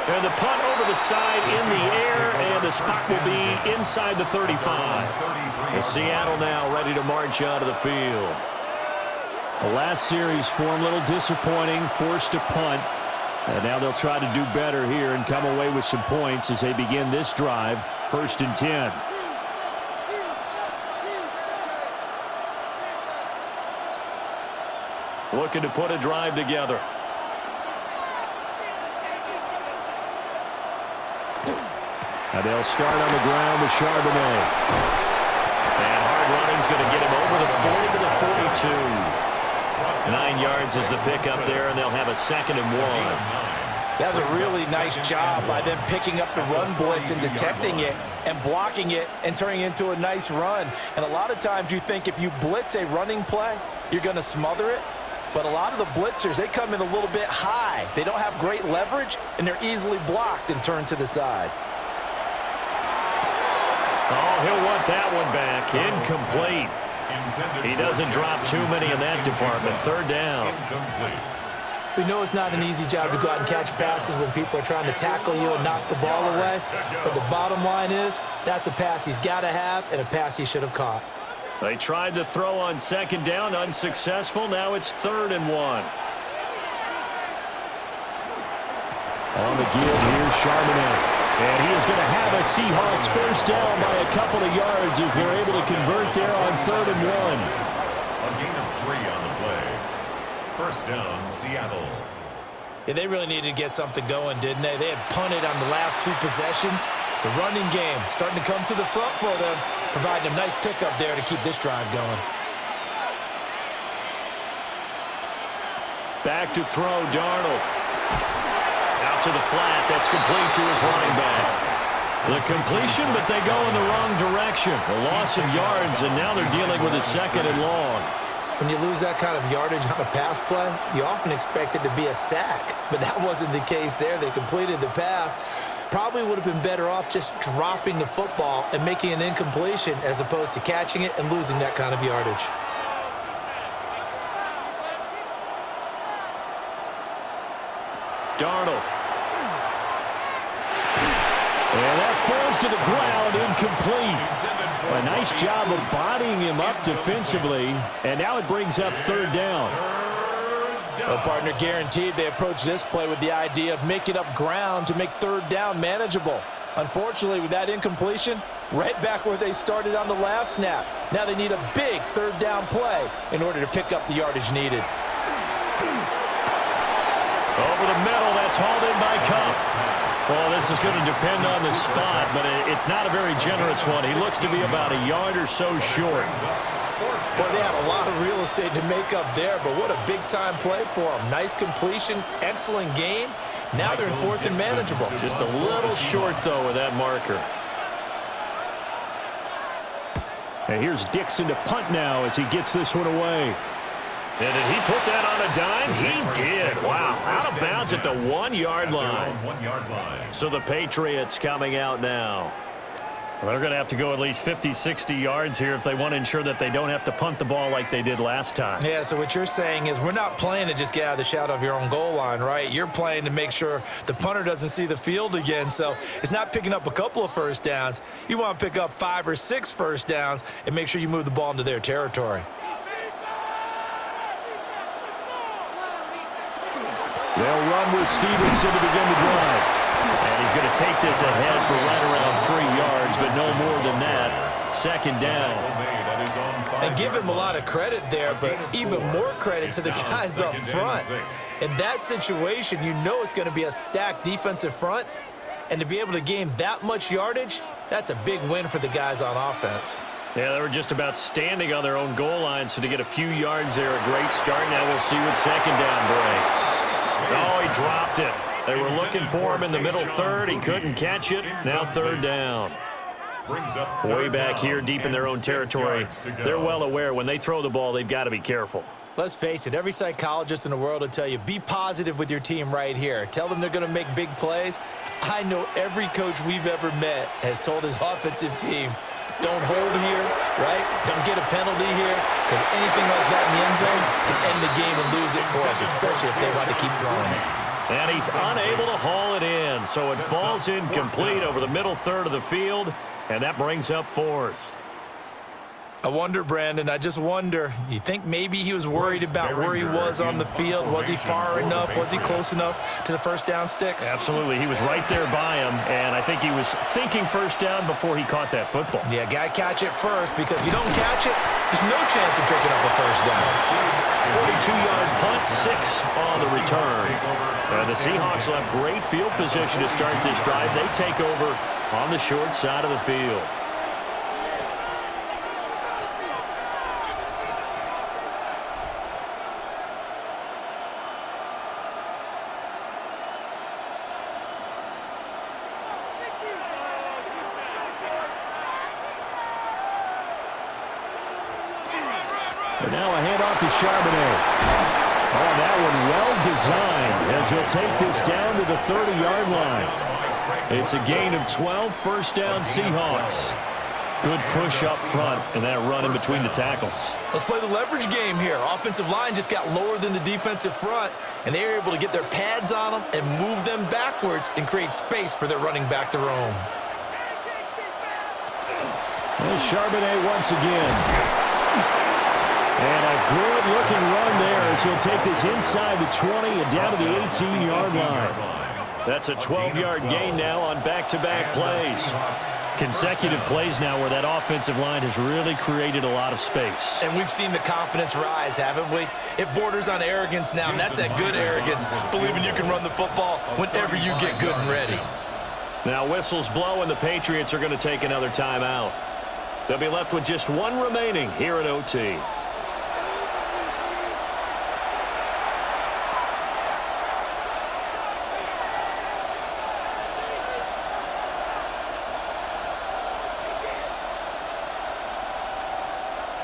And the punt over the side in the air, and the spot will be inside the 35. And Seattle now ready to march out of the field. The last series for him, a little disappointing, forced to punt. And now they'll try to do better here and come away with some points as they begin this drive, 1st and 10. Looking to put a drive together. And they'll start on the ground with Charbonnet. And hard running's going to get him over the 40 to the 42. 9 yards is the pickup there, and they'll have a 2nd and 1. That was a really nice job by them picking up the run blitz and detecting it and blocking it and turning it into a nice run. And a lot of times you think if you blitz a running play, you're going to smother it. But a lot of the blitzers, they come in a little bit high. They don't have great leverage, and they're easily blocked and turned to the side. Oh, he'll want that one back. Incomplete. He doesn't drop too many in that department. 3rd down. We know it's not an easy job to go out and catch passes when people are trying to tackle you and knock the ball away. But the bottom line is, that's a pass he's got to have and a pass he should have caught. They tried to throw on 2nd down, unsuccessful. Now it's 3rd and 1. On the give, here's Charbonnet. And he is going to have a Seahawks 1st down by a couple of yards as they're able to convert there on 3rd and 1. A gain of 3 on the play. 1st down, Seattle. Yeah, they really needed to get something going, didn't they? They had punted on the last 2 possessions. The running game starting to come to the front for them, providing a nice pickup there to keep this drive going. Back to throw, Darnold. Out to the flat. That's complete to his running back. The completion, but they go in the wrong direction. A loss of yards, and now they're dealing with a 2nd and long. When you lose that kind of yardage on a pass play, you often expect it to be a sack. But that wasn't the case there. They completed the pass. Probably would have been better off just dropping the football and making an incompletion as opposed to catching it and losing that kind of yardage. Darnold. And that falls to the ground, incomplete. A nice job of bodying him up defensively, and now it brings up 3rd down. Well, partner, guaranteed they approach this play with the idea of making up ground to make 3rd down manageable. Unfortunately, with that incompletion, right back where they started on the last snap. Now they need a big 3rd down play in order to pick up the yardage needed. Over the middle, that's hauled in by Cup. Well, this is going to depend on the spot, but it's not a very generous one. He looks to be about a yard or so short. Boy, they had a lot of real estate to make up there, but what a big-time play for him. Nice completion, excellent game, Now they're in 4th and manageable. Just a little short, though, with that marker. And here's Dixon to punt now as he gets this one away. And did he put that on a dime? He did. Wow. Out of bounds at the 1-yard line. So the Patriots coming out now. Well, they're going to have to go at least 50, 60 yards here if they want to ensure that they don't have to punt the ball like they did last time. Yeah, so what you're saying is we're not playing to just get out of the shadow of your own goal line, right? You're playing to make sure the punter doesn't see the field again. So it's not picking up a couple of first downs. You want to pick up 5 or 6 first downs and make sure you move the ball into their territory. They'll run with Stevenson to begin the drive. And he's going to take this ahead for right around 3 yards, but no more than that. 2nd down. And give him a lot of credit there, but even more credit to the guys up front. In that situation, you know it's going to be a stacked defensive front. And to be able to gain that much yardage, that's a big win for the guys on offense. Yeah, they were just about standing on their own goal line, so to get a few yards there, a great start. Now we'll see what 2nd down brings. Oh, he dropped it. They were looking for him in the middle 3rd. He couldn't catch it. Now 3rd down. Way back here, deep in their own territory. They're well aware when they throw the ball, they've got to be careful. Let's face it, every psychologist in the world will tell you, be positive with your team right here. Tell them they're going to make big plays. I know every coach we've ever met has told his offensive team, don't hold here, right? Don't get a penalty here, because anything like that in the end zone can end the game and lose it for us, especially if they want to keep throwing it. And he's unable to haul it in, so it falls incomplete over the middle 3rd of the field, and that brings up 4th. I wonder, Brandon, I just wonder, you think maybe he was worried about where he was on the field? Was he far enough? Was he close enough to the first down sticks? Absolutely. He was right there by him, and I think he was thinking first down before he caught that football. Yeah, got to catch it first, because if you don't catch it, there's no chance of picking up a first down. 42-yard punt, 6 on the return. The Seahawks will have great field position to start this drive. They take over on the short side of the field. And now a handoff to Charbonnet. Oh, that one well designed as he'll take this down to the 30-yard line. It's a gain of 12, first down Seahawks. Good push up front and that run in between the tackles. Let's play the leverage game here. Offensive line just got lower than the defensive front, and they were able to get their pads on them and move them backwards and create space for their running back to roam. Well, Charbonnet once again. And a good-looking run there as he'll take this inside the 20 and down to the 18-yard line. That's a 12-yard gain now on back-to-back plays. Consecutive plays now where that offensive line has really created a lot of space. And we've seen the confidence rise, haven't we? It borders on arrogance now, and that's that good arrogance, believing you can run the football whenever you get good and ready. Now whistles blow, and the Patriots are going to take another timeout. They'll be left with just one remaining here at OT.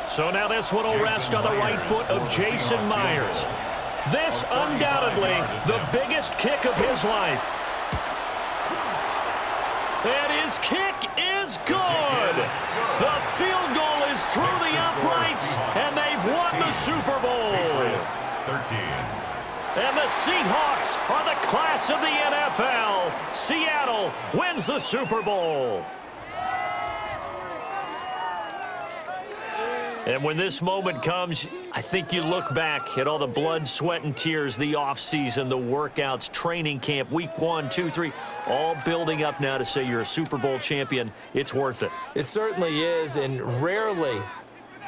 So now this one will rest on the right foot of Jason Myers. This undoubtedly the biggest kick of his life. And his kick is good. The field goal is through the uprights, and they've won the Super Bowl. 13. And the Seahawks are the class of the NFL. Seattle wins the Super Bowl. And when this moment comes, I think you look back at all the blood, sweat, and tears, the offseason, the workouts, training camp, week 1, 2, 3, all building up now to say you're a Super Bowl champion. It's worth it. It certainly is, and rarely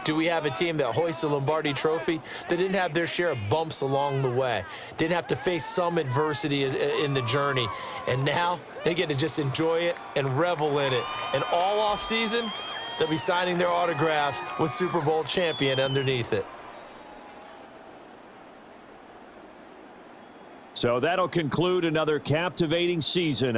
do we have a team that hoists a Lombardi trophy that didn't have their share of bumps along the way, didn't have to face some adversity in the journey, and now they get to just enjoy it and revel in it. And all offseason, they'll be signing their autographs with Super Bowl champion underneath it. So that'll conclude another captivating season